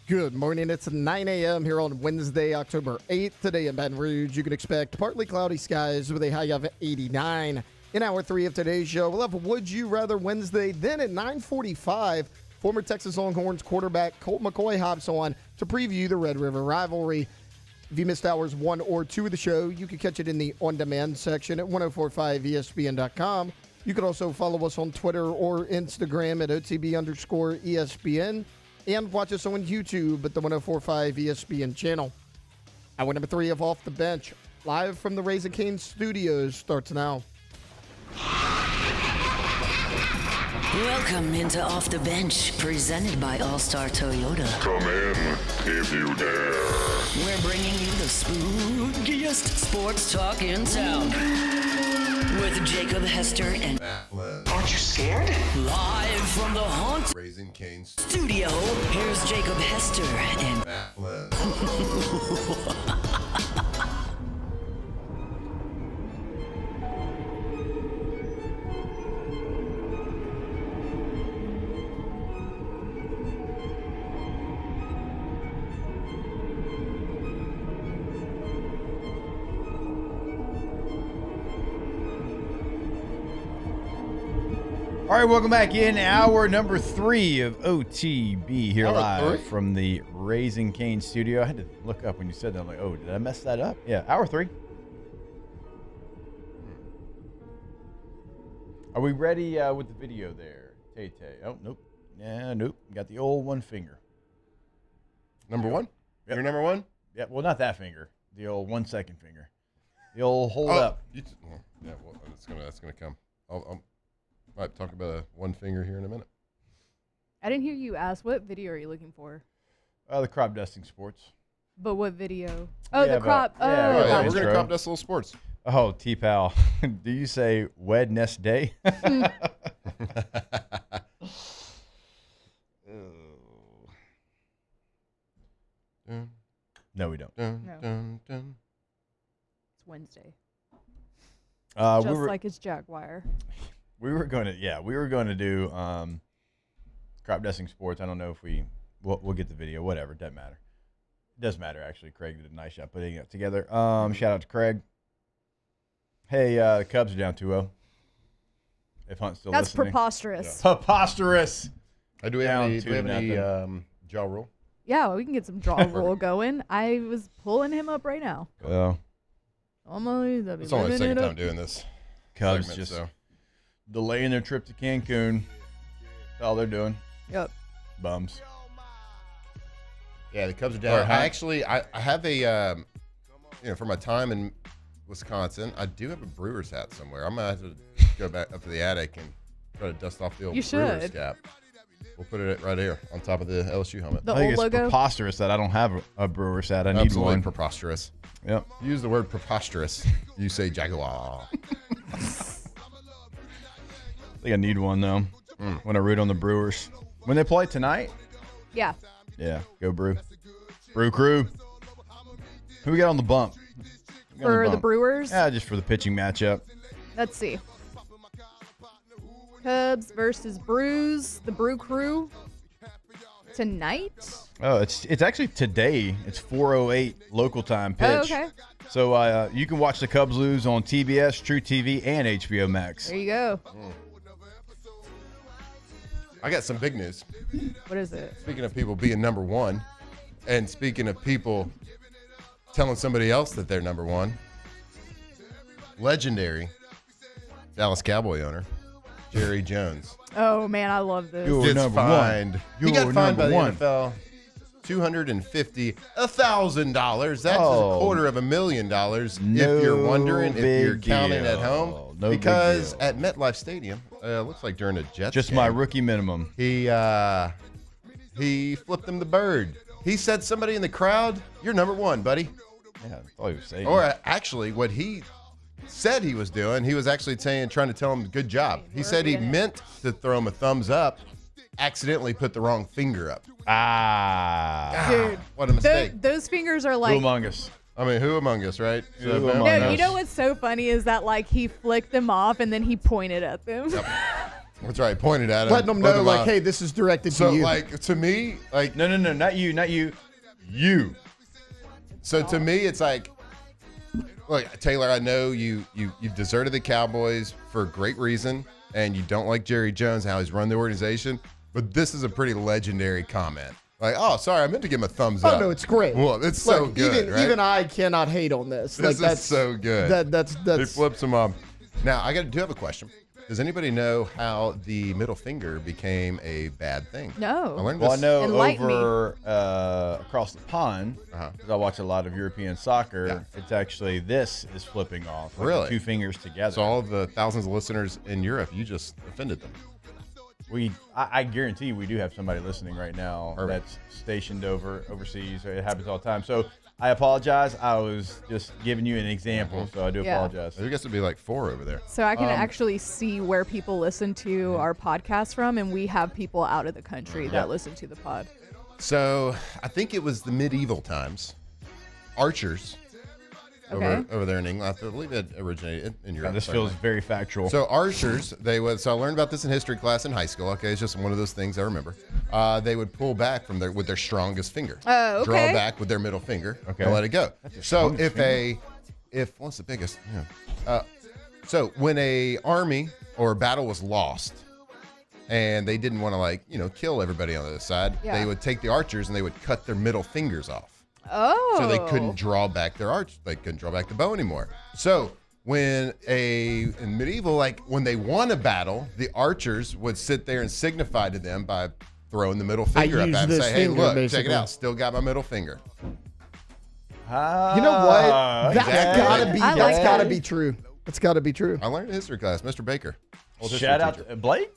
Good morning. It's 9 a.m. here on Wednesday, October 8th. Today in Baton Rouge, you can expect partly cloudy skies with a high of 89. In hour 3 of today's show, we'll have Would You Rather Wednesday. Then at 9:45, former Texas Longhorns quarterback Colt McCoy hops on to preview the Red River rivalry. If you missed hours 1 or 2 of the show, you can catch it in the on-demand section at 1045ESPN.com. You can also follow us on Twitter or Instagram at OTB_ESPN. And watch us on YouTube at the 1045 ESPN channel. Hour number 3 of Off the Bench, live from the Raising Cane's studios, starts now. Welcome into Off the Bench, presented by All-Star Toyota. Come in, if you dare. We're bringing you the spookiest sports talk in town. With Jacob, Hester, and Matt Flynn. Aren't you scared? Live from the haunted Raising Cane's studio, here's Jacob, Hester, and Matt Flynn. All right, welcome back in hour number 3 of OTB here Hour live 3? from the Raising Cane studio. I had to look up when you said that. I'm like, oh, did I mess that up? Yeah, hour 3. Are we ready with the video there? Tay-Tay. Oh, nope. Yeah, nope. Got the old one finger. Number 1? Yep. You're number 1? Yeah, well, not that finger. The old 1 second finger. The old hold up. Yeah, well, that's gonna come. I'll might talk about a one finger here in a minute. I didn't hear you ask. What video are you looking for? The crop dusting sports. But what video? Oh, Yeah, the crop. but- Oh, yeah, We're gotcha. gonna crop dust little sports. Oh, T-Pal. Do you say Wednesday? No, we don't. Dun, No. dun, dun. It's Wednesday. We Just were like it's Jaguar. we were going to do crop dusting sports. I don't know if we'll get the video. Whatever, doesn't matter. It does matter actually. Craig did a nice job putting it together. Shout out to Craig. Hey, the Cubs are down 2-0. If Hunt's still That's listening. preposterous. Yeah. Preposterous. Do we have Down any, do we have any 2-0. jaw rule? Yeah, we can get some draw roll going. I was pulling him up right now. Well, Almost. It's only the second time doing this. Cubs segment, just so. delaying their trip to Cancun. That's all they're doing. Yep. Bums. Yeah, the Cubs are down. Or, huh? I have a, for my time in Wisconsin, I do have a Brewers hat somewhere. I'm gonna have to go back up to the attic and Try to dust off the old You Brewers should. cap. We'll put it right here on top of the LSU helmet. The I think old it's logo? preposterous that I don't have a Brewers hat. I need Absolutely one. preposterous. Yep. You use the word preposterous. You say Jaguar. I think I need one though. When I root on the Brewers. When they play tonight? Yeah. Yeah, go Brew. Brew Crew. Who we got on the bump? For the Brewers? Yeah, just for the pitching matchup. Let's see. Cubs versus Brews, the Brew Crew. Tonight? Oh, it's actually today. It's 4:08 local time pitch. Oh, okay. So you can watch the Cubs lose on TBS, True TV, and HBO Max. There you go. I got some big news. What is it? Speaking of people being number one, and speaking of people telling somebody else that they're number one, legendary Dallas Cowboy owner Jerry Jones. Oh, man, I love this. Gets fined. He got fined by the one. NFL $250,000. That's $250,000 if you're wondering, if you're counting at home. No because big deal. at MetLife Stadium, looks like during a Jets Just game, my rookie minimum. he flipped him the bird. He said somebody in the crowd, "You're number one, buddy." Yeah, that's all he was saying. Or actually, what he said he was doing, he was actually trying to tell him good job. He said he meant to throw him a thumbs up, accidentally put the wrong finger up. Dude, what a mistake. Those fingers are like. Who among us? I mean, who among us, right? Who among No, us? you know what's so funny is that like he flicked them off and then he pointed at them. Yep. That's right. Pointed at him. Letting them know, like, hey, this is directed so, to you. like, to me, like, No, not you, you. So to me, it's like, look, Taylor, I know you've deserted the Cowboys for a great reason, and you don't like Jerry Jones, how he's run the organization, but this is a pretty legendary comment. Like, oh, sorry, I meant to give him a thumbs up. Oh, no, it's great. Well, it's so Look, good, right? Even I cannot hate on this. This is so good. That's He flips him off. Now, I do have a question. Does anybody know how the middle finger became a bad thing? No. I learned Well, I this. know Enlighten me. over across the pond, because I watch a lot of European soccer, it's actually this is flipping off. Like Really? the two fingers together. So all of the thousands of listeners in Europe, you just offended them. I guarantee we do have somebody listening right now that's stationed overseas. It happens all the time. So I apologize. I was just giving you an example, so I do apologize. There gets to be like 4 over there. So I can actually see where people listen to our podcast from, and we have people out of the country that listen to the pod. So I think it was the medieval times. Archers over there in England. I believe it originated in Europe. This feels very factual. So archers, so I learned about this in history class in high school. Okay, it's just one of those things I remember. They would pull back from with their strongest finger. Oh, okay. Draw back with their middle finger. Okay. And let it go. So if what's the biggest? Yeah. So when a army or a battle was lost, and they didn't want to kill everybody on the other side, they would take the archers and they would cut their middle fingers off. Oh. So they couldn't draw back their arch. They couldn't draw back the bow anymore. So in medieval, when they won a battle, the archers would sit there and signify to them by throwing the middle finger up and say, "Hey, look, check it out. Still got my middle finger." You know what? That's gotta be. I like That's gotta that. be true. It's gotta be true. I learned in history class, Mr. Baker. Shout out to Blake?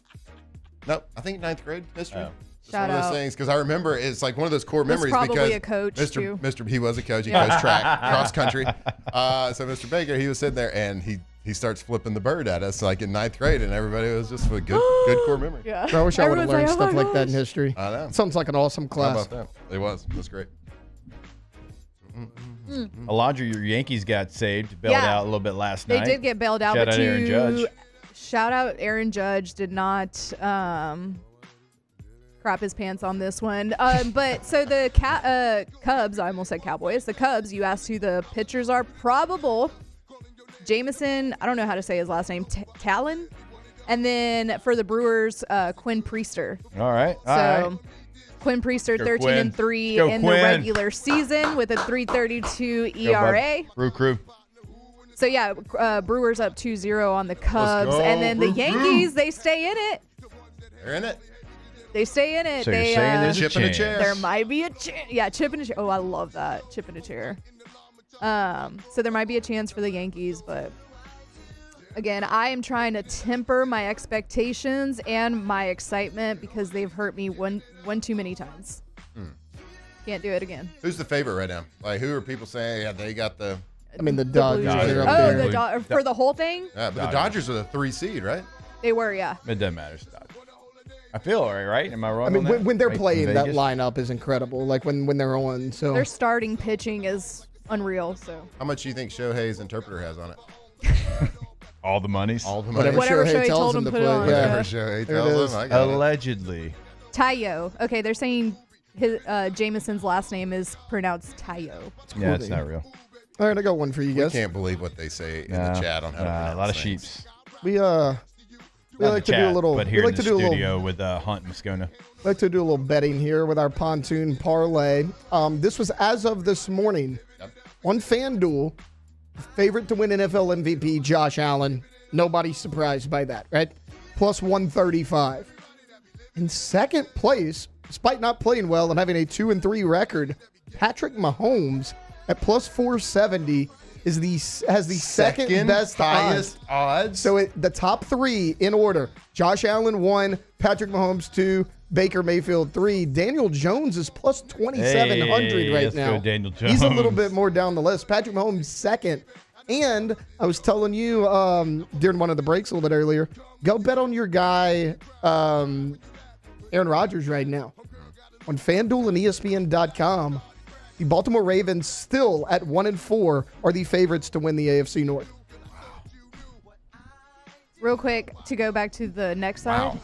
No, I think 9th grade history. Oh. It's one of those things because I remember it's like one of those core Was memories. probably because a coach, too. He was a coach. He coached track, cross country. So Mr. Baker, he was sitting there and he starts flipping the bird at us like in 9th grade, and everybody was just a good core memory. Yeah. I wish I would have Everyone's learned like, stuff "Oh my like that in gosh." history. I know. Sounds like an awesome How class. about that? It was. It was great. Alondra, your Yankees got saved, bailed Yeah. out a little bit last They night. did get bailed out, Shout but out Aaron Judge. shout out Aaron Judge did not crap his pants on this one. But so the Cubs, I almost said Cowboys. The Cubs, you asked who the pitchers are. Probable Jameson, I don't know how to say his last name, Talon. And then for the Brewers, Quinn Priester. All right. So Quinn Priester, Go 13-3 Quinn. Go in the Quinn. regular season with a 3.32 ERA. Brew Crew. So yeah, Brewers up 2-0 on the Cubs, go, and then the Brew Crew. Yankees, they stay in it. They're in it. They stay in it. So they you're saying there's a Chip in a chance. chair. there might be a chance. Yeah, chip in a chair. Oh, I love that, chip in a chair. So there might be a chance for the Yankees, but Again, I am trying to temper my expectations and my excitement because they've hurt me one too many times. Can't do it again. Who's the favorite right now? Like, who are people saying, yeah, they got the... I mean, the Dodgers. For the whole thing? Yeah, but the Dodgers are the 3 seed, right? They were, yeah. It doesn't matter. I feel all right. Am I wrong? I mean, on that? when they're Like, playing, that Vegas? lineup is incredible. Like when they're on. So Their starting pitching is unreal. So How much do you think Shohei's interpreter has on it? All the monies. All the money. Whatever Shohei told him to put it on. Whatever Yeah. Shohei There it tells is. him, I got it. Allegedly. Tayo. Okay, they're saying his Jameson's last name is pronounced Tayo. Yeah, it's not real. all right, I got one for you We guys. can't believe what they say in the chat on how to pronounce a lot of things. sheeps. We Not like the to do a chat, little. but We here like in to the do a little. studio with Hunt and Moscona. Like to do a little betting here with our pontoon parlay. This was as of this morning on FanDuel. Favorite to win NFL MVP, Josh Allen. Nobody's surprised by that, right? Plus 135. In second place, despite not playing well and having a 2-3 record, Patrick Mahomes at plus 470 has the second best highest odds. So the top three in order: Josh Allen 1, Patrick Mahomes 2, Baker Mayfield 3. Daniel Jones is plus 2,700 right let's now. go Daniel He's a little Jones. bit more down the list. Patrick Mahomes second. And I was telling you during one of the breaks a little bit earlier, go bet on your guy Aaron Rodgers right now. On FanDuel and ESPN.com, the Baltimore Ravens still at 1-4 are the favorites to win the AFC North. Real quick, to go back to the next side.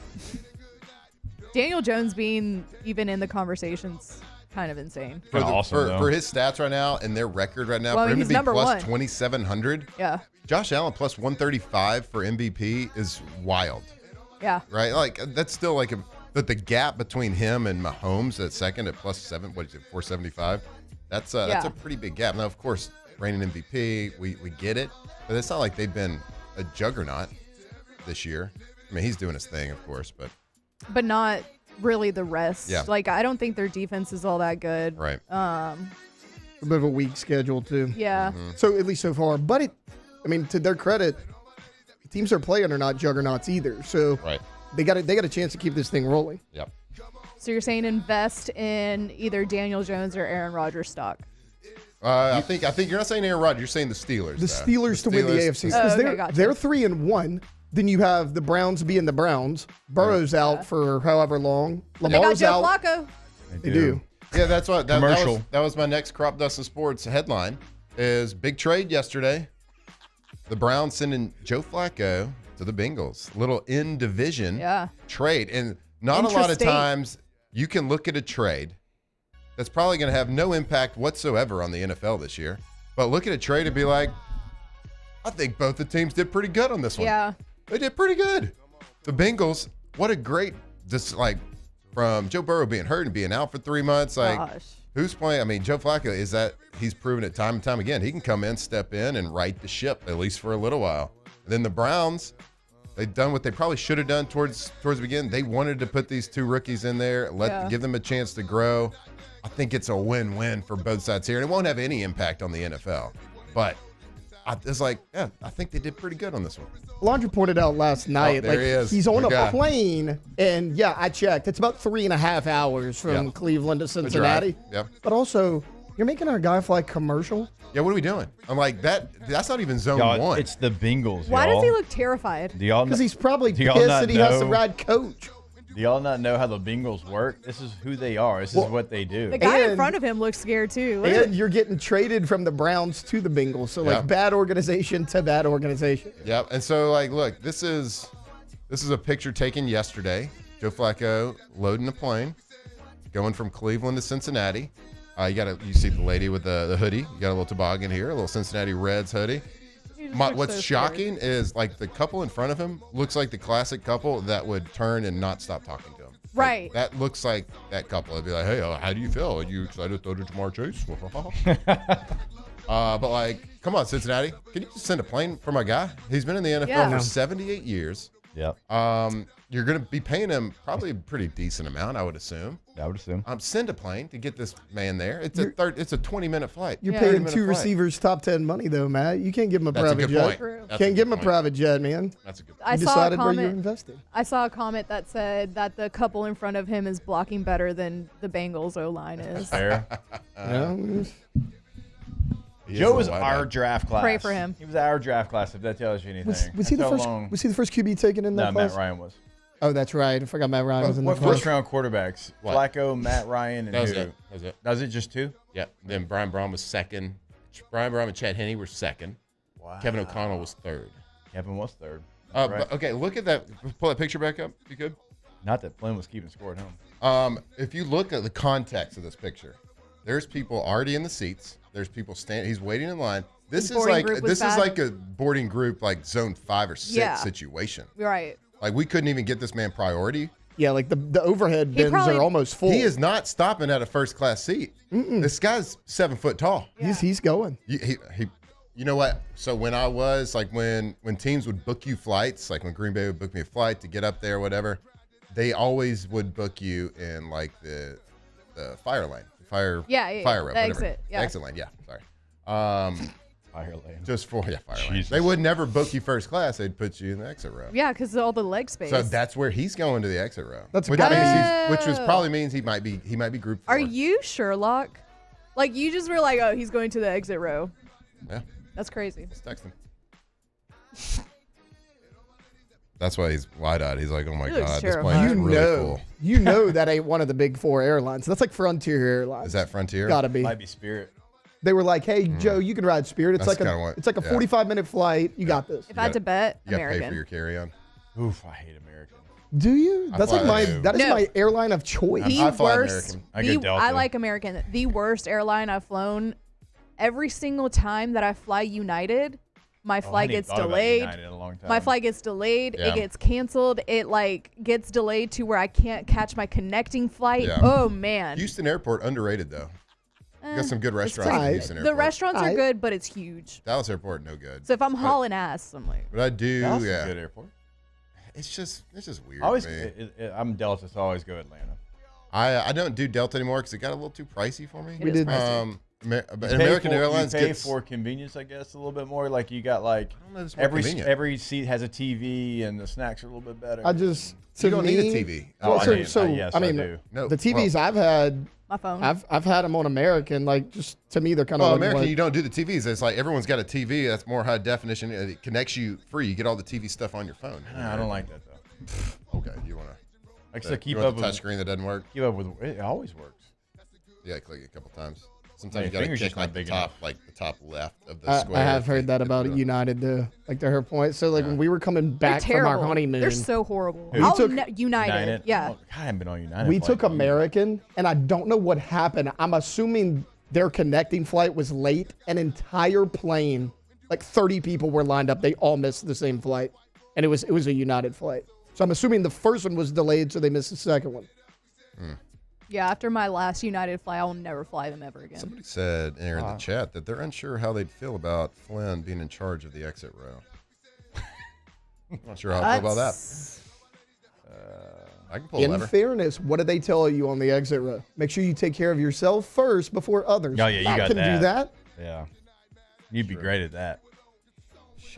Daniel Jones being even in the conversations, kind of insane. For his stats right now and their record right now, Well, for him to he's be number plus one. 2,700, Yeah. Josh Allen plus 135 for MVP is wild, Yeah. right? Like, that's still like but the gap between him and Mahomes at second at plus 475, that's a pretty big gap. Now, of course, reigning MVP, we get it, but it's not like they've been a juggernaut this year. I mean, he's doing his thing, of course, But not really the rest. Yeah. Like, I don't think their defense is all that good. Right. A bit of a weak schedule, too. Yeah. So, at least so far. But, to their credit, the teams they're playing are not juggernauts either. So, they got a chance to keep this thing rolling. Yep. So you're saying invest in either Daniel Jones or Aaron Rodgers stock? I think you're not saying Aaron Rodgers. You're saying the Steelers. The Steelers to win the AFC. Because they're 3-1. Then you have the Browns being the Browns. Burrow's out for however long. They got Lamar's Joe out. Flacco. They do. Yeah, that's what Commercial. that was my next Crop Dustin Sports headline. Is big trade yesterday. The Browns sending Joe Flacco to the Bengals. Little in division trade, and not a lot of Intrastate. times you can look at a trade that's probably going to have no impact whatsoever on the NFL this year. But look at a trade and be like, I think both the teams did pretty good on this one. Yeah. They did pretty good. The Bengals, what a great, just like from Joe Burrow being hurt and being out for 3 months. Like, who's playing? I mean, Joe Flacco, he's proven it time and time again. He can come in, step in, and right the ship, at least for a little while. And then the Browns, they've done what they probably should have done towards the beginning. They wanted to put these two rookies in there, give them a chance to grow. I think it's a win-win for both sides here. And it won't have any impact on the NFL. But it's like, I think they did pretty good on this one. Laundry pointed out last night, there he is. he's on Our a guy. plane, and I checked. It's about 3.5 hours from Cleveland to Cincinnati. Yeah. But also, you're making our guy fly commercial. Yeah, what are we doing? I'm like, that's not even zone Y'all, one. it's the Bengals. Why y'all. does he look terrified? Do y'all Because kn- he's probably do y'all pissed not that he has to know- ride coach. Do y'all not know how the Bengals work? This is who they are. This is what they do. The guy in And- front of him looks scared too. And you're getting traded from the Browns to the Bengals. So, bad organization to bad organization. Yep. And so, look, this is a picture taken yesterday. Joe Flacco loading the plane, going from Cleveland to Cincinnati. You see the lady with the hoodie. You got a little toboggan here, a little Cincinnati Reds hoodie. What's shocking is the couple in front of him looks like the classic couple that would turn and not stop talking to him. Right. That looks like that couple. They'd be like, hey, how do you feel? Are you excited to throw to Jamar Chase? But come on, Cincinnati. Can you just send a plane for my guy? He's been in the NFL for 78 years. Yep. You're going to be paying him probably a pretty decent amount, I would assume. I would assume. Send a plane to get this man there. It's a 20-minute flight. You're paying two receivers top 10 money, though, Matt. You can't give him a That's private a good jet. point. Can't give him a private jet, man. That's a good point. I You saw a decided where you're comment. investing. I saw a comment that said that the couple in front of him is blocking better than the Bengals O-line is. Fair. a Joe was wideout. our draft class. Pray for him. He was our draft class, if that tells you anything. Was he the first? Was he the first QB taken in that class? Matt Ryan was. Oh, that's right. I forgot Matt Ryan was in the What class. first round quarterbacks? What? Flacco, Matt Ryan, and That was who? it. That was it. Was it just two? Yeah. Then Brian Braun was second. Brian Braun and Chad Henne were second. Wow. Kevin O'Connell was third. Kevin was third. That's right. But, okay, look at that. Pull that picture back up, if you could. Not that Flynn was keeping score at home. If you look at the context of this picture, there's people already in the seats. There's people standing. He's waiting in line. This is like a boarding group, like zone 5 or 6 situation. Right. Like we couldn't even get this man priority. Yeah, like the overhead bins are almost full. He is not stopping at a first class seat. This guy's 7 foot tall. Yeah. He's going. He you know what? So when I was like when teams would book you flights, like when Green Bay would book me a flight to get up there, whatever, they always would book you in like the fire lane, fire road, whatever. Exit, yeah. Exit lane, yeah. Sorry. Fire lane. Just for fire lane. Jesus. They would never book you first class. They'd put you in the exit row. Yeah, because all the leg space. So that's where he's going to the exit row. That's which probably means he might be group 4. Are you Sherlock? Like you just were like, oh, he's going to the exit row. Yeah. That's crazy. Just text him. That's why he's wide-eyed. He's like, oh my He looks God, this terrifying. plane is really cool. You know that ain't one of the big 4 airlines. That's like Frontier Airlines. Is that Frontier? Gotta be. Might be Spirit. They were like, hey, Joe, you can ride Spirit. It's That's like kinda what- it's like a yeah. 45-minute flight. You got this. If I had to bet, You got to pay American. for your carry-on. Oof, I hate American. Do you? I That's fly like that too. that is my airline of choice. The I fly worst. American. I go Delta. I like American. The worst airline I've flown. Every single time that I fly United, my flight gets delayed. My flight gets delayed. Yeah. It gets canceled. It like gets delayed to where I can't catch my connecting flight. Yeah. Oh man. Houston Airport, underrated, though. You got some good restaurants pretty in good. Houston Airport. The restaurants are Aight. good, but it's huge. Dallas Airport, no good. So if I'm hauling ass, I'm like, But I do, Dallas is yeah. a good airport. It's just weird. Always, to me. I'm Delta, so I always go Atlanta. I don't do Delta anymore because it got a little too pricey for me. We did. But American Airlines you pay gets for convenience, I guess, a little bit more. Like you got like don't know if it's more convenient. every seat has a TV and the snacks are a little bit better. I just You don't need a TV. Oh, I mean, so yes, I mean, I do. No, the TVs I've had, my phone. I've had them on American. Like just to me, they're kind of Well, like American, what- you don't do the TVs. It's like everyone's got a TV that's more high definition. It connects you free. You get all the TV stuff on your phone. I don't like that though. Okay, you want to? Like to keep you want up the with touch screen that doesn't work. Keep up with it. Always works. You got to click it a couple times. Yeah, Sometimes you got to finger's click just not like the big top, enough. like the top left of the I square. have heard that about It. United though. Like to her point. So like when we were coming They're back from our terrible. honeymoon, They're so horrible. We took- United. Yeah. Oh, God, I haven't been on United. we flight took in years. American, and I don't know what happened. I'm assuming their connecting flight was late. An entire plane, like 30 people were lined up. They all missed the same flight, and it was a United flight. So I'm assuming the first one was delayed, so they missed the second one. Yeah, after my last United flight, I will never fly them ever again. Somebody said in the chat that they're unsure how they'd feel about Flynn being in charge of the exit row. I'm not sure how I feel about that. I can pull a In lever. fairness, what did they tell you on the exit row? Make sure you take care of yourself first before others. Oh yeah, you I got can that. do that. Yeah, you'd be great at that.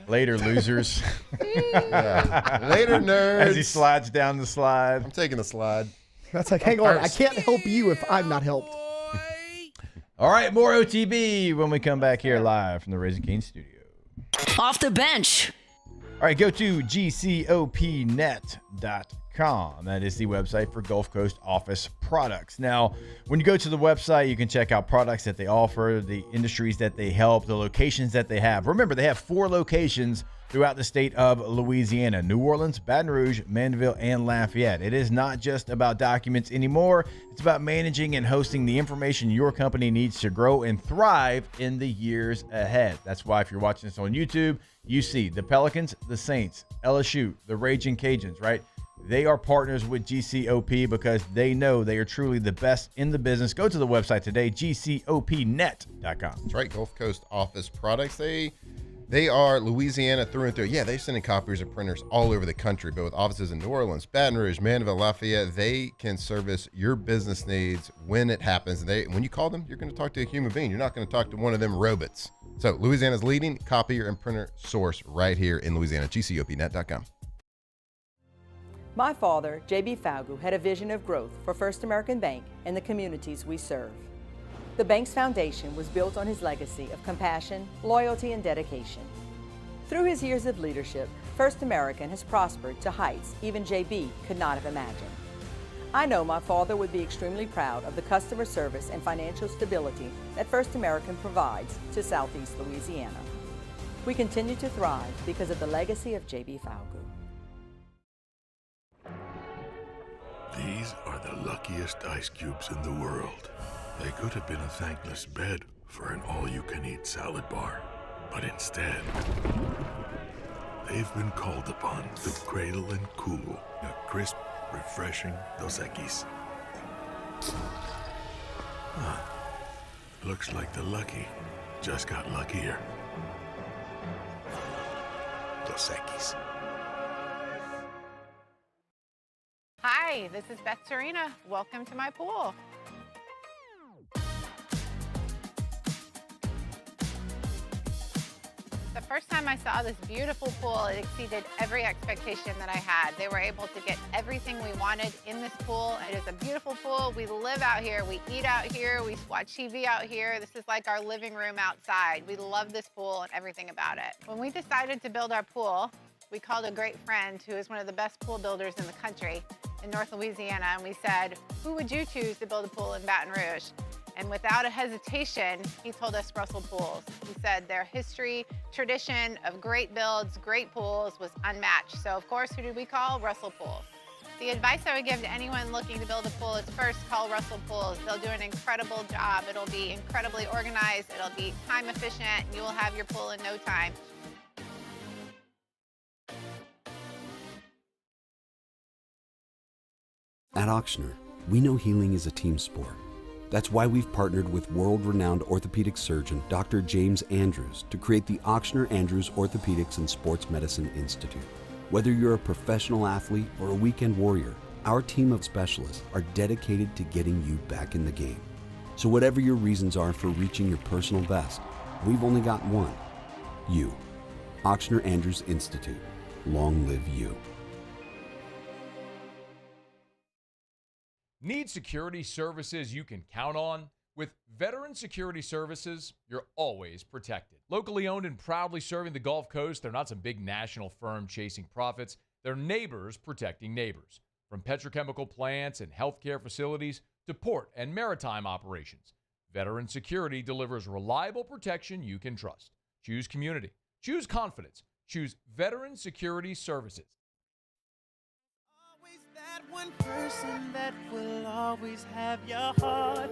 Later, losers. Yeah. Later, nerds. As he slides down the slide. I'm taking the slide. That's like, hang on, I can't help you if I'm not helped. All right, more OTB when we come back here live from the Raising Cane's studio. Off the bench. All right, go to gcopnet.com. That is the website for Gulf Coast office products. Now, when you go to the website, you can check out products that they offer, the industries that they help, the locations that they have. Remember, they have 4 locations throughout the state of Louisiana: New Orleans, Baton Rouge, Mandeville, and Lafayette. It is not just about documents anymore. It's about managing and hosting the information your company needs to grow and thrive in the years ahead. That's why if you're watching this on YouTube, you see the Pelicans, the Saints, LSU, the Raging Cajuns, right? They are partners with GCOP because they know they are truly the best in the business. Go to the website today, gcopnet.com. That's right, Gulf Coast Office Products. They They are Louisiana through and through. Yeah, they're sending copiers and printers all over the country, but with offices in New Orleans, Baton Rouge, Mandeville, Lafayette, they can service your business needs when it happens. And when you call them, you're going to talk to a human being. You're not going to talk to one of them robots. So Louisiana's leading copier and printer source right here in Louisiana, gcopnet.com. My father, J.B. Falgu, had a vision of growth for First American Bank and the communities we serve. The bank's foundation was built on his legacy of compassion, loyalty, and dedication. Through his years of leadership, First American has prospered to heights even J.B. could not have imagined. I know my father would be extremely proud of the customer service and financial stability that First American provides to Southeast Louisiana. We continue to thrive because of the legacy of J.B. Falgu. These are the luckiest ice cubes in the world. They could have been a thankless bed for an all-you-can-eat salad bar. But instead, they've been called upon to cradle and cool a crisp, refreshing Dos Equis. Looks like the lucky just got luckier. Dos Equis. Hi, this is Beth Serena. Welcome to my pool. The first time I saw this beautiful pool, it exceeded every expectation that I had. They were able to get everything we wanted in this pool. It is a beautiful pool. We live out here, we eat out here, we watch TV out here. This is like our living room outside. We love this pool and everything about it. When we decided to build our pool, we called a great friend who is one of the best pool builders in the country in North Louisiana, and we said, who would you choose to build a pool in Baton Rouge? And without a hesitation, he told us Russell Pools. He said their history, tradition of great builds, great pools was unmatched. So of course, who did we call? Russell Pools. The advice I would give to anyone looking to build a pool is first call Russell Pools. They'll do an incredible job. It'll be incredibly organized. It'll be time efficient. You will have your pool in no time. At Ochsner, we know healing is a team sport. That's why we've partnered with world-renowned orthopedic surgeon Dr. James Andrews to create the Ochsner Andrews Orthopedics and Sports Medicine Institute. Whether you're a professional athlete or a weekend warrior, our team of specialists are dedicated to getting you back in the game. So whatever your reasons are for reaching your personal best, we've only got one: you. Ochsner Andrews Institute. Long live you. Need security services you can count on? With Veteran Security Services, you're always protected. Locally owned and proudly serving the Gulf Coast, they're not some big national firm chasing profits. They're neighbors protecting neighbors. From petrochemical plants and healthcare facilities to port and maritime operations, Veteran Security delivers reliable protection you can trust. Choose community. Choose confidence. Choose Veteran Security Services. That one person that will always have your heart.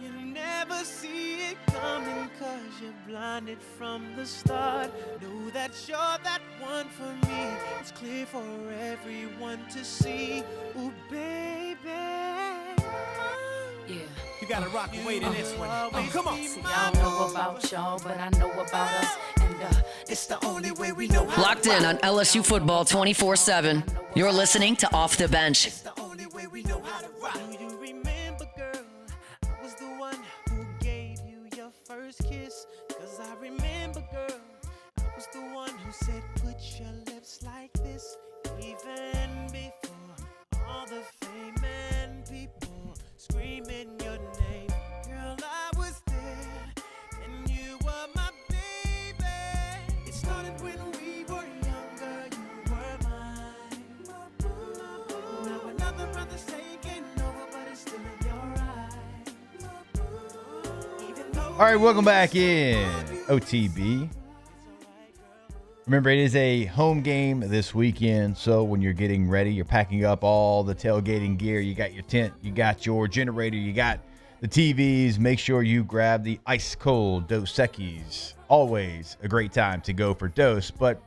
You never see it coming 'cause you're blinded from the start. Know that you're that one for me. It's clear for everyone to see. Ooh, baby. Yeah. You gotta rock and wait in this one. Come on. See, I don't know about y'all, but I know about us. And it's the only way we know how. Locked in on LSU football 24/7. You're listening to Off the Bench. It's the only way we know how to rock. Do you remember, girl? I was the one who gave you your first kiss. 'Cause I remember, girl, I was the one who said, put your lips like this. Even before all the fame and people screaming your name. Girl, I was there, and you were my baby. It started when we were younger, you were mine. Now another brother's taking over, but it's still in your eyes. Even though All right, welcome back in OTB. Remember, it is a home game this weekend, so when you're getting ready, you're packing up all the tailgating gear. You got your tent, you got your generator, you got the TVs. Make sure you grab the ice-cold Dos Equis. Always a great time to go for Dos, but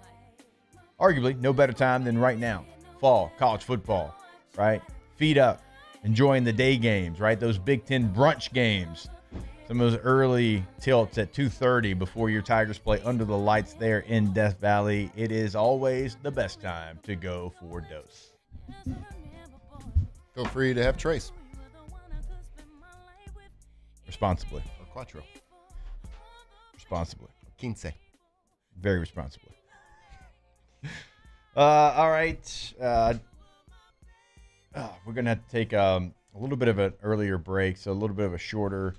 arguably no better time than right now. Fall, college football, right? Feet up, enjoying the day games, right? Those Big Ten brunch games. some of those early tilts at 2:30 before your Tigers play under the lights there in Death Valley. It is always the best time to go for a dose. Feel free to have Trace. Responsibly. Or Quattro. Responsibly. Quince. Very responsibly. All right. We're going to have to take a little bit of an earlier break, so a little bit of a shorter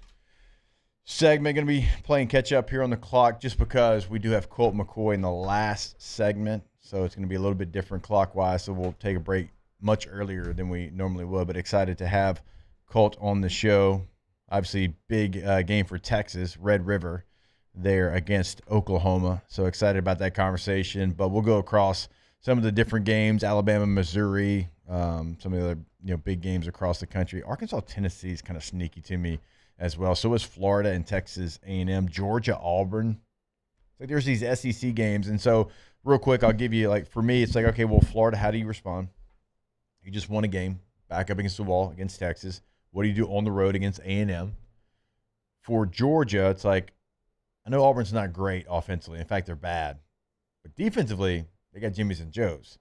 segment. Going to be playing catch up here on the clock just because we do have Colt McCoy in the last segment, so it's going to be a little bit different clockwise, so we'll take a break much earlier than we normally would, but excited to have Colt on the show. Obviously, big game for Texas, Red River, there against Oklahoma. So excited about that conversation. But we'll go across some of the different games, Alabama, Missouri, some of the other big games across the country. Arkansas, Tennessee is kind of sneaky to me as well. So is Florida and Texas A&M, Georgia, Auburn. It's like there's these SEC games. And so real quick, I'll give you, for me, it's like, okay, well, Florida, how do you respond? You just won a game back up against the wall against Texas. What do you do on the road against A&M? For Georgia, it's like, I know Auburn's not great offensively. In fact, they're bad. But defensively, they got Jimmy's and Joe's.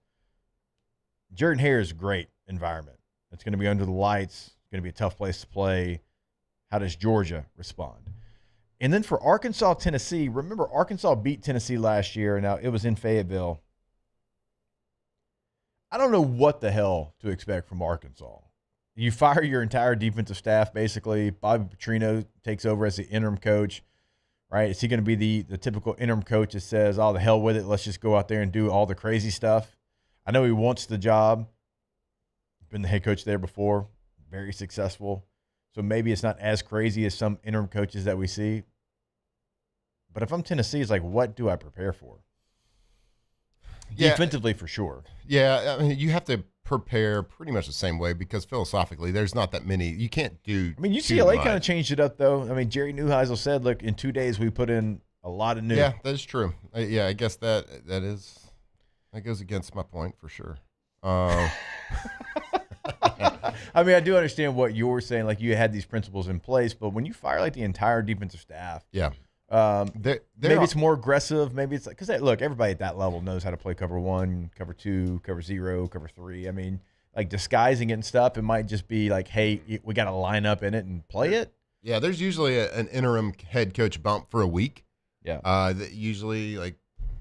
Jordan Hare is a great environment. It's going to be under the lights. It's going to be a tough place to play. How does Georgia respond? And then for Arkansas, Tennessee, remember Arkansas beat Tennessee last year. Now, it was in Fayetteville. I don't know what the hell to expect from Arkansas. You fire your entire defensive staff, basically. Bobby Petrino takes over as the interim coach, right? Is he going to be the typical interim coach that says, oh, the hell with it, let's just go out there and do all the crazy stuff? I know he wants the job. Been the head coach there before, very successful. So maybe it's not as crazy as some interim coaches that we see. But if I'm Tennessee, it's like, what do I prepare for? Defensively, for sure. Yeah, I mean, you have to prepare pretty much the same way because philosophically, there's not that many. You can't do. I mean, UCLA kind of changed it up, though. I mean, Jerry Neuheisel said, look, in 2 days, we put in a lot of new. Yeah, that is true. I guess that goes against my point for sure. I mean, I do understand what you're saying. Like, you had these principles in place, but when you fire, the entire defensive staff. Yeah. Maybe it's more aggressive. Maybe it's because look, everybody at that level knows how to play cover 1, cover 2, cover 0, cover 3. I mean, disguising it and stuff. It might just be like, hey, we got to line up in it and play it. Yeah, there's usually an interim head coach bump for a week. Yeah. That usually,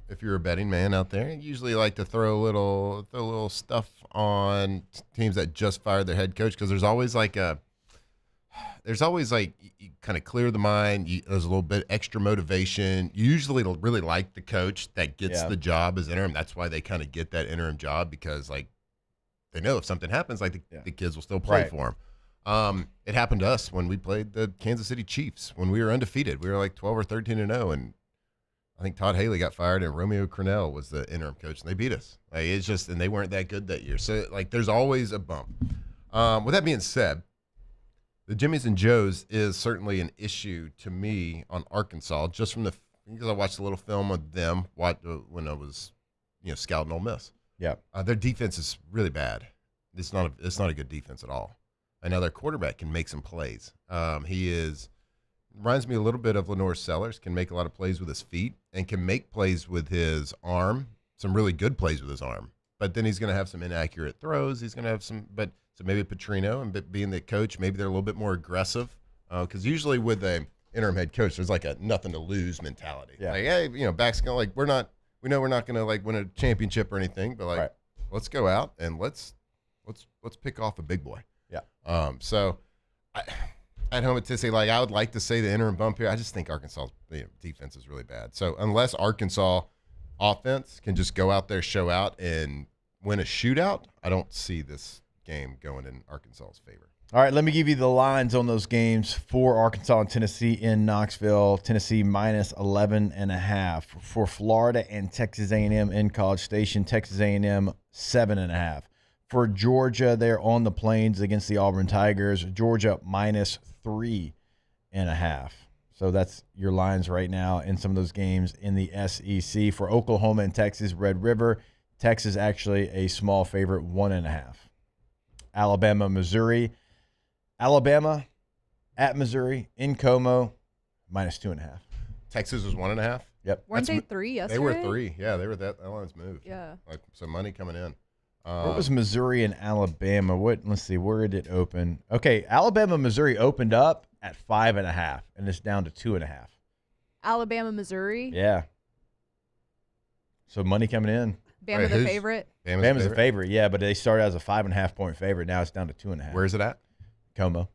if you're a betting man out there, you usually like to throw a little stuff on teams that just fired their head coach because there's always you kind of clear the mind. There's a little bit extra motivation. Usually it'll really like the coach that gets the job as interim. That's why they kind of get that interim job because they know if something happens, the kids will still play for them. It happened to us when we played the Kansas City Chiefs when we were undefeated. We were 12 or 13-0, and I think Todd Haley got fired and Romeo Crennel was the interim coach, and they beat us. It's just, and they weren't that good that year. So there's always a bump. With that being said, the Jimmy's and Joe's is certainly an issue to me on Arkansas, just from because I watched a little film of them when I was, scouting Ole Miss. Yeah, their defense is really bad. It's not a good defense at all. I know their quarterback can make some plays. Reminds me a little bit of Lenore Sellers. Can make a lot of plays with his feet and can make plays with his arm. Some really good plays with his arm. But then he's going to have some inaccurate throws. He's going to have some, so maybe Petrino and being the coach, maybe they're a little bit more aggressive. Because usually with a interim head coach, there's a nothing to lose mentality. Yeah. Hey, back's going we know we're not going to win a championship or anything, but let's go out and let's pick off a big boy. Yeah. So at home at Tennessee, I would like to say the interim bump here. I just think Arkansas' defense is really bad. So unless Arkansas offense can just go out there, show out, and win a shootout, I don't see this game going in Arkansas's favor. All right, let me give you the lines on those games for Arkansas and Tennessee in Knoxville. Tennessee minus 11.5. For Florida and Texas A&M in College Station, Texas A&M 7.5. For Georgia, they're on the Plains against the Auburn Tigers. Georgia minus 3.5. So that's your lines right now in some of those games in the SEC. For Oklahoma and Texas, Red River, Texas actually a small favorite, 1.5. Alabama, Missouri. Alabama at Missouri in Como. minus 2.5. Texas was 1.5. Yep. Weren't they 3 yesterday? They were 3. Yeah, they were that line's moved. Yeah. Like, so money coming in. What was Missouri and Alabama? Let's see, where did it open? Okay, Alabama, Missouri opened up at 5.5, and it's down to 2.5. Alabama, Missouri. Yeah. So money coming in. Bama the favorite. Bama's the favorite, yeah, but they started as a 5.5-point favorite. Now it's down to 2.5. Where's it at? Como.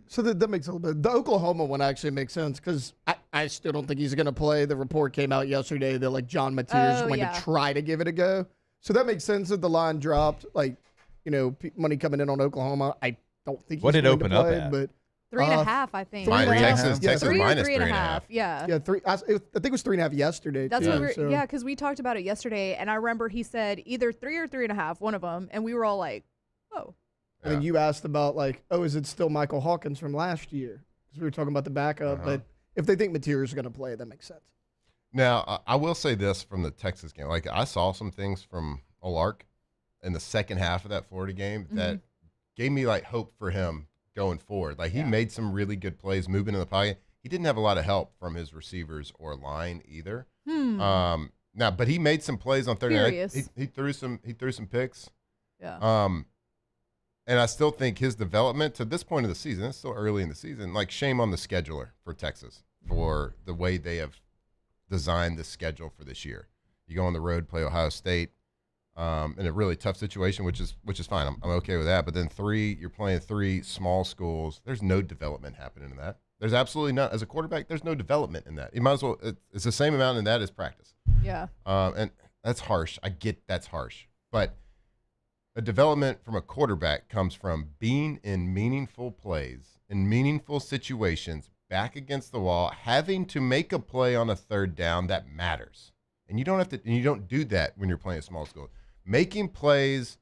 So that makes a little bit. The Oklahoma one actually makes sense because I still don't think he's going to play. The report came out yesterday that like John Mateers went to try to give it a go. So that makes sense that the line dropped. Like, money coming in on Oklahoma. I don't think he's what did going open to play, up at? but 3.5, I think. Texas minus 3.5. Yeah. Yeah, 3. I think it was 3.5 yesterday. That's too, what yeah, because we talked about it yesterday, and I remember he said either 3 or 3.5, one of them, and we were all like, oh. And then you asked about is it still Michael Hawkins from last year? Because we were talking about the backup, but if they think Mateers is going to play, that makes sense. Now, I will say this from the Texas game. Like, I saw some things from Olark in the second half of that Florida game that gave me, hope for him going forward. Like, he made some really good plays moving in the pocket. He didn't have a lot of help from his receivers or line either. But he made some plays on third down. He threw some picks. Yeah. And I still think his development to this point of the season, it's still early in the season, shame on the scheduler for Texas for the way they have designed the schedule for this year. You go on the road, play Ohio State in a really tough situation, which is fine. I'm okay with that. But then you're playing 3 small schools. There's no development happening in that. There's absolutely not. As a quarterback, there's no development in that. You might as well. It's the same amount in that as practice. Yeah. And that's harsh. I get that's harsh, but a development from a quarterback comes from being in meaningful plays, in meaningful situations, back against the wall, having to make a play on a third down that matters. And you don't have to. And you don't do that when you're playing a small school. Making plays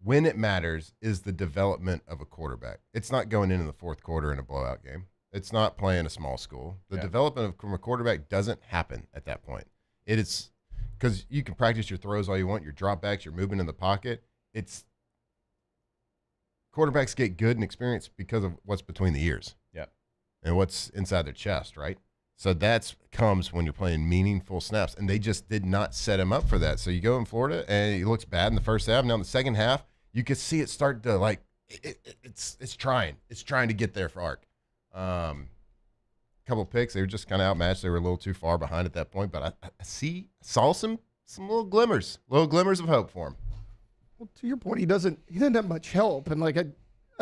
when it matters is the development of a quarterback. It's not going into the fourth quarter in a blowout game. It's not playing a small school. The development from a quarterback doesn't happen at that point. It is because you can practice your throws all you want, your dropbacks, your movement in the pocket. It's quarterbacks get good and experience because of what's between the ears. Yep. And what's inside their chest, right? So that comes when you're playing meaningful snaps, and they just did not set him up for that. So you go in Florida, and he looks bad in the first half. Now in the second half, you could see it start to it's trying to get there for Ark. Couple picks, they were just kind of outmatched. They were a little too far behind at that point, but I saw some little glimmers of hope for him. Well, to your point, he didn't have much help, and I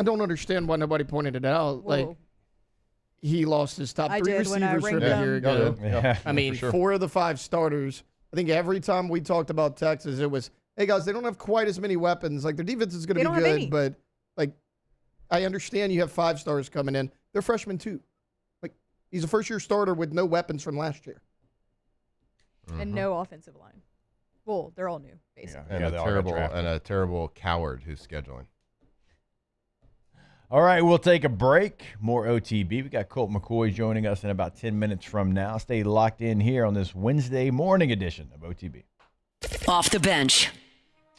don't understand why nobody pointed it out. Whoa. He lost his top 3 receivers from a year ago. Yeah. I mean, sure. 4 of the 5 starters. I think every time we talked about Texas, it was, hey guys, they don't have quite as many weapons. Their defense is going to be good, but I understand you have 5 stars coming in. They're freshmen too. He's a first-year starter with no weapons from last year. And no offensive line. Well, they're all new, basically. And a terrible coward who's scheduling. All right, we'll take a break. More OTB. We got Colt McCoy joining us in about 10 minutes from now. Stay locked in here on this Wednesday morning edition of OTB. Off the bench.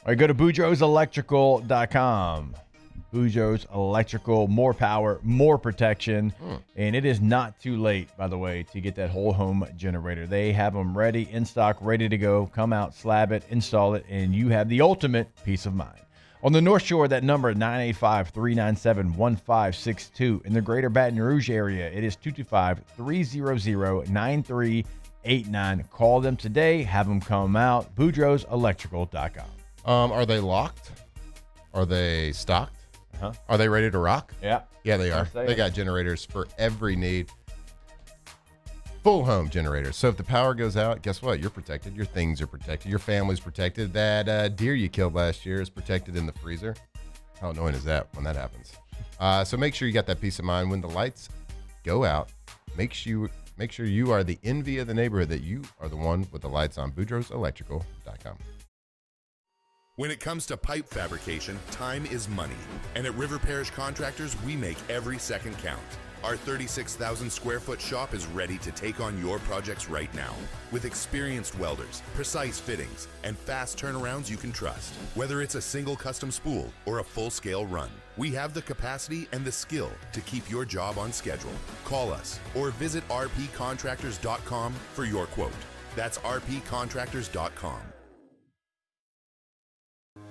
All right, go to BoudreauxElectrical.com. Boudreaux's Electrical, more power, more protection. And it is not too late, by the way, to get that whole home generator. They have them ready, in stock, ready to go. Come out, slab it, install it, and you have the ultimate peace of mind. On the North Shore, that number is 985-397-1562. In the greater Baton Rouge area, it is 225-300-9389. Call them today. Have them come out. BoudreauxElectrical.com. Are they locked? Are they stocked? Uh-huh. Are they ready to rock? Yeah. Yeah, they are. They got generators for every need. Full home generators. So if the power goes out, guess what? You're protected. Your things are protected. Your family's protected. That deer you killed last year is protected in the freezer. How annoying is that when that happens? So make sure you got that peace of mind when the lights go out. Make sure you are the envy of the neighborhood, that you are the one with the lights on. BoudreauxElectrical.com. When it comes to pipe fabrication, time is money. And at River Parish Contractors, we make every second count. Our 36,000 square foot shop is ready to take on your projects right now. With experienced welders, precise fittings, and fast turnarounds you can trust. Whether it's a single custom spool or a full-scale run, we have the capacity and the skill to keep your job on schedule. Call us or visit rpcontractors.com for your quote. That's rpcontractors.com.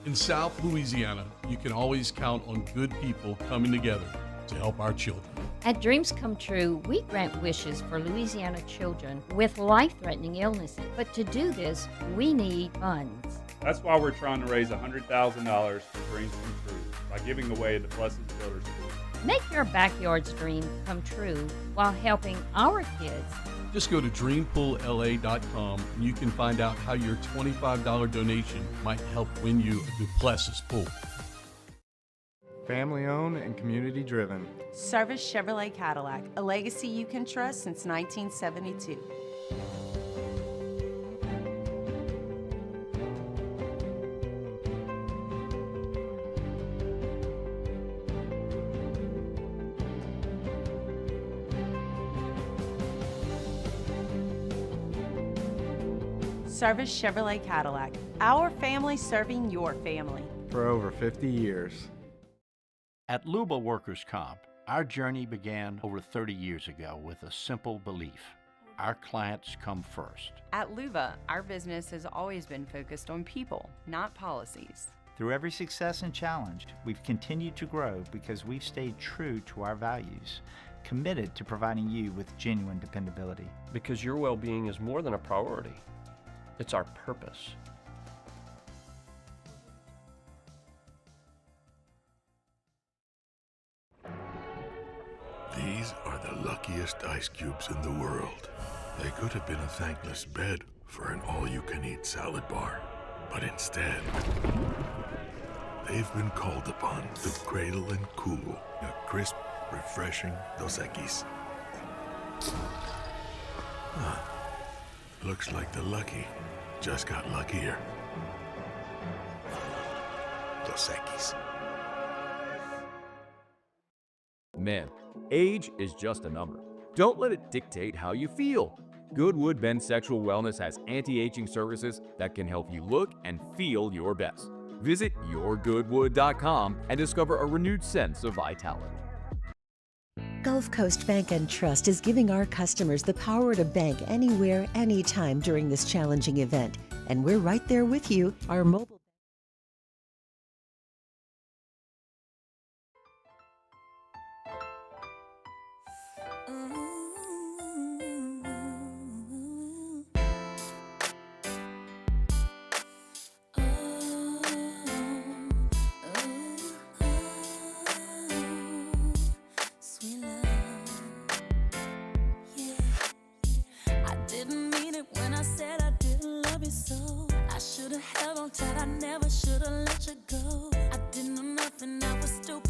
In South Louisiana, you can always count on good people coming together to help our children. At Dreams Come True, we grant wishes for Louisiana children with life-threatening illnesses. But to do this, we need funds. That's why we're trying to raise $100,000 for Dreams Come True by giving away the Blessed Children's School. Make your backyard's dream come true while helping our kids. Just go to dreampoolla.com and you can find out how your $25 donation might help win you a Duplessis pool. Family owned and community driven. Service Chevrolet Cadillac, a legacy you can trust since 1972. Service Chevrolet Cadillac, our family serving your family. For over 50 years. At Luba Workers' Comp, our journey began over 30 years ago with a simple belief. Our clients come first. At Luba, our business has always been focused on people, not policies. Through every success and challenge, we've continued to grow because we've stayed true to our values, committed to providing you with genuine dependability. Because your well-being is more than a priority. It's our purpose. These are the luckiest ice cubes in the world. They could have been a thankless bed for an all-you-can-eat salad bar. But instead, they've been called upon to cradle and cool a crisp, refreshing Dos Equis. Huh. Looks like the lucky just got luckier. Dos Equis. Men, age is just a number. Don't let it dictate how you feel. Goodwood Men's Sexual Wellness has anti-aging services that can help you look and feel your best. Visit yourgoodwood.com and discover a renewed sense of vitality. Gulf Coast Bank and Trust is giving our customers the power to bank anywhere, anytime during this challenging event. And we're right there with you. Our mobile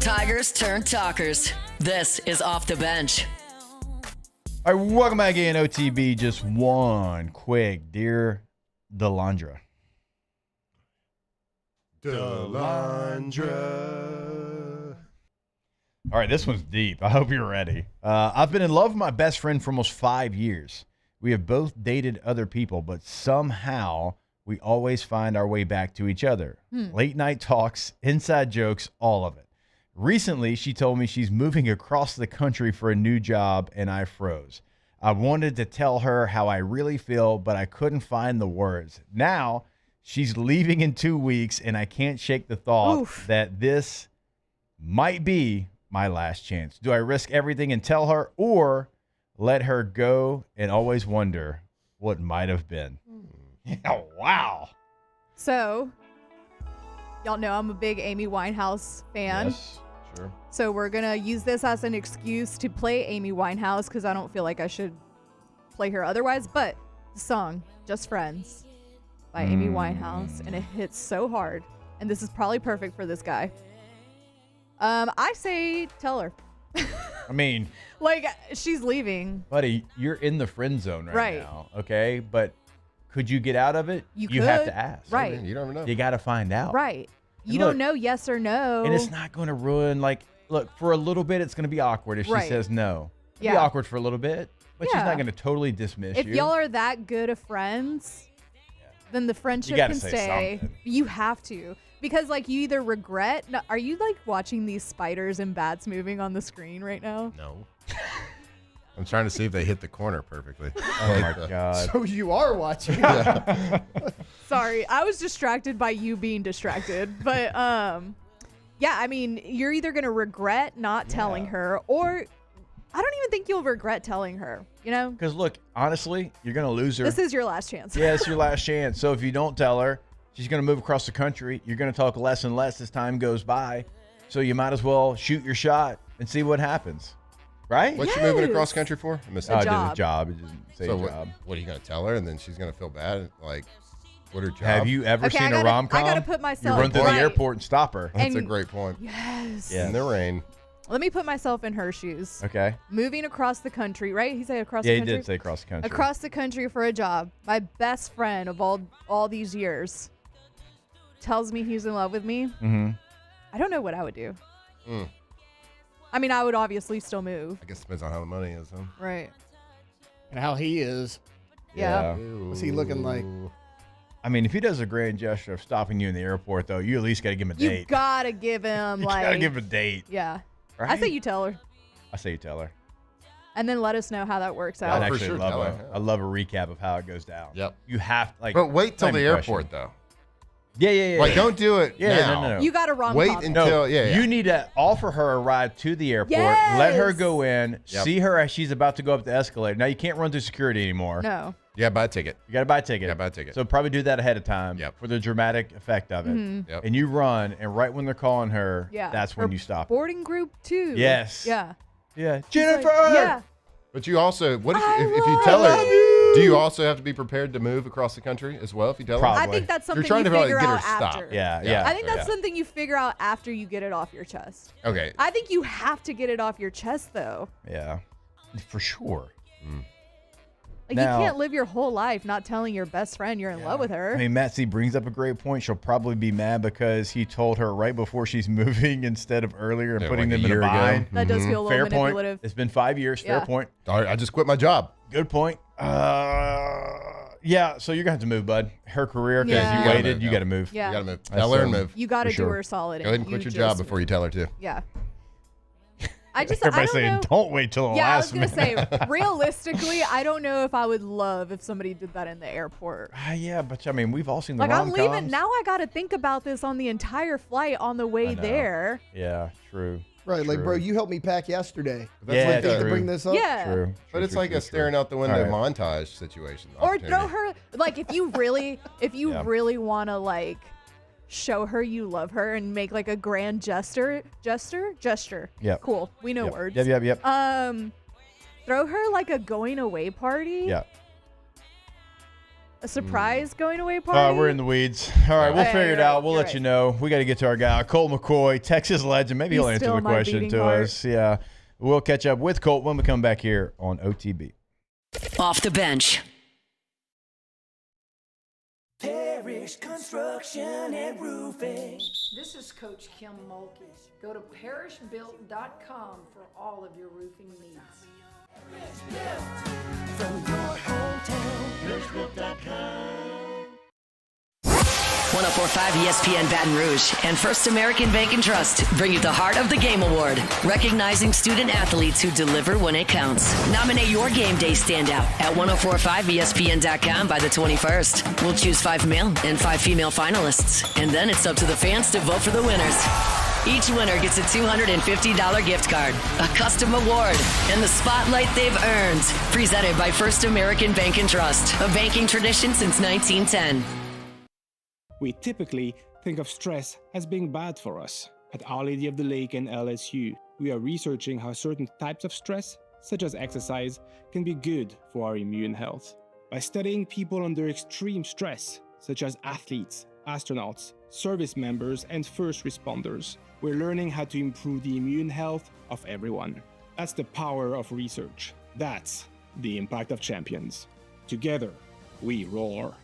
Tigers turn talkers. This is Off the Bench. All right, welcome back in OTB. Just one quick, dear Deandra. All right, this one's deep. I hope you're ready. I've been in love with my best friend for almost 5 years. We have both dated other people, but somehow we always find our way back to each other. Late night talks, inside jokes, all of it. Recently, she told me she's moving across the country for a new job, and I froze. I wanted to tell her how I really feel, but I couldn't find the words. Now, she's leaving in 2 weeks, and I can't shake the thought that this might be my last chance. Do I risk everything and tell her, or let her go and always wonder what might have been? Yeah, wow. So, y'all know I'm a big Amy Winehouse fan. Yes, sure. So we're going to use this as an excuse to play Amy Winehouse because I don't feel like I should play her otherwise. But the song, Just Friends by Amy Winehouse, and it hits so hard. And this is probably perfect for this guy. I say tell her. I mean, like, she's leaving. buddy, you're in the friend zone right now, okay? But could you get out of it? You have could. to ask. Right. You don't know. You got to find out. Right. You And don't look, know yes or no. And it's not going to ruin, look, for a little bit, it's going to be awkward if she Right. says no. It'll be Yeah. awkward for a little bit, but she's Yeah. not going to totally dismiss If you. y'all are that good of friends, then the friendship gotta can say stay. something. You have to. Because, you either regret. No, are you, watching these spiders and bats moving on the screen right now? No. I'm trying to see if they hit the corner perfectly. Oh, my God. So you are watching. Sorry, I was distracted by you being distracted. But, yeah, I mean, you're either going to regret not telling her, or I don't even think you'll regret telling her, Because, look, honestly, you're going to lose her. This is your last chance. Yeah, it's your last chance. So if you don't tell her, she's going to move across the country. You're going to talk less and less as time goes by. So you might as well shoot your shot and see what happens. Right? What's she moving across country for? I missed I that. did a job. It didn't say So job. what are you going to tell her? And then she's going to feel bad? What her job? Have you ever Okay, seen I a rom-com? gotta put myself You run through right. the airport and stop her. That's a And- great point. Yes. Yeah. In the rain. Let me put myself in her shoes. Okay. Moving across the country, right? He said across Yeah, the he country. did say across the country. Across the country for a job. My best friend of all these years tells me he's in love with me. Mm-hmm. I don't know what I would do. Mm. I mean, I would obviously still move. I guess it depends on how the money is, huh? Right. And how he is. Yeah. What's he looking like? I mean, if he does a grand gesture of stopping you in the airport, though, you at least got to give him a You date. gotta give him You gotta give him a date. Yeah. I Right? say you tell her, I say you tell her. and then let us know how that works I out. actually sure love tell a, her. I love a recap of how it goes down. Yep. You have But wait till not the even airport, question. though. Yeah. Like, don't do it Yeah, now. no. You got to rom-com. Wait it. until, You need to offer her a ride to the airport. Let her Yes! go in. Yep. See her as she's about to go up the escalator. Now, you can't run through security anymore. No. You got to buy a ticket. You got to buy a ticket. You got to buy a ticket. So probably do that ahead of time Yep. for the dramatic effect of it. Mhm. Yep. And you run, and right when they're calling her, Yeah. that's when Or you stop. Boarding group 2. Yes. Yeah. Yeah. He's Jennifer! like, yeah. But you also, what if I you tell her, love you. do you also have to be prepared to move across the country as well if you tell her? I think that's something You're trying you to figure get her out stop. after. Yeah. I think that's something you figure out after you get it off your chest. Okay. I think you have to get it off your chest, though. Yeah. For sure. Like, Now- you can't live your whole life not telling your best friend you're in love with her. I mean, Matt C brings up a great point. She'll probably be mad because he told her right before she's moving instead of earlier and Yeah, putting like a them in a year ago. bind. That does feel a little Fair manipulative. point. It's been 5 years. Yeah. Fair point. All right, I just quit my job. Good point. Yeah, so you're going to have to move, bud. Her career, because Yeah. you You gotta waited, move, you yeah. got to move. Yeah. You got to move. That's Tell her and so- move. You got to For do sure. her solid. Go ahead and quit your job before you tell her to. Yeah. I just, Everybody's I don't saying, know. don't wait till the Yeah, I last was going to minute. say, realistically, I don't know if I would love if somebody did that in the airport. Yeah, but I mean, we've all seen the Like, I'm rom-coms. leaving. Now I got to think about this on the entire flight on the way know. there. Yeah, true. Right, like, True. bro, you helped me pack yesterday. That's Yeah, like Need to true. bring this up? Yeah. True. But it's like a staring out the window montage situation. Or opportunity. throw her, like, if you really Yeah. really want to, like, show her you love her and make, like, a grand gesture. Yep. Cool. We know Yep. words. Yep. Throw her, like, a going away party. Yeah. A surprise going away party. We're in the weeds. All right, we'll Okay, figure it you're out. right, We'll you're let you know. We got to get to our guy, Colt McCoy, Texas legend. Maybe he'll He's answer still the my question beating to heart. us. Yeah. We'll catch up with Colt when we come back here on OTB. Off the bench. Parish Construction and Roofing. This is Coach Kim Mulkey. Go to parishbuilt.com for all of your roofing needs. From your hometown, parishbuilt.com. 1045 ESPN Baton Rouge and First American Bank and Trust bring you the Heart of the Game Award, recognizing student athletes who deliver when it counts. Nominate your game day standout at 1045ESPN.com by the 21st. We'll choose 5 male and 5 female finalists, and then it's up to the fans to vote for the winners. Each winner gets a $250 gift card, a custom award, and the spotlight they've earned. Presented by First American Bank and Trust, a banking tradition since 1910. We typically think of stress as being bad for us. At Our Lady of the Lake and LSU, we are researching how certain types of stress, such as exercise, can be good for our immune health. By studying people under extreme stress, such as athletes, astronauts, service members, and first responders, we're learning how to improve the immune health of everyone. That's the power of research. That's the impact of champions. Together, we roar.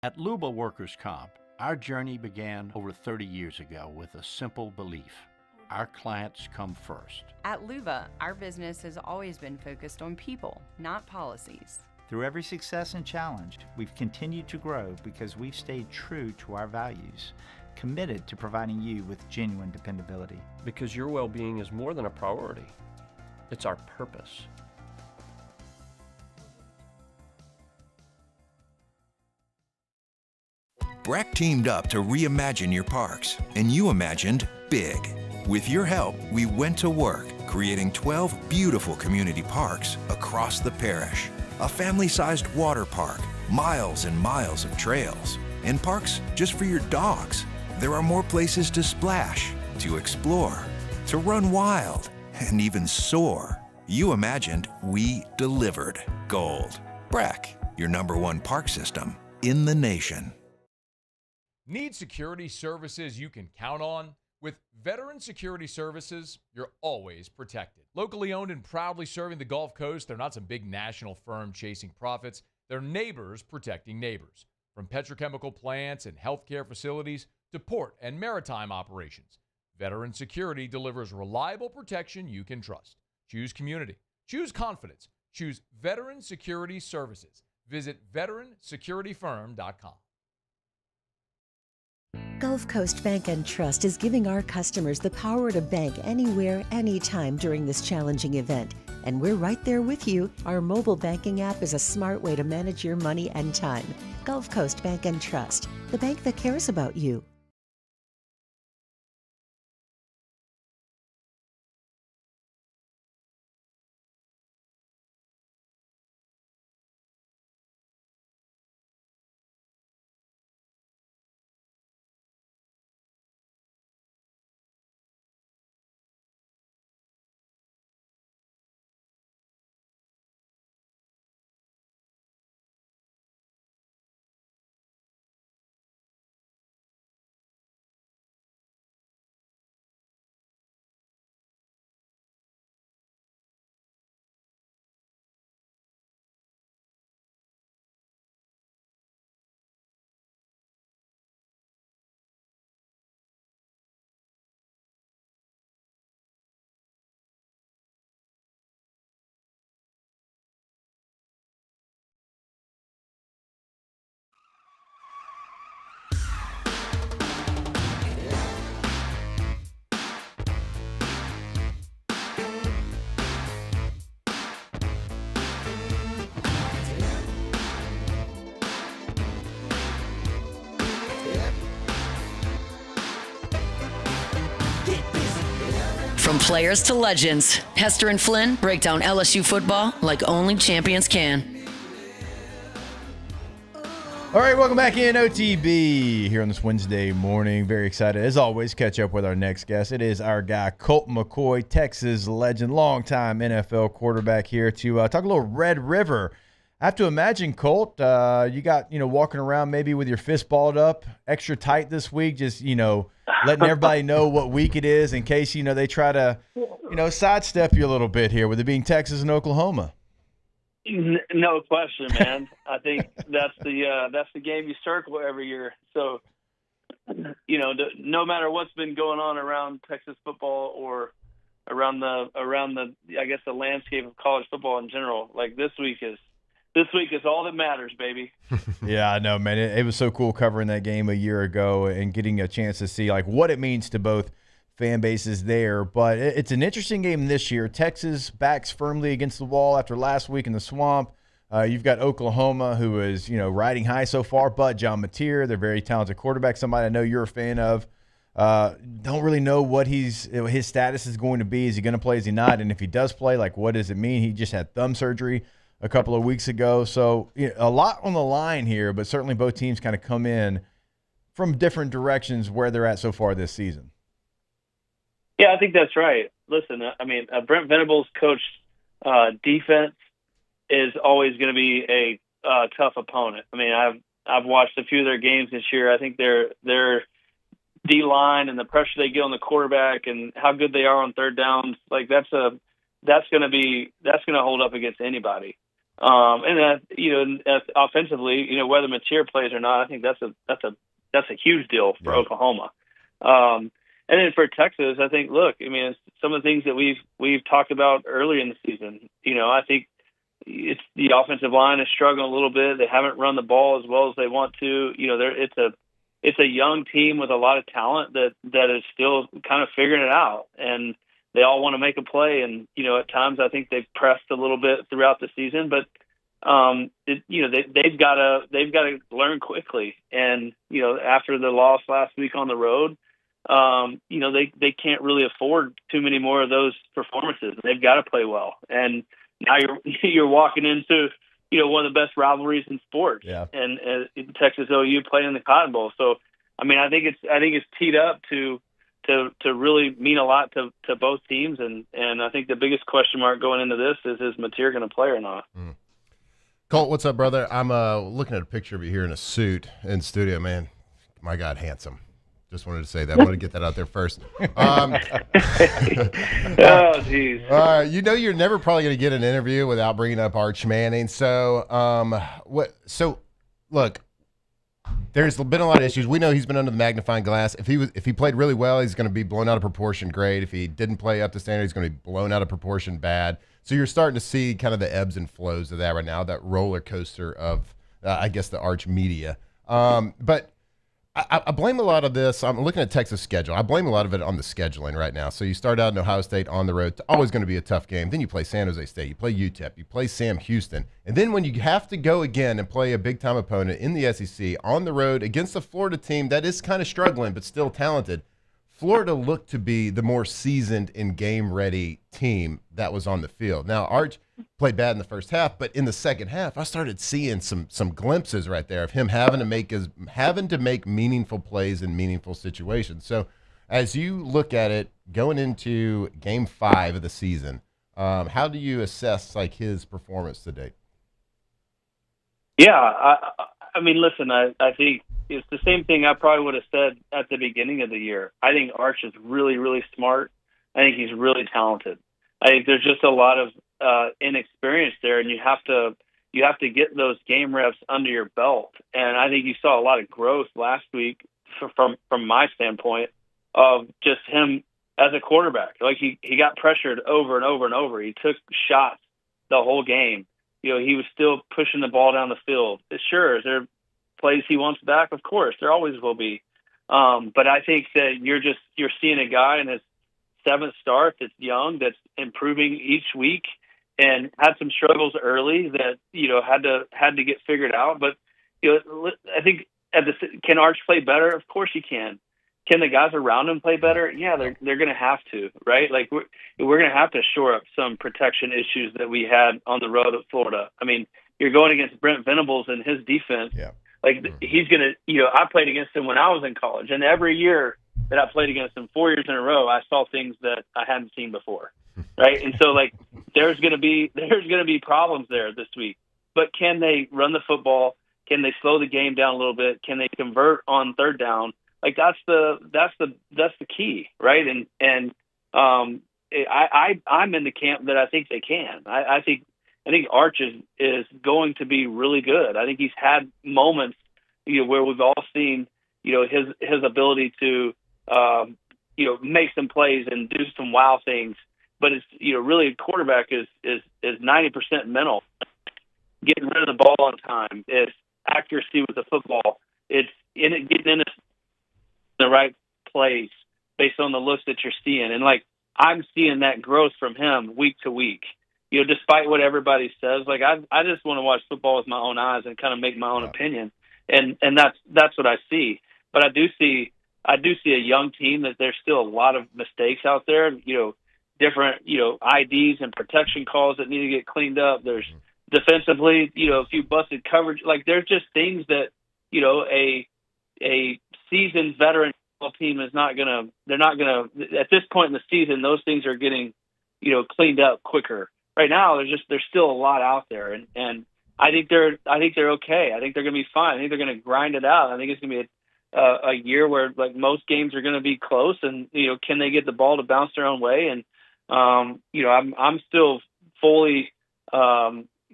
At Luba Workers' Comp, our journey began over 30 years ago with a simple belief. Our clients come first. At Luba, our business has always been focused on people, not policies. Through every success and challenge, we've continued to grow because we've stayed true to our values, committed to providing you with genuine dependability. Because your well-being is more than a priority. It's our purpose. Breck teamed up to reimagine your parks, and you imagined big. With your help, we went to work, creating 12 beautiful community parks across the parish. A family-sized water park, miles and miles of trails, and parks just for your dogs. There are more places to splash, to explore, to run wild, and even soar. You imagined, we delivered. Gold. Breck, your #1 park system in the nation. Need security services you can count on? With Veteran Security Services, you're always protected. Locally owned and proudly serving the Gulf Coast, they're not some big national firm chasing profits. They're neighbors protecting neighbors. From petrochemical plants and healthcare facilities to port and maritime operations, Veteran Security delivers reliable protection you can trust. Choose community. Choose confidence. Choose Veteran Security Services. Visit veteransecurityfirm.com. Gulf Coast Bank and Trust is giving our customers the power to bank anywhere, anytime during this challenging event. And we're right there with you. Our mobile banking app is a smart way to manage your money and time. Gulf Coast Bank and Trust, the bank that cares about you. From players to legends, Hester and Flynn break down LSU football like only champions can. All right, welcome back in OTB here on this Wednesday morning. Very excited, as always, catch up with our next guest. It is our guy, Colt McCoy, Texas legend, longtime NFL quarterback here to talk a little Red River. I have to imagine, Colt, you got, walking around maybe with your fist balled up extra tight this week, just, letting everybody know what week it is in case, they try to, sidestep you a little bit here with it being Texas and Oklahoma. No question, man. I think that's the game you circle every year. So, no matter what's been going on around Texas football or around the I guess the landscape of college football in general, like this week is all that matters, baby. Yeah, I know, man. It was so cool covering that game a year ago and getting a chance to see like what it means to both fan bases there. But it's an interesting game this year. Texas backs firmly against the wall after last week in the swamp. You've got Oklahoma, who is riding high so far, but John Mateer, they're very talented quarterback, somebody I know you're a fan of. Don't really know what his status is going to be. Is he going to play? Is he not? And if he does play, like what does it mean? He just had thumb surgery a couple of weeks ago. So a lot on the line here, but certainly both teams kind of come in from different directions where they're at so far this season. Yeah, I think that's right. Listen, I mean, Brent Venables' coached defense is always going to be a tough opponent. I mean, I've watched a few of their games this year. I think their D-line and the pressure they get on the quarterback and how good they are on third downs, like that's going to hold up against anybody. Offensively, whether Mateer plays or not, I think that's a huge deal for Oklahoma. And then for Texas, I think, it's some of the things that we've talked about early in the season. I think it's the offensive line is struggling a little bit. They haven't run the ball as well as they want to. It's a young team with a lot of talent that is still kind of figuring it out, and they all want to make a play. And at times I think they've pressed a little bit throughout the season, but they've got to learn quickly. And after the loss last week on the road, they can't really afford too many more of those performances. They've got to play well. And now you're walking into one of the best rivalries in sports, and Texas OU playing in the Cotton Bowl. So I think it's teed up to really mean a lot to both teams, and I think the biggest question mark going into this is Mateer going to play or not? Colt, what's up, brother? I'm looking at a picture of you here in a suit in studio, man. My God, handsome. Just wanted to say that. I wanted to get that out there first. Oh, jeez. You're never probably going to get an interview without bringing up Arch Manning. So, look, there's been a lot of issues. We know he's been under the magnifying glass. If he played really well, he's going to be blown out of proportion great. If he didn't play up to standard, he's going to be blown out of proportion bad. So you're starting to see kind of the ebbs and flows of that right now, that roller coaster of, I guess, the Arch media. But I blame a lot of this. I'm looking at Texas' schedule. I blame a lot of it on the scheduling right now. So you start out in Ohio State on the road. It's always going to be a tough game. Then you play San Jose State. You play UTEP. You play Sam Houston. And then when you have to go again and play a big-time opponent in the SEC on the road against a Florida team that is kind of struggling but still talented, Florida looked to be the more seasoned and game-ready team that was on the field. Now, Arch played bad in the first half, but in the second half, I started seeing some glimpses right there of him having to make meaningful plays in meaningful situations. So, as you look at it going into Game 5 of the season, how do you assess his performance to date? Yeah, listen, I think it's the same thing I probably would have said at the beginning of the year. I think Arch is really, really smart. I think he's really talented. I think there's just a lot of inexperience there, and you have to get those game reps under your belt. And I think you saw a lot of growth last week from my standpoint of just him as a quarterback. He got pressured over and over and over. He took shots the whole game. He was still pushing the ball down the field. Sure, is there plays he wants back? Of course, there always will be. But I think that you're seeing a guy in his seventh start that's young, that's improving each week, and had some struggles early that had to get figured out. But I think can Arch play better? Of course he can. Can the guys around him play better? Yeah, they're going to have to, right? We're going to have to shore up some protection issues that we had on the road at Florida. You're going against Brent Venables and his defense. Yeah. He's going to, I played against him when I was in college, and every year that I played against him 4 years in a row, I saw things that I hadn't seen before. Right. And so there's going to be problems there this week, but can they run the football? Can they slow the game down a little bit? Can they convert on third down? That's the key. Right. And I'm in the camp that I think they can. I think Arch is going to be really good. I think he's had moments, where we've all seen, his ability to, make some plays and do some wow things. But it's, really a quarterback is 90% mental. Getting rid of the ball on time. It's accuracy with the football. It's getting in the right place based on the looks that you're seeing. And I'm seeing that growth from him week to week. Despite what everybody says, I just want to watch football with my own eyes and kind of make my own opinion. And that's what I see. But I do see a young team that there's still a lot of mistakes out there, different, IDs and protection calls that need to get cleaned up. There's defensively, a few busted coverage. There's just things that, a seasoned veteran team is not going to, at this point in the season, those things are getting, cleaned up quicker. Right now, there's still a lot out there, and I think they're okay. I think they're going to be fine. I think they're going to grind it out. I think it's going to be a year where most games are going to be close, and can they get the ball to bounce their own way? And I'm still fully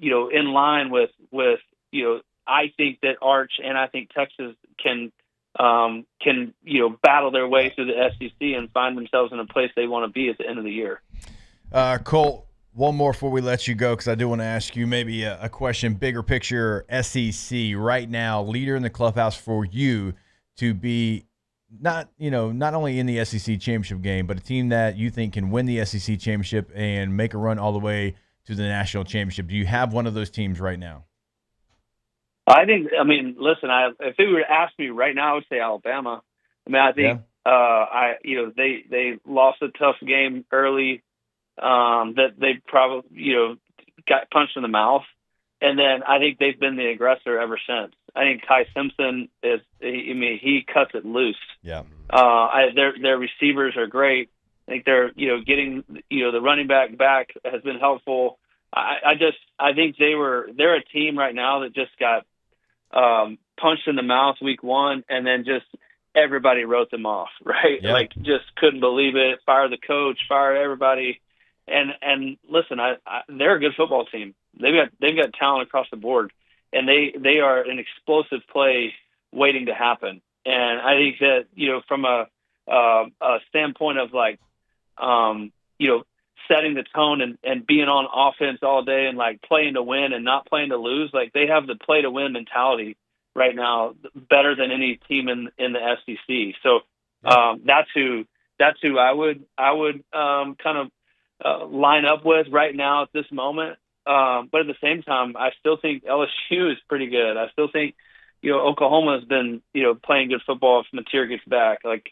in line with I think that Arch and I think Texas can battle their way through the SEC and find themselves in a place they want to be at the end of the year. Colt, one more before we let you go, because I do want to ask you maybe a question, bigger picture, SEC right now, leader in the clubhouse for you to be not only in the SEC championship game, but a team that you think can win the SEC championship and make a run all the way to the national championship. Do you have one of those teams right now? Listen, if they were to ask me right now, I would say Alabama. I think they lost a tough game early, that they probably, got punched in the mouth. And then I think they've been the aggressor ever since. I think Ty Simpson he cuts it loose. Yeah. Their receivers are great. I think they're, getting, the running back has been helpful. I think they're a team right now that just got punched in the mouth week one, and then just everybody wrote them off, right? Yeah. Like, just couldn't believe it. Fire the coach, fire everybody. And listen, they're a good football team. They've got talent across the board, and they are an explosive play waiting to happen. And I think that, from a standpoint of like, setting the tone and being on offense all day and like playing to win and not playing to lose, like they have the play to win mentality right now, better than any team in the SEC. So that's who I would kind of line up with right now at this moment. But at the same time, I still think LSU is pretty good. I still think, Oklahoma has been, playing good football if Mateer gets back. Like,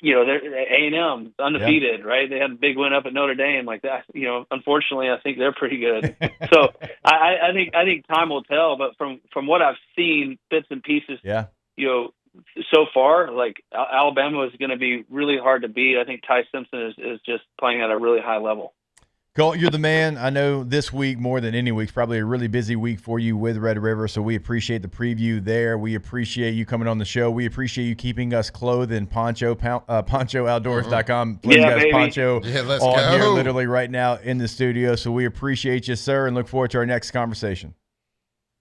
they're A&M undefeated, right? They had a big win up at Notre Dame, like that. Unfortunately, I think they're pretty good. So I think time will tell. But from what I've seen, bits and pieces, so far, like Alabama is going to be really hard to beat. I think Ty Simpson is just playing at a really high level. Colt, you're the man. I know this week more than any week, probably a really busy week for you with Red River, so we appreciate the preview there. We appreciate you coming on the show. We appreciate you keeping us clothed in ponchooutdoors.com. Yeah, guys, baby. Poncho let's on go. here literally right now in the studio, so we appreciate you, sir, and look forward to our next conversation.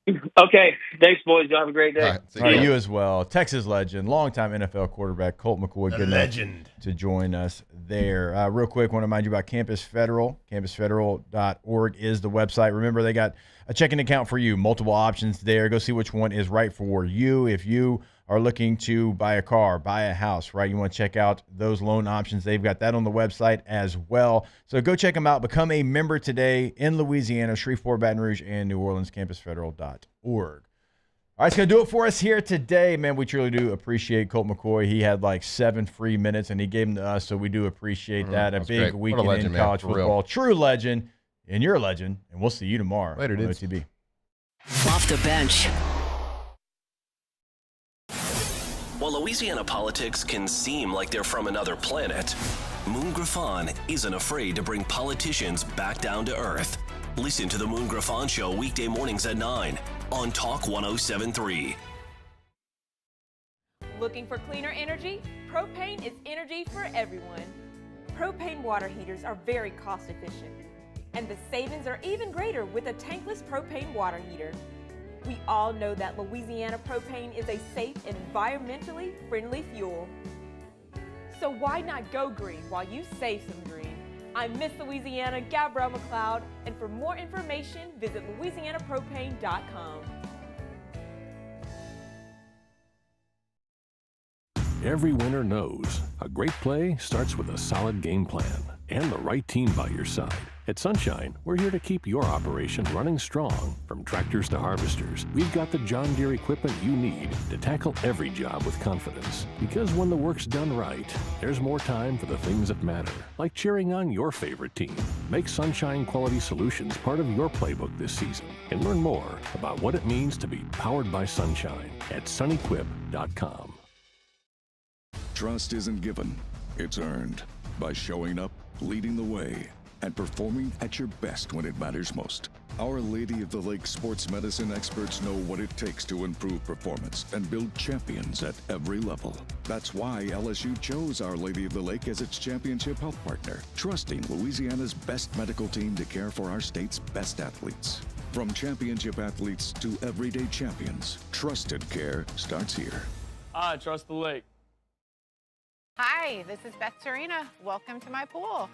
Okay. Thanks, boys. Y'all have a great day. All right, All right, you as well. Texas legend, longtime NFL quarterback Colt McCoy. The Good enough legend. to join us there. Real quick, want to remind you about Campus Federal. CampusFederal.org is the website. Remember, they got a checking account for you. Multiple options there. Go see which one is right for you. If you are looking to buy a car, buy a house, right? You want to check out those loan options. They've got that on the website as well. So go check them out. Become a member today in Louisiana, Shreveport, Baton Rouge, and New Orleans, campusfederal.org. All right, it's going to do it for us here today, man. We truly do appreciate Colt McCoy. He had like 7 free minutes, and he gave them to us, so we do appreciate that. A big great. What a weekend legend, in man, college for real. football. True legend, and you're a legend, and we'll see you tomorrow. Later, on dudes. OTB. Off the bench. While Louisiana politics can seem like they're from another planet, Moon Griffon isn't afraid to bring politicians back down to earth. Listen to the Moon Griffon Show weekday mornings at 9 on Talk 107.3. Looking for cleaner energy? Propane is energy for everyone. Propane water heaters are very cost efficient, and the savings are even greater with a tankless propane water heater. We all know that Louisiana propane is a safe and environmentally friendly fuel. So why not go green while you save some green? I'm Miss Louisiana, Gabrielle McLeod, and for more information, visit louisianapropane.com. Every winner knows a great play starts with a solid game plan and the right team by your side. At Sunshine, we're here to keep your operation running strong. From tractors to harvesters, we've got the John Deere equipment you need to tackle every job with confidence. Because when the work's done right, there's more time for the things that matter, like cheering on your favorite team. Make Sunshine Quality Solutions part of your playbook this season and learn more about what it means to be powered by Sunshine at sunequip.com. Trust isn't given, it's earned by showing up, leading the way, and performing at your best when it matters most. Our Lady of the Lake sports medicine experts know what it takes to improve performance and build champions at every level. That's why LSU chose Our Lady of the Lake as its championship health partner, trusting Louisiana's best medical team to care for our state's best athletes. From championship athletes to everyday champions, trusted care starts here. I trust the lake. Hi, this is Beth Serena. Welcome to my pool.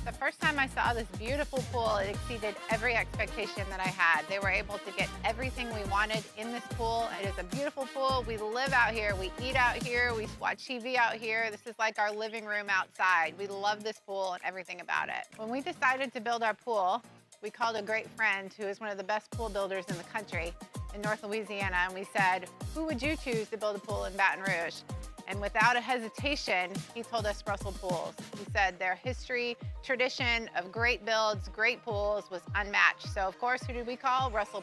The first time I saw this beautiful pool, it exceeded every expectation that I had. They were able to get everything we wanted in this pool. It is a beautiful pool. We live out here, we eat out here, we watch TV out here. This is like our living room outside. We love this pool and everything about it. When we decided to build our pool, we called a great friend who is one of the best pool builders in the country in North Louisiana, and we said, who would you choose to build a pool in Baton Rouge? And without a hesitation, he told us Russell Pools. He said their history, tradition of great builds, great pools was unmatched. So of course, who did we call? Russell